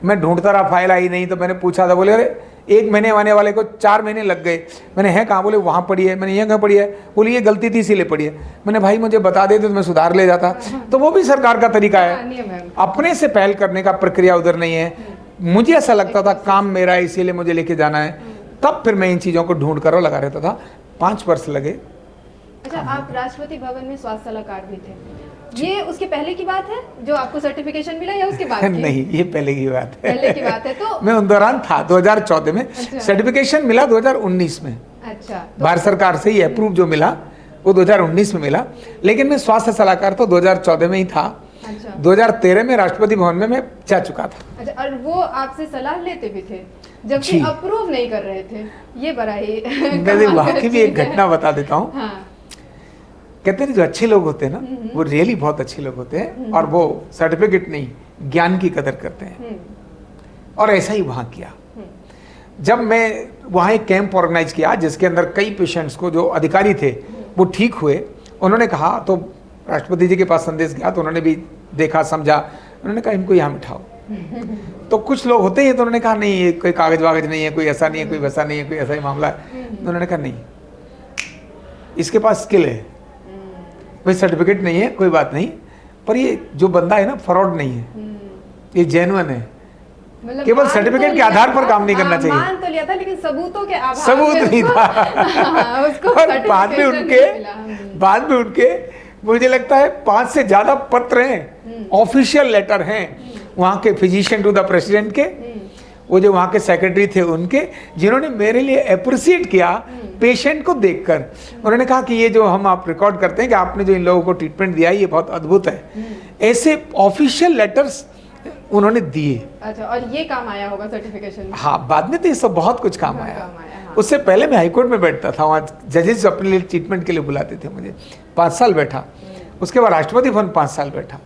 मैं ढूंढता रहा, फाइल आई नहीं, तो मैंने पूछा था, बोले अरे 1 महीने आने वाले को 4 महीने लग गए। मैंने है कहाँ? बोले वहाँ पड़ी है। मैंने यहाँ कहाँ पड़ी है? बोले ये गलती थी इसीलिए पड़ी है। मैंने भाई मुझे बता देते तो मैं सुधार ले जाता। तो वो भी सरकार का तरीका है, अपने से पहल करने का प्रक्रिया उधर नहीं है। मुझे ऐसा लगता था काम मेरा है इसीलिए मुझे लेके जाना है, तब फिर मैं इन चीज़ों को ढूंढ कर लगा रहता था। 5 वर्ष लगे। अच्छा, आप राष्ट्रपति भवन में स्वास्थ्य सलाहकार भी थे, ये उसके पहले की बात है जो आपको सर्टिफिकेशन मिला या उसके बाद की? नहीं, ये पहले की बात है। पहले की बात है। तो मैं उन दौरान था 2014 में। अच्छा। सर्टिफिकेशन मिला 2019 में। अच्छा, तो भारत सरकार से ही अप्रूव जो मिला वो 2019 में मिला, लेकिन मैं स्वास्थ्य सलाहकार तो 2014 में ही था। अच्छा, 2013 में राष्ट्रपति भवन में मैं जा चुका था। अच्छा, और वो आपसे सलाह लेते भी थे जबकि जी। अप्रूव नहीं कर रहे थे, ये बड़ा ही मैं वाकई भी एक घटना बता देता हूँ। हाँ, कहते हैं जो अच्छे लोग होते हैं ना, वो रियली बहुत अच्छे लोग होते हैं, और वो सर्टिफिकेट नहीं ज्ञान की कदर करते हैं, और ऐसा ही वहाँ किया। जब मैं वहाँ एक कैंप ऑर्गेनाइज किया जिसके अंदर कई पेशेंट्स को, जो अधिकारी थे वो ठीक हुए, उन्होंने कहा, तो राष्ट्रपति जी के पास संदेश गया तो उन्होंने भी देखा समझा, उन्होंने कहा इनको यहाँ बिठाओ। तो कुछ लोग होते हैं तो उन्होंने कहा नहीं ये कोई कागज वागज नहीं है, कोई ऐसा नहीं है, कोई वैसा नहीं है, कोई ऐसा ही मामला है। तो उन्होंने कहा नहीं, इसके पास स्किल है, कोई सर्टिफिकेट नहीं है, कोई बात नहीं, पर ये जो बंदा है ना फ्रॉड नहीं है, ये जेन्युइन है। मतलब केवल मान सर्टिफिकेट तो के आधार पर लिया काम नहीं था, करना चाहिए। मान तो लिया था लेकिन सबूतों के अभाव सबूत में नहीं उसको- था। उसको और बाद में certification उनके नहीं मिला। बाद में उनके मुझे लगता है 5 से ज्यादा पत्र हैं, ऑफिशियल लेटर हैं वहाँ के फिजिशियन टू द प्रेसिडेंट के, वो जो वहाँ के सेक्रेटरी थे उनके, जिन्होंने मेरे लिए अप्रिशिएट किया पेशेंट को देखकर। उन्होंने कहा कि ये जो हम आप रिकॉर्ड करते हैं कि आपने जो इन लोगों को ट्रीटमेंट दिया ये बहुत अद्भुत है। ऐसे ऑफिशियल लेटर्स उन्होंने दिए। अच्छा, और ये काम आया होगा सर्टिफिकेशन में? हाँ, बाद में तो ये सब बहुत कुछ काम आया। हाँ। उससे पहले मैं हाईकोर्ट में बैठता था, वहाँ जजेस अपने लिए ट्रीटमेंट के लिए बुलाते थे मुझे। 5 साल बैठा, उसके बाद राष्ट्रपति भवन 5 साल बैठा।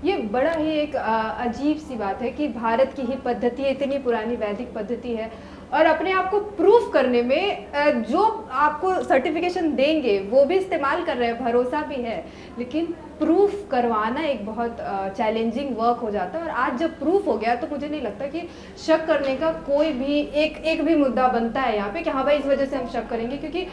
ये बड़ा ही एक अजीब सी बात है कि भारत की ही पद्धति है, इतनी पुरानी वैदिक पद्धति है, और अपने आप को प्रूफ करने में जो आपको सर्टिफिकेशन देंगे वो भी इस्तेमाल कर रहे हैं, भरोसा भी है, लेकिन प्रूफ करवाना एक बहुत चैलेंजिंग वर्क हो जाता है। और आज जब प्रूफ हो गया तो मुझे नहीं लगता कि शक करने का कोई भी एक भी मुद्दा बनता है यहाँ पे कि हाँ भाई इस वजह से हम शक करेंगे, क्योंकि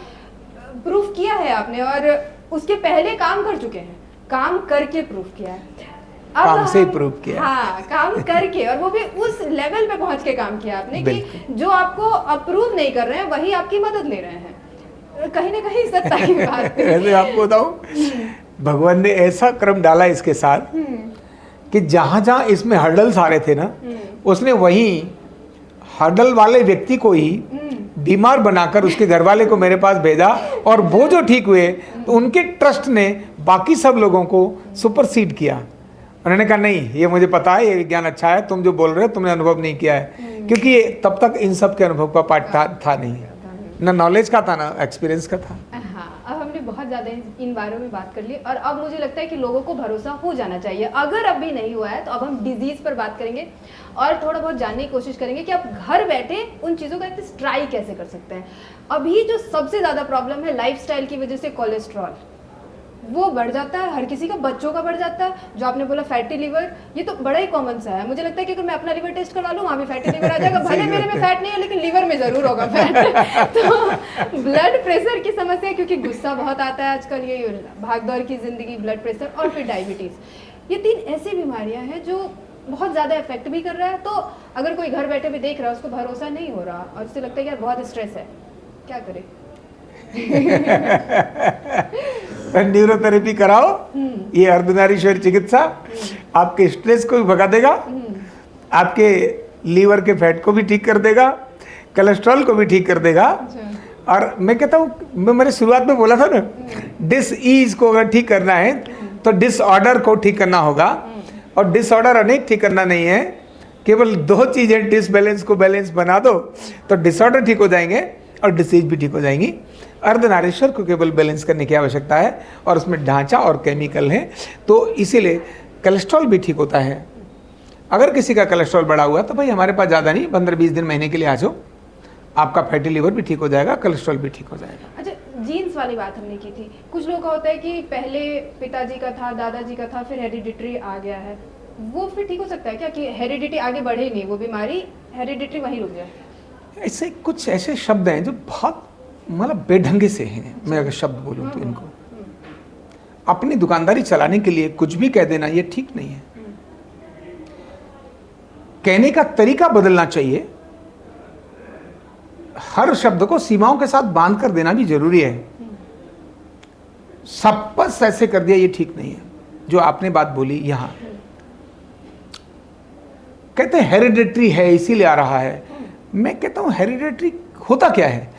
प्रूफ किया है आपने और उसके पहले काम कर चुके हैं, काम करके प्रूफ किया है। अब काम से ही हम- प्रूफ किया। हाँ, काम करके, और वो भी उस लेवल पे पहुंच के काम किया आपने कि जो आपको अप्रूव नहीं कर रहे हैं वही आपकी मदद ले रहे हैं। कहीं ना कहीं सत्ता की बात है। वैसे आपको बताऊं, भगवान ने ऐसा क्रम डाला इसके साथ कि जहां जहां इसमें हर्डल्स आ रहे थे ना, उसने वहीं हर्डल वाले व्यक्ति को ही बीमार बनाकर उसके घर वाले को मेरे पास भेजा, और वो जो ठीक हुए तो उनके ट्रस्ट ने बाकी सब लोगों को सुपरसीड किया। उन्होंने कहा नहीं, ये मुझे पता है, ये विज्ञान अच्छा है, तुम जो बोल रहे हो तुमने अनुभव नहीं किया है, क्योंकि ये तब तक इन सब के अनुभव का पार्ट था नहीं, ना नॉलेज का था ना एक्सपीरियंस का था। हाँ, अब हमने बहुत ज़्यादा इन बारों में बात कर ली, और अब मुझे लगता है कि लोगों को भरोसा हो जाना चाहिए। अगर अब भी नहीं हुआ है तो अब हम डिजीज़ पर बात करेंगे और थोड़ा बहुत जानने की कोशिश करेंगे कि आप घर बैठे उन चीज़ों का ट्राई कैसे कर सकते हैं। अभी जो सबसे ज़्यादा प्रॉब्लम है लाइफस्टाइल की वजह से, कोलेस्ट्रॉल वो बढ़ जाता है, हर किसी का, बच्चों का बढ़ जाता है। जो आपने बोला फैटी लिवर, ये तो बड़ा ही कॉमन सा है। मुझे लगता है कि अगर मैं अपना लिवर टेस्ट करवा लूँ वहाँ भी फैटी लिवर आ जाएगा, भले मेरे में फैट नहीं है लेकिन लिवर में ज़रूर होगा फैट। तो ब्लड प्रेशर की समस्या, क्योंकि गुस्सा बहुत आता है आजकल, ये भागदौड़ की ज़िंदगी, ब्लड प्रेशर और फिर डायबिटीज़, ये 3 ऐसी बीमारियाँ हैं जो बहुत ज़्यादा इफेक्ट भी कर रहा है। तो अगर कोई घर बैठे भी देख रहा है, उसको भरोसा नहीं हो रहा और उससे लगता है कि यार बहुत स्ट्रेस है, क्या करे? न्यूरोथेरेपी कराओ, ये अर्धनारीश्वर चिकित्सा आपके स्ट्रेस को भी भगा देगा, आपके लीवर के फैट को भी ठीक कर देगा, कोलेस्ट्रॉल को भी ठीक कर देगा। और मैं कहता हूँ, मैंने शुरुआत में बोला था ना, डिसईज को अगर ठीक करना है तो डिसऑर्डर को ठीक करना होगा, और डिसऑर्डर अनेक ठीक करना नहीं है, केवल 2 चीज़ें, डिसबैलेंस को बैलेंस बना दो तो डिसऑर्डर ठीक हो जाएंगे और डिसीज भी ठीक हो जाएंगी। अर्धनारीश्वर को केवल बैलेंस करने की आवश्यकता है, और उसमें ढांचा और केमिकल है, तो इसीलिए कोलेस्ट्रॉल भी ठीक होता है। अगर किसी का कोलेस्ट्रॉल बढ़ा हुआ तो भाई हमारे पास ज़्यादा नहीं, 15-20 दिन, महीने के लिए आ जाओ, आपका फैटी लिवर भी ठीक हो जाएगा, कोलेस्ट्रॉल भी ठीक हो जाएगा। अच्छा, जीन्स वाली बात हमने की थी। कुछ लोग का होता है कि पहले पिताजी का था, दादाजी का था, फिर हेरिडिटरी आ गया है, वो फिर ठीक हो सकता है क्या कि हेरिडिटी आगे बढ़े ही नहीं, वो बीमारी हेरिडिटी वहीं रुक जाए? ऐसे कुछ ऐसे शब्द हैं जो बहुत मतलब बेढंगे से हैं, मैं अगर शब्द बोलूँ तो इनको अपनी दुकानदारी चलाने के लिए कुछ भी कह देना ये ठीक नहीं है। कहने का तरीका बदलना चाहिए, हर शब्द को सीमाओं के साथ बांध कर देना भी जरूरी है। सब बस ऐसे कर दिया ये ठीक नहीं है। जो आपने बात बोली यहां कहते हैं हेरिडेटरी है इसीलिए आ रहा है, मैं कहता हूं हेरिडेटरी होता क्या है?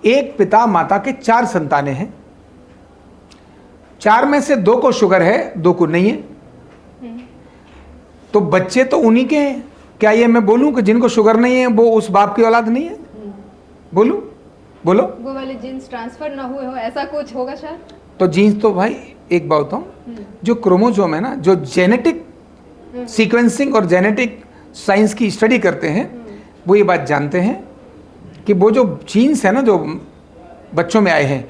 एक पिता माता के 4 संतानें हैं, 4 में से 2 को शुगर है, 2 को नहीं है, तो बच्चे तो उन्हीं के हैं। क्या ये मैं बोलूं कि जिनको शुगर नहीं है वो उस बाप की औलाद नहीं है? बोलूं? बोलो। वो वाले जीन्स ट्रांसफर ना हुए हो ऐसा कुछ होगा शायद? तो जीन्स तो भाई एक बात बताऊं, जो क्रोमोसोम है ना, जो जेनेटिक सीक्वेंसिंग और जेनेटिक साइंस की स्टडी करते हैं वो ये बात जानते हैं कि वो जो जीन्स है ना जो बच्चों में आए हैं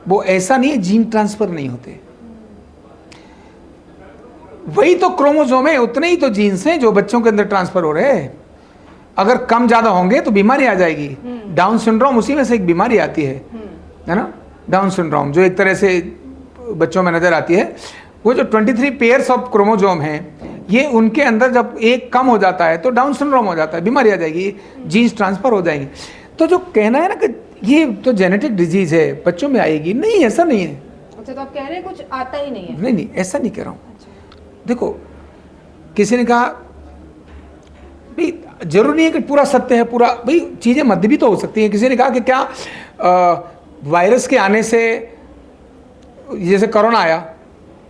वो ऐसा नहीं है, जीन ट्रांसफर नहीं होते। वही तो क्रोमोसोम है, उतने ही तो जीन्स हैं जो बच्चों के अंदर ट्रांसफर हो रहे हैं। अगर कम ज्यादा होंगे तो बीमारी आ जाएगी। डाउन सिंड्रोम उसी में से एक बीमारी आती है ना, डाउन सिंड्रोम जो एक तरह से बच्चों में नजर आती है। वो जो 23 पेयर्स ऑफ क्रोमोसोम हैं, ये उनके अंदर जब एक कम हो जाता है तो डाउन सिंड्रोम हो जाता है, बीमारी आ जाएगी, जीन्स ट्रांसफर हो जाएंगे। तो जो कहना है ना कि ये तो जेनेटिक डिजीज है बच्चों में आएगी, नहीं ऐसा नहीं है। अच्छा, तो आप कह रहे हैं कुछ आता ही नहीं है? नहीं ऐसा नहीं कह रहा हूँ। देखो किसी ने कहा भाई जरूरी नहीं है कि पूरा सत्य है, पूरा भाई चीजें मध्य भी तो हो सकती हैं। किसी ने कहा कि क्या वायरस के आने से जैसे कोरोना आया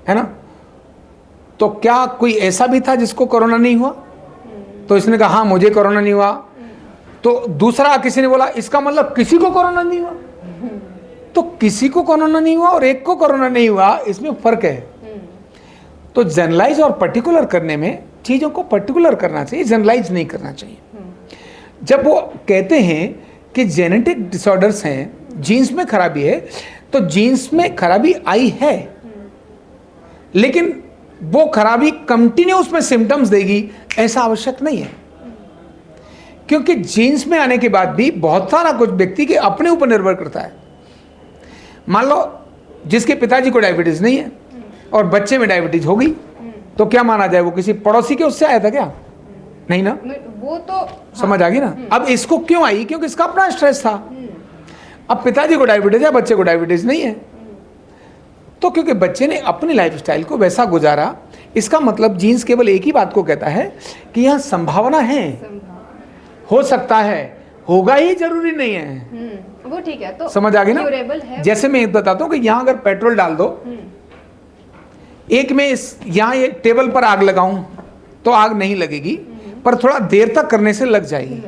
है ना, तो क्या कोई ऐसा भी था जिसको कोरोना नहीं हुआ? तो इसने कहा हाँ मुझे कोरोना नहीं हुआ। तो दूसरा किसी ने बोला इसका मतलब किसी को कोरोना नहीं हुआ। तो किसी को कोरोना नहीं हुआ और एक को कोरोना नहीं हुआ, इसमें फर्क है। तो जनरलाइज और पर्टिकुलर करने में चीजों को पर्टिकुलर करना चाहिए, जनरलाइज नहीं करना चाहिए। जब वो कहते हैं कि जेनेटिक डिसऑर्डर्स हैं, जीन्स में खराबी है, तो जीन्स में खराबी आई है, लेकिन वो खराबी कंटिन्यूस में सिम्टम्स देगी ऐसा आवश्यक नहीं है। क्योंकि जीन्स में आने के बाद भी बहुत सारा कुछ व्यक्ति के अपने ऊपर निर्भर करता है। मान लो जिसके पिताजी को डायबिटीज नहीं है और बच्चे में डायबिटीज हो गई, तो क्या माना जाए वो किसी पड़ोसी के उससे आया था क्या? नहीं ना, वो तो समझ आ गई ना। अब इसको क्यों आई? क्योंकि इसका अपना स्ट्रेस था। अब पिताजी को डायबिटीज है, बच्चे को डायबिटीज नहीं है, तो क्योंकि बच्चे ने अपनी लाइफस्टाइल को वैसा गुजारा, इसका मतलब जीन्स केवल एक ही बात को कहता है कि यह संभावना है, हो सकता है, होगा ही जरूरी नहीं है। वो ठीक है, तो समझ आ गई ना। जैसे मैं बताता हूँ कि यहाँ अगर पेट्रोल डाल दो, एक में यहाँ ये टेबल पर आग लगाऊं तो आग नहीं लगेगी, पर थोड़ा देर तक करने से लग जाएगी।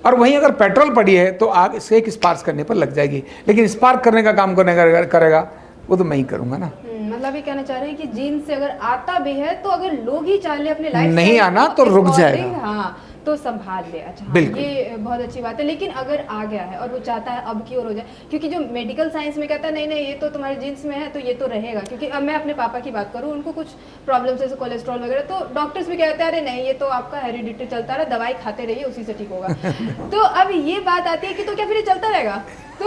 और वहीं अगर पेट्रोल पड़ी है तो आग से एक स्पार्क करने पर लग जाएगी, लेकिन स्पार्क करने का काम करेगा वो तो मैं ही करूंगा ना। मतलब ये कहना चाह रहे हैं कि जीन्स से अगर आता भी है तो अगर लोग ही चाह ले अपने लाइफ नहीं आना तो रुक जाएगा। हाँ, तो संभाल ले। अच्छा हाँ, ये बहुत अच्छी बात है। लेकिन अगर आ गया है और वो चाहता है अब की ओर हो जाए, क्योंकि जो मेडिकल साइंस में कहता है नहीं नहीं ये तो तुम्हारे जीन्स में है तो ये तो रहेगा। क्योंकि अब मैं अपने पापा की बात करूँ, उनको कुछ प्रॉब्लम्स जैसे कोलेस्ट्रॉल वगैरह, तो डॉक्टर्स भी कहते हैं अरे नहीं ये तो आपका हेरिडिटी चलता रहा, दवाई खाते रहिए उसी से ठीक होगा। तो अब ये बात आती है कि तो क्या फिर ये चलता रहेगा, तो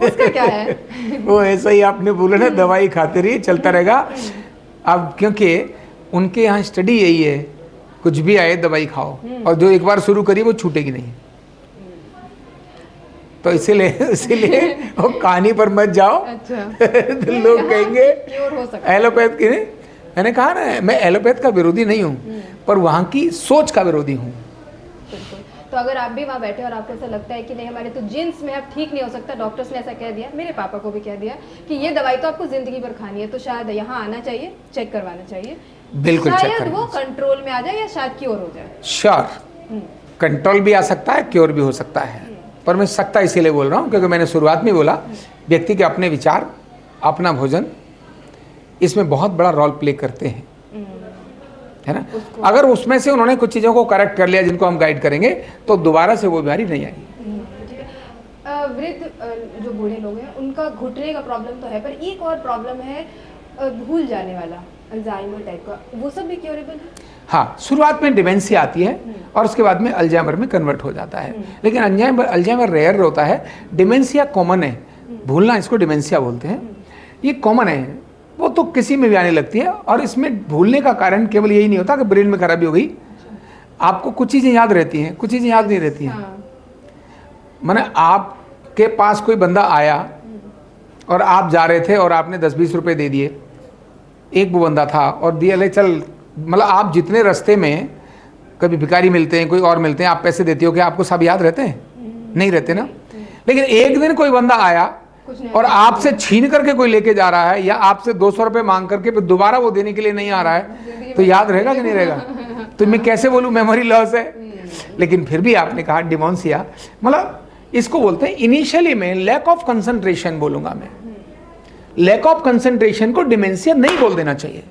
उसका क्या है? वो ऐसा ही आपने बोला ना, दवाई खाते रहिए चलता रहेगा। अब क्योंकि उनके यहाँ स्टडी यही है, कुछ भी आए दवाई खाओ, और जो एक बार शुरू करी वो छूटेगी नहीं। तो इसीलिए वो कहानी पर मत जाओ। अच्छा। तो लोग कहेंगे एलोपैथ की नहीं, मैंने कहा ना मैं एलोपैथ का विरोधी नहीं हूँ, पर वहाँ की सोच का विरोधी हूँ। तो अगर आप भी वहाँ बैठे और आपको ऐसा लगता है कि नहीं हमारे तो जीन्स में अब ठीक नहीं हो सकता, डॉक्टर्स ने ऐसा कह दिया, मेरे पापा को भी कह दिया कि ये दवाई तो आपको जिंदगी भर खानी है, तो शायद यहाँ आना चाहिए, चेक करवाना चाहिए, बिल्कुल शायद वो कंट्रोल में आ जाए या शायद क्योर हो जाए। श्योर, कंट्रोल भी आ सकता है, क्योर भी हो सकता है, पर मैं सकता इसीलिए बोल रहा हूँ क्योंकि मैंने शुरुआत में बोला व्यक्ति के अपने विचार, अपना भोजन इसमें बहुत बड़ा रोल प्ले करते हैं, है ना। अगर उसमें से उन्होंने कुछ चीज़ों को करेक्ट कर लिया जिनको हम गाइड करेंगे तो दोबारा से वो बीमारी नहीं आएगी। वृद्ध जो बूढ़े लोग हैं उनका घुटने का प्रॉब्लम तो है, पर एक और प्रॉब्लम है भूल जाने वाला अल्जाइमर टाइप का, वो सब भी क्योरेबल है? हाँ, शुरुआत में डिमेंशिया आती है और उसके बाद में अल्जाइमर में कन्वर्ट हो जाता है, लेकिन अल्जाइमर रेयर होता है। डिमेंशिया कॉमन है, भूलना इसको डिमेंशिया बोलते हैं, ये कॉमन है, वो तो किसी में भी आने लगती है। और इसमें भूलने का कारण केवल यही नहीं होता कि ब्रेन में खराबी हो गई, आपको कुछ चीज़ें याद रहती हैं, कुछ चीज़ें याद नहीं रहती हैं। माने आपके पास कोई बंदा आया और आप जा रहे थे और आपने 10-20 रुपए दे दिए, एक वो बंदा था और दिया ले चल, मतलब आप जितने रास्ते में कभी भिखारी मिलते हैं, कोई और मिलते हैं, आप पैसे देते हो, क्या आपको सब याद रहते हैं? नहीं रहते ना। लेकिन एक दिन कोई बंदा आया और आपसे छीन करके कोई लेके जा रहा है या आपसे 200 रुपये मांग करके फिर दोबारा वो देने के लिए नहीं आ रहा है, तो याद रहेगा कि नहीं रहेगा? तो मैं कैसे बोलूँ मेमोरी लॉस है। लेकिन फिर भी आपने कहा डिमेंशिया, मतलब इसको बोलते हैं इनिशियली में लैक ऑफ कंसंट्रेशन बोलूंगा मैं। लैक ऑफ कंसंट्रेशन को डिमेंशिया नहीं बोल देना चाहिए।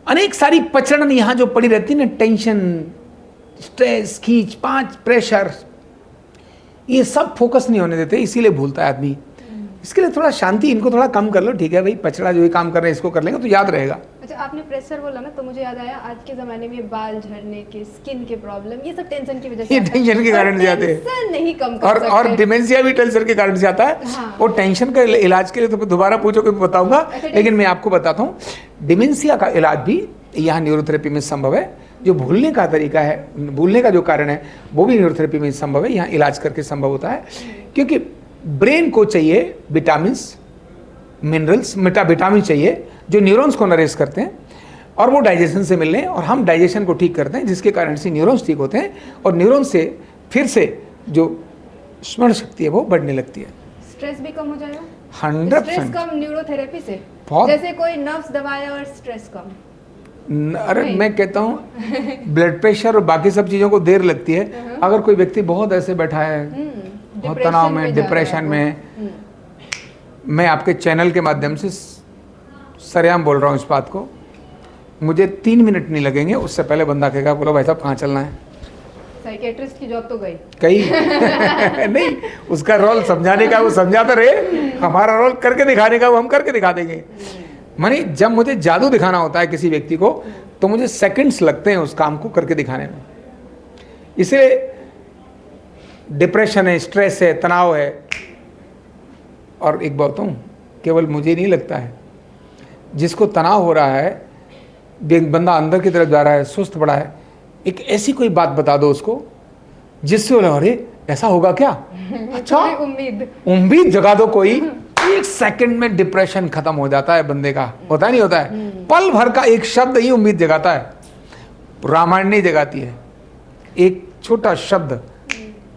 अनेक सारी पचड़न यहां जो पड़ी रहती है ना, टेंशन, स्ट्रेस, खींच पांच, प्रेशर, ये सब फोकस नहीं होने देते, इसीलिए भूलता है आदमी। इसके लिए थोड़ा शांति, इनको थोड़ा कम कर लो, ठीक है भाई, पचड़ा जो ये काम कर रहे हैं इसको कर लेंगे तो याद रहेगा। अच्छा, आपने प्रेशर बोला ना, तो मुझे याद आया आज के ज़माने में बाल झड़ने के, स्किन के प्रॉब्लम, ये सब टेंशन की वजह से, ये टेंशन के कारण से आते हैं। टेंशन नहीं कम कर सकते। और डिमेंशिया भी टेंशन के कारण से आता है। हाँ। और टेंशन का इलाज के लिए तो दोबारा पूछोगे बताऊंगा, लेकिन मैं आपको बताता हूँ डिमेंशिया का इलाज भी यहाँ न्यूरोथेरेपी में संभव है। जो भूलने का तरीका है, भूलने का जो कारण है, वो भी न्यूरोथेरेपी में संभव है, यहाँ इलाज करके संभव होता है। क्योंकि ब्रेन को चाहिए विटामिन्स, मिनरल्स, विटामिन चाहिए जो न्यूरॉन्स को नरिश करते हैं और वो डाइजेशन से मिलने, और हम डाइजेशन को ठीक करते हैं, जिसके कारण से न्यूरॉन्स ठीक होते हैं और न्यूरॉन्स से फिर से जो स्मरण शक्ति है वो बढ़ने लगती है। स्ट्रेस भी कम हो जाएगा? 100% स्ट्रेस कम न्यूरोथेरेपी से? बहुत। जैसे कोई नर्व्स दबाया और स्ट्रेस कम? अरे मैं कहता हूँ ब्लड प्रेशर और बाकी सब चीज़ों को देर लगती है। अगर कोई व्यक्ति बहुत ऐसे बैठा है, बहुत तनाव में, डिप्रेशन में, मैं आपके चैनल के माध्यम से सरेआम बोल रहा हूँ इस बात को, मुझे 3 मिनट नहीं लगेंगे, उससे पहले बंदा कहेगा बोलो भाई साहब कहाँ चलना है। साइकेट्रिस्ट की जॉब तो गई नहीं, उसका रोल समझाने का वो समझाता रहे, हमारा रोल करके दिखाने का वो हम करके दिखा देंगे। मानी जब मुझे जादू दिखाना होता है किसी व्यक्ति को, तो मुझे सेकंड्स लगते हैं उस काम को करके दिखाने में। इसलिए डिप्रेशन है, स्ट्रेस है, तनाव है, और एक बात हूँ, केवल मुझे नहीं लगता है, जिसको तनाव हो रहा है, बंदा अंदर की तरफ जा रहा है, सुस्त पड़ा है, एक ऐसी कोई बात बता दो उसको जिससे बोले अरे ऐसा होगा क्या, अच्छा उम्मीद जगा दो कोई, 1 सेकंड में डिप्रेशन खत्म हो जाता है बंदे का। होता नहीं होता है? पल भर का एक शब्द ही उम्मीद जगाता है। रामायण नहीं जगाती है, एक छोटा शब्द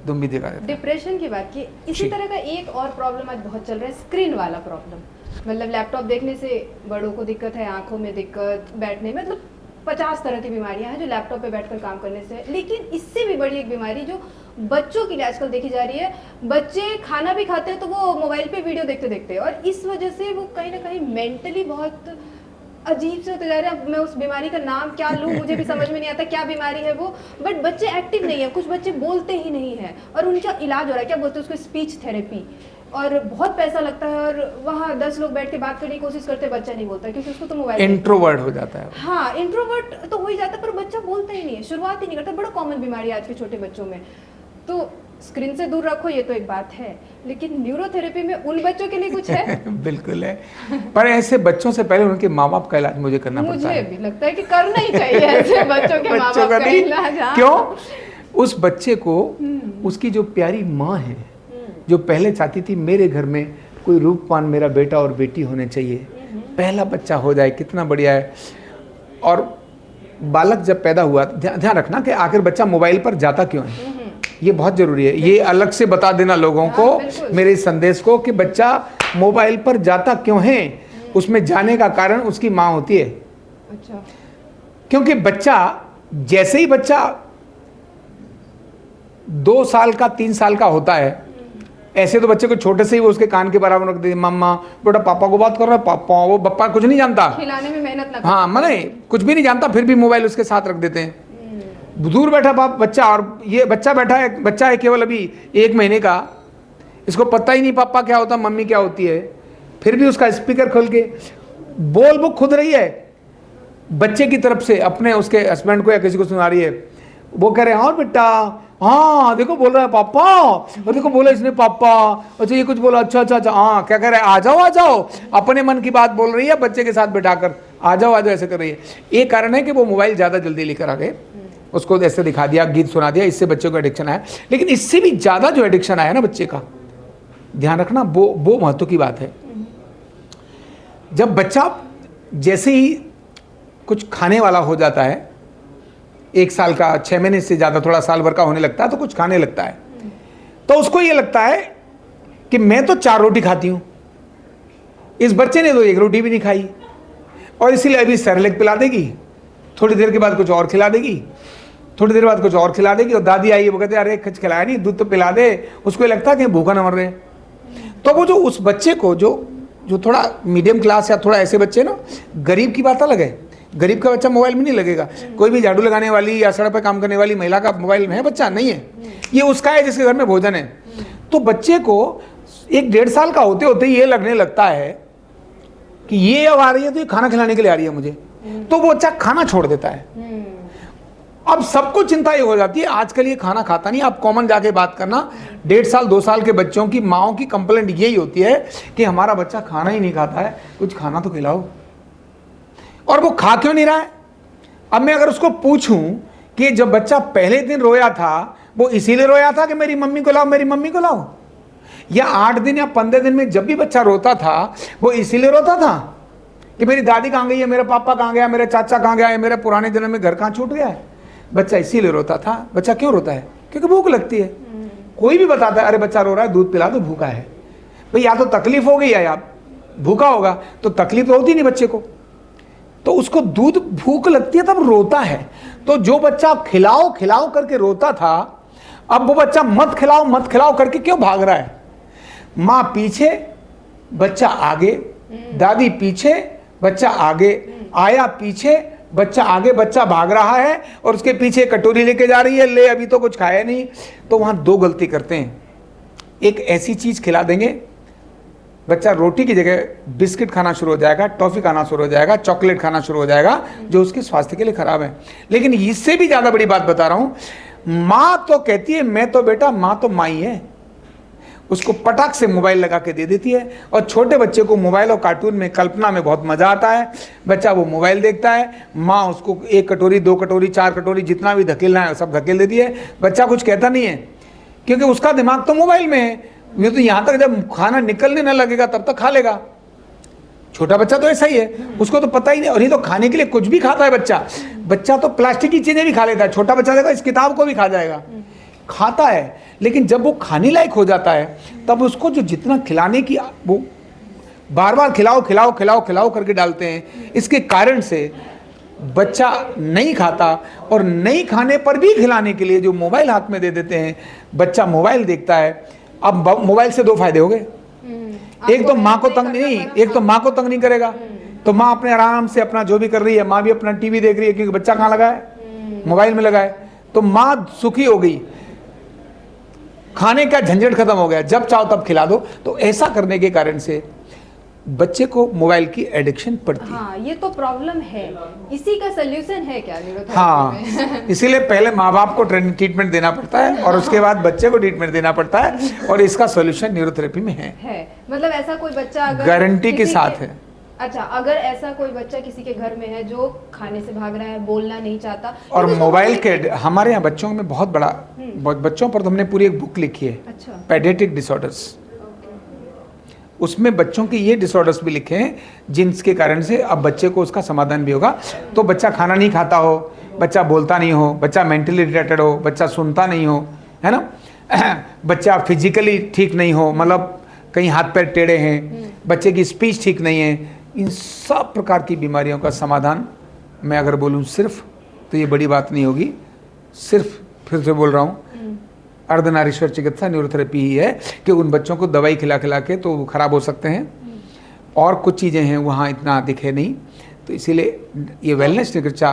उम्मीद जगा देता है। डिप्रेशन की बात की, इसी तरह का एक और प्रॉब्लम आज बहुत चल रहा है, स्क्रीन वाला प्रॉब्लम। मतलब लैपटॉप देखने से बड़ों को दिक्कत है, आंखों में दिक्कत, बैठने में, मतलब 50 तरह की बीमारियां हैं जो लैपटॉप पे बैठकर काम करने से। लेकिन इससे भी बड़ी एक बीमारी जो बच्चों के लिए आजकल देखी जा रही है, बच्चे खाना भी खाते हैं तो वो मोबाइल पे वीडियो देखते देखते, और इस वजह से वो कहीं ना कहीं मेंटली बहुत अजीब से होते जा रहे हैं। मैं उस बीमारी का नाम क्या लूँ, मुझे भी समझ में नहीं आता क्या बीमारी है वो, बट बच्चे एक्टिव नहीं है, कुछ बच्चे बोलते ही नहीं है, और उनका इलाज हो रहा है, क्या बोलते हैं उसको, स्पीच थेरेपी, और बहुत पैसा लगता है, और वहाँ 10 लोग बैठ के बात करने की कोशिश करते हैं, बच्चा नहीं बोलता क्योंकि उसको तो मोबाइल, इंट्रोवर्ट हो जाता है। हाँ, इंट्रोवर्ट तो हो ही जाता है, पर बच्चा बोलता ही नहीं है, शुरुआत ही नहीं करता। बड़ा कॉमन बीमारी है आज के छोटे बच्चों में। तो स्क्रीन से दूर रखो, ये तो एक बात है, लेकिन न्यूरोथेरेपी में उन बच्चों के लिए कुछ है? बिल्कुल है, पर ऐसे बच्चों से पहले उनके माँ बाप का इलाज मुझे करना पड़ता है। मुझे भी लगता है कि करना ही चाहिए ऐसे बच्चों के माँ बाप का इलाज। क्यों? उस बच्चे को उसकी जो प्यारी माँ है, जो पहले चाहती थी मेरे घर में कोई रूपवान मेरा बेटा और बेटी होने चाहिए, पहला बच्चा हो जाए, कितना बढ़िया है। और बालक जब पैदा हुआ, ध्यान रखना कि आखिर बच्चा मोबाइल पर जाता क्यों है, ये बहुत जरूरी है। ये अलग से बता देना लोगों को, मेरे इस संदेश को, कि बच्चा मोबाइल पर जाता क्यों है। उसमें जाने का कारण उसकी माँ होती है। अच्छा। क्योंकि बच्चा, जैसे ही बच्चा 2 साल का 3 साल का होता है, ऐसे तो बच्चे को छोटे से ही वो उसके कान के बराबर रख देते, मम्मा बेटा पापा को बात कर रहा है, पापा, वो पप्पा कुछ नहीं जानता, खिलाने में मेहनत ना, हाँ माने कुछ भी नहीं जानता, फिर भी मोबाइल उसके साथ रख देते हैं। दूर बैठा बाप बच्चा, और ये बच्चा बैठा है, बच्चा है केवल अभी 1 महीने का, इसको पता ही नहीं पापा क्या होता, मम्मी क्या होती है। फिर भी उसका स्पीकर खोल के बोल वो खुद रही है, बच्चे की तरफ से अपने उसके हस्बैंड को या किसी को सुना रही है। वो कह रहे हैं और बेटा, हाँ देखो बोल रहा है पापा, और देखो बोला इसने पापा, अच्छा ये कुछ बोला, अच्छा अच्छा अच्छा, हाँ क्या कह रहा है, आ जाओ, अपने मन की बात बोल रही है बच्चे के साथ बैठाकर, आ जाओ ऐसे कर रही है। ये कारण है कि वो मोबाइल ज़्यादा जल्दी लेकर आ गए, उसको ऐसे दिखा दिया, गीत सुना दिया, इससे बच्चे को एडिक्शन आया। लेकिन इससे भी ज़्यादा जो एडिक्शन आया ना बच्चे का, ध्यान रखना, वो महत्व की बात है। जब बच्चा जैसे ही कुछ खाने वाला हो जाता है, 1 साल का, 6 महीने से ज़्यादा, थोड़ा साल भर का होने लगता है, तो कुछ खाने लगता है, तो उसको ये लगता है कि मैं तो 4 रोटी खाती हूँ, इस बच्चे ने तो 1 रोटी भी नहीं खाई, और इसीलिए अभी सेरेलैक पिला देगी, थोड़ी देर के बाद कुछ और खिला देगी, थोड़ी देर बाद कुछ और खिला देगी, और दादी आई वो कहते अरे कुछ खिलाया नहीं, दूध तो पिला दे। उसको ये लगता है कि भूखा न मर रहे। तो वो जो उस बच्चे को जो थोड़ा मीडियम क्लास या थोड़ा ऐसे बच्चे ना, गरीब की बात अलग है, गरीब का बच्चा मोबाइल में नहीं लगेगा। कोई भी झाड़ू लगाने वाली या सड़क पर काम करने वाली महिला का मोबाइल में है बच्चा? नहीं है, ये उसका है जिसके घर में भोजन है। तो बच्चे को 1-1.5 साल का होते होते ये लगने लगता है कि ये अब आ रही है तो ये खाना खिलाने के लिए आ रही है मुझे, तो वो बच्चा खाना छोड़ देता है। अब सबको चिंता ये हो जाती है आजकल ये खाना खाता नहीं। आप कॉमन जाके बात करना, 1.5 साल 2 साल के बच्चों की माओं की कंप्लेंट यही होती है कि हमारा बच्चा खाना ही नहीं खाता है, कुछ खाना तो खिलाओ। और वो खा क्यों नहीं रहा है? अब मैं अगर उसको पूछूं कि जब बच्चा पहले दिन रोया था वो इसीलिए रोया था कि मेरी मम्मी को लाओ, मेरी मम्मी को लाओ, या 8 दिन या 15 दिन में जब भी बच्चा रोता था वो इसीलिए रोता था कि मेरी दादी कहाँ गई है, मेरा पापा कहाँ गया, मेरा चाचा कहाँ गया है, मेरे पुराने जन्म में घर कहाँ छूट गया है? बच्चा इसीलिए रोता था। बच्चा क्यों रोता है? क्योंकि भूख लगती है। कोई भी बताता है अरे बच्चा रो रहा है, दूध पिला दो, भूखा है। भाई या तो तकलीफ हो गई या भूखा होगा, तो तकलीफ तो होती नहीं बच्चे को, तो उसको दूध भूख लगती है तब रोता है। तो जो बच्चा खिलाओ खिलाओ करके रोता था, अब वो बच्चा मत खिलाओ करके क्यों भाग रहा है? माँ पीछे, बच्चा आगे, दादी पीछे, बच्चा आगे, आया पीछे, बच्चा आगे, बच्चा भाग रहा है और उसके पीछे कटोरी लेके जा रही है, ले अभी तो कुछ खाया नहीं। तो वहां 2 गलती करते हैं। एक ऐसी चीज खिला देंगे, बच्चा रोटी की जगह बिस्किट खाना शुरू हो जाएगा, टॉफी खाना शुरू हो जाएगा, चॉकलेट खाना शुरू हो जाएगा, जो उसके स्वास्थ्य के लिए खराब है। लेकिन इससे भी ज्यादा बड़ी बात बता रहा हूं, माँ तो कहती है मैं तो बेटा, माँ तो माँ ही है, उसको पटाख से मोबाइल लगा के दे देती है। और छोटे बच्चे को मोबाइल और कार्टून में, कल्पना में बहुत मजा आता है। बच्चा वो मोबाइल देखता है, माँ उसको 1 कटोरी 2 कटोरी 4 कटोरी जितना भी धकेलना है सब धकेल देती है। बच्चा कुछ कहता नहीं है क्योंकि उसका दिमाग तो मोबाइल में है। ये तो यहाँ तक जब खाना निकलने न लगेगा तब तक खा लेगा। छोटा बच्चा तो ऐसा ही है, उसको तो पता ही नहीं। और ये तो खाने के लिए कुछ भी खाता है बच्चा तो प्लास्टिक की चीजें भी खा लेता है। छोटा बच्चा देखो इस किताब को भी खा जाएगा, खाता है। लेकिन जब वो खाने लायक हो जाता है तब उसको जो जितना खिलाने की, वो बार बार खिलाओ करके डालते हैं। इसके कारण से बच्चा नहीं खाता, और नहीं खाने पर भी खिलाने के लिए जो मोबाइल हाथ में दे देते हैं, बच्चा मोबाइल देखता है। अब मोबाइल से 2 फायदे हो गए, एक तो माँ को तंग नहीं करेगा, तो माँ अपने आराम से अपना जो भी कर रही है, माँ भी अपना टीवी देख रही है क्योंकि बच्चा कहाँ लगा है, मोबाइल में लगा है, तो माँ सुखी हो गई, खाने का झंझट खत्म हो गया, जब चाहो तब खिला दो। तो ऐसा करने के कारण से बच्चे को मोबाइल की एडिक्शन पड़ती है। हाँ, ये तो प्रॉब्लम है। इसी का सलूशन है क्या न्यूरोथेरेपी हाँ, इसीलिए पहले माँ बाप को ट्रीटमेंट देना पड़ता है और उसके बाद बच्चे को ट्रीटमेंट देना पड़ता है, और इसका सॉल्यूशन न्यूरोथेरेपी में है। मतलब ऐसा कोई बच्चा अगर गारंटी के साथ है। अच्छा, अगर ऐसा कोई बच्चा किसी के घर में है जो खाने से भाग रहा है, बोलना नहीं चाहता, और मोबाइल के, हमारे यहाँ बच्चों में बहुत बड़ा, बच्चों पर तो हमने पूरी एक बुक लिखी है, अच्छा, पेडियाट्रिक डिसऑर्डर्स। उसमें बच्चों के ये डिसऑर्डर्स भी लिखे हैं जिनके कारण से अब बच्चे को उसका समाधान भी होगा। तो बच्चा खाना नहीं खाता हो, बच्चा बोलता नहीं हो, बच्चा मेंटली रिटार्टेड हो, बच्चा सुनता नहीं हो, है ना, बच्चा फिजिकली ठीक नहीं हो, मतलब कहीं हाथ पैर टेढ़े हैं, बच्चे की स्पीच ठीक नहीं है, इन सब प्रकार की बीमारियों का समाधान मैं अगर बोलूँ सिर्फ, तो ये बड़ी बात नहीं होगी, सिर्फ फिर से बोल रहा हूँ, अर्धनारीश्वर चिकित्सा न्यूरोथेरेपी ही है कि उन बच्चों को दवाई खिला के तो खराब हो सकते हैं, और कुछ चीज़ें हैं वहाँ इतना दिखे नहीं। तो इसीलिए ये वेलनेस चिकित्सा,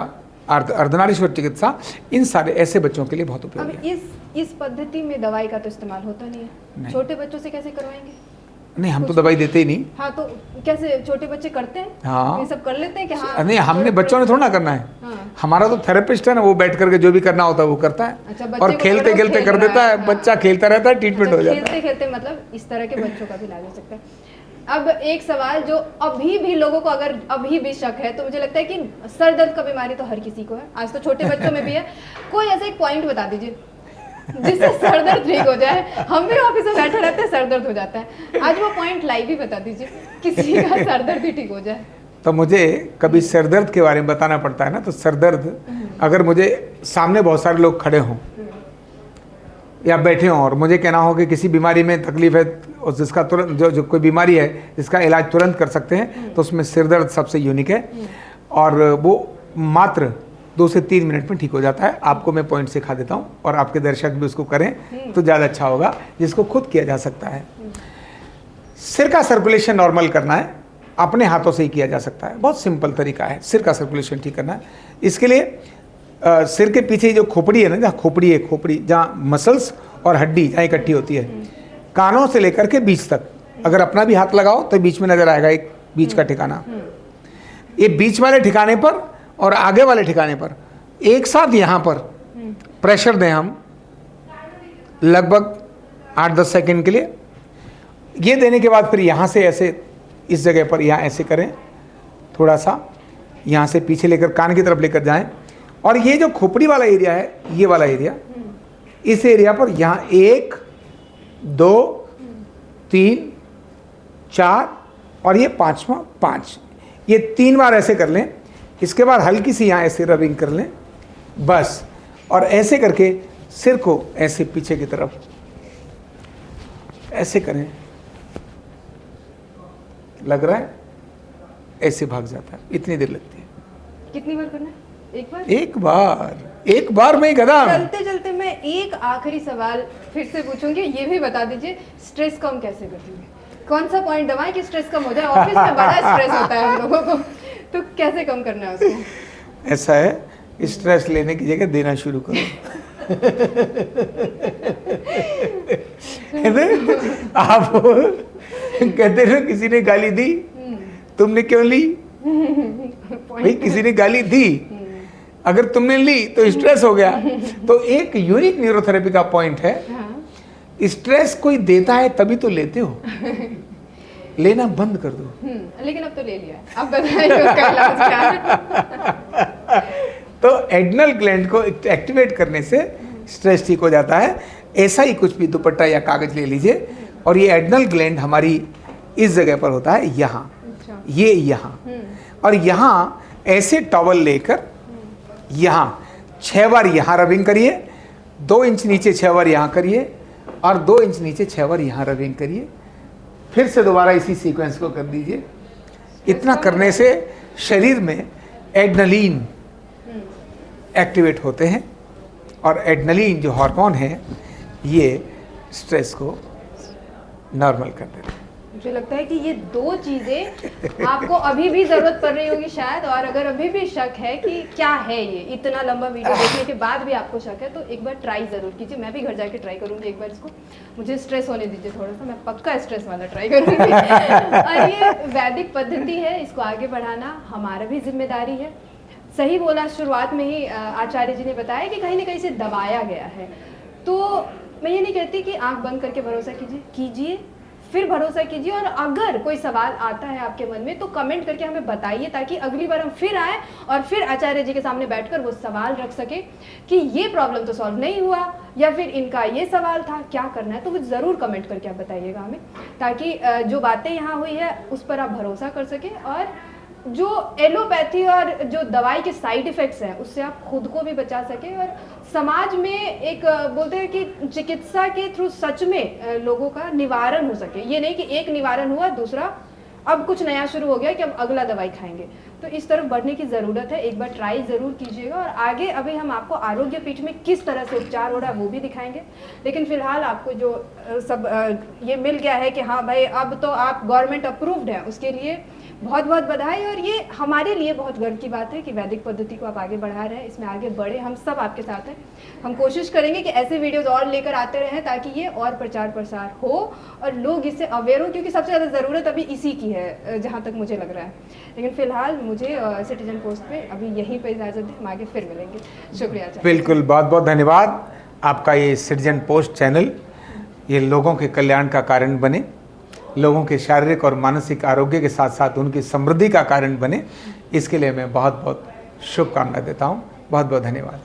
अर्धनारीश्वर चिकित्सा इन सारे ऐसे बच्चों के लिए बहुत उपयोगी है। इस पद्धति में दवाई का तो इस्तेमाल होता नहीं है, छोटे बच्चों से कैसे करवाएंगे? नहीं, हम तो दवाई देते ही नहीं। हाँ, तो कैसे छोटे बच्चे करते हैं? हाँ, ये सब कर लेते हैं कि हाँ? नहीं, हमने बच्चों ने थोड़ा ना करना है। हाँ। हमारा तो थेरेपिस्ट है ना, वो बैठ करके जो भी करना होता है वो करता है। अच्छा, बच्चे और को खेलते थोड़ा खेलते खेल कर रहा देता है, हाँ। बच्चा खेलता रहता है, ट्रीटमेंट हो जाता है। खेलते खेलते मतलब इस तरह के बच्चों का भी इलाज हो सकता है। अब एक सवाल जो अभी भी लोगों को अगर अभी भी शक है, तो मुझे लगता है कि सर दर्द का बीमारी तो हर किसी को है, आज तो छोटे बच्चों में भी है। कोई ऐसा एक पॉइंट बता दीजिए जिससे सर दर्द ठीक हो जाए। हम भी ऑफिस में बैठे रहते हैं, सर दर्द हो जाता है, आज वो पॉइंट लाइव ही बता दीजिए, किसी का सर दर्द ही ठीक हो जाए। तो मुझे कभी सर दर्द के बारे में बताना पड़ता है ना, तो सर दर्द अगर मुझे सामने बहुत सारे लोग खड़े हों या बैठे हों और मुझे कहना हो कि किसी बीमारी में तकलीफ है और जिसका तुरंत जो कोई बीमारी है जिसका इलाज तुरंत कर सकते हैं, तो उसमें सिर दर्द सबसे यूनिक है और वो मात्र 2 से 3 मिनट में ठीक हो जाता है। आपको मैं पॉइंट सिखा देता हूँ और आपके दर्शक भी उसको करें तो ज़्यादा अच्छा होगा, जिसको खुद किया जा सकता है। सिर का सर्कुलेशन नॉर्मल करना है, अपने हाथों से ही किया जा सकता है, बहुत सिंपल तरीका है सिर का सर्कुलेशन ठीक करना है। इसके लिए सिर के पीछे जो खोपड़ी है ना, जहाँ खोपड़ी है, खोपड़ी जहाँ मसल्स और हड्डी जहाँ इकट्ठी होती है, कानों से लेकर के बीच तक, अगर अपना भी हाथ लगाओ तो बीच में नजर आएगा एक बीच का ठिकाना। ये बीच वाले ठिकाने पर और आगे वाले ठिकाने पर एक साथ यहाँ पर प्रेशर दें हम लगभग 8-10 सेकंड के लिए। ये देने के बाद फिर यहाँ से ऐसे इस जगह पर यहाँ ऐसे करें, थोड़ा सा यहाँ से पीछे लेकर कान की तरफ लेकर जाएं और ये जो खोपड़ी वाला एरिया है, ये वाला एरिया, इस एरिया पर यहाँ 1 2 3 4 और ये 5वां 5, ये 3 बार ऐसे कर लें। इसके बाद हल्की सी यहाँ ऐसे रबिंग कर लें बस, और ऐसे करके सिर को ऐसे पीछे की तरफ ऐसे करें, लग रहा है ऐसे भाग जाता है। इतनी देर लगती है। कितनी बार करना है? एक बार? एक बार में ही गधा। चलते चलते मैं एक आखिरी सवाल फिर से पूछूंगी, ये भी बता दीजिए, स्ट्रेस कम कैसे करती है? कौन सा पॉइंट दबाएं कि स्ट्रेस कम हो जाए? ऑफिस में बड़ा स्ट्रेस होता है हम लोगों को, तो कैसे कम करना है उसको? ऐसा है, स्ट्रेस लेने की जगह देना शुरू करो। आप कहते हो किसी ने गाली दी, तुमने क्यों ली? भाई किसी ने गाली दी, अगर तुमने ली तो स्ट्रेस हो गया। तो एक यूनिक न्यूरोथेरेपी का पॉइंट है, स्ट्रेस कोई देता है तभी तो लेते हो, लेना बंद कर दो। लेकिन अब तो ले लिया, अब बताइए उसका इलाज क्या है? तो एड्रिनल ग्लैंड को एक्टिवेट करने से स्ट्रेस ठीक हो जाता है। ऐसा ही कुछ भी दुपट्टा या कागज ले लीजिए और ये एड्रिनल ग्लैंड हमारी इस जगह पर होता है, यहाँ, ये यहाँ, और यहाँ ऐसे टॉवल लेकर यहाँ 6 बार यहाँ रबिंग करिए, 2 इंच नीचे 6 बार यहाँ करिए और 2 इंच नीचे 6 बार यहाँ रबिंग करिए, फिर से दोबारा इसी सीक्वेंस को कर दीजिए। इतना करने से शरीर में एड्रेनलिन एक्टिवेट होते हैं और एड्रेनलिन जो हार्मोन है ये स्ट्रेस को नॉर्मल कर देते हैं। मुझे लगता है कि ये 2 चीज़ें आपको अभी भी ज़रूरत पड़ रही होगी शायद, और अगर अभी भी शक है कि क्या है ये, इतना लंबा वीडियो देखने के बाद भी आपको शक है, तो एक बार ट्राई ज़रूर कीजिए। मैं भी घर जाके ट्राई करूँगी एक बार इसको, मुझे स्ट्रेस होने दीजिए थोड़ा सा, मैं पक्का स्ट्रेस वाला ट्राई करूँगी। और ये वैदिक पद्धति है, इसको आगे बढ़ाना हमारा भी जिम्मेदारी है। सही बोला, शुरुआत में ही आचार्य जी ने बताया कि कहीं ना कहीं से दबाया गया है। तो मैं ये नहीं कहती कि आंख बंद करके भरोसा कीजिए, फिर भरोसा कीजिए, और अगर कोई सवाल आता है आपके मन में तो कमेंट करके हमें बताइए, ताकि अगली बार हम फिर आए और फिर आचार्य जी के सामने बैठकर वो सवाल रख सके कि ये प्रॉब्लम तो सॉल्व नहीं हुआ, या फिर इनका ये सवाल था, क्या करना है। तो वो ज़रूर कमेंट करके आप बताइएगा हमें, ताकि जो बातें यहाँ हुई है उस पर आप भरोसा कर सकें, और जो एलोपैथी और जो दवाई के साइड इफ़ेक्ट्स हैं उससे आप खुद को भी बचा सकें, और समाज में एक बोलते हैं कि चिकित्सा के थ्रू सच में लोगों का निवारण हो सके। ये नहीं कि एक निवारण हुआ, दूसरा अब कुछ नया शुरू हो गया कि अब अगला दवाई खाएंगे। तो इस तरफ बढ़ने की ज़रूरत है, एक बार ट्राई ज़रूर कीजिएगा। और आगे अभी हम आपको आरोग्य पीठ में किस तरह से उपचार हो रहा है वो भी दिखाएंगे, लेकिन फिलहाल आपको जो सब ये मिल गया है कि हाँ भाई अब तो आप गवर्नमेंट अप्रूव्ड हैं, उसके लिए बहुत बहुत बधाई। और ये हमारे लिए बहुत गर्व की बात है कि वैदिक पद्धति को आप आगे बढ़ा रहे हैं, इसमें आगे बढ़े, हम सब आपके साथ हैं। हम कोशिश करेंगे कि ऐसे वीडियोस और लेकर आते रहें ताकि ये और प्रचार प्रसार हो और लोग इससे अवेयर हो, क्योंकि सबसे ज़्यादा ज़रूरत अभी इसी की है जहाँ तक मुझे लग रहा है। लेकिन फिलहाल मुझे सिटीजन पोस्ट पे अभी यहीं पर इजाज़त दें, हम आगे फिर मिलेंगे। शुक्रिया। बिल्कुल, बहुत बहुत धन्यवाद। आपका ये सिटीजन पोस्ट चैनल ये लोगों के कल्याण का कारण बने, लोगों के शारीरिक और मानसिक आरोग्य के साथ साथ उनकी समृद्धि का कारण बने, इसके लिए मैं बहुत बहुत शुभकामना देता हूँ। बहुत बहुत धन्यवाद।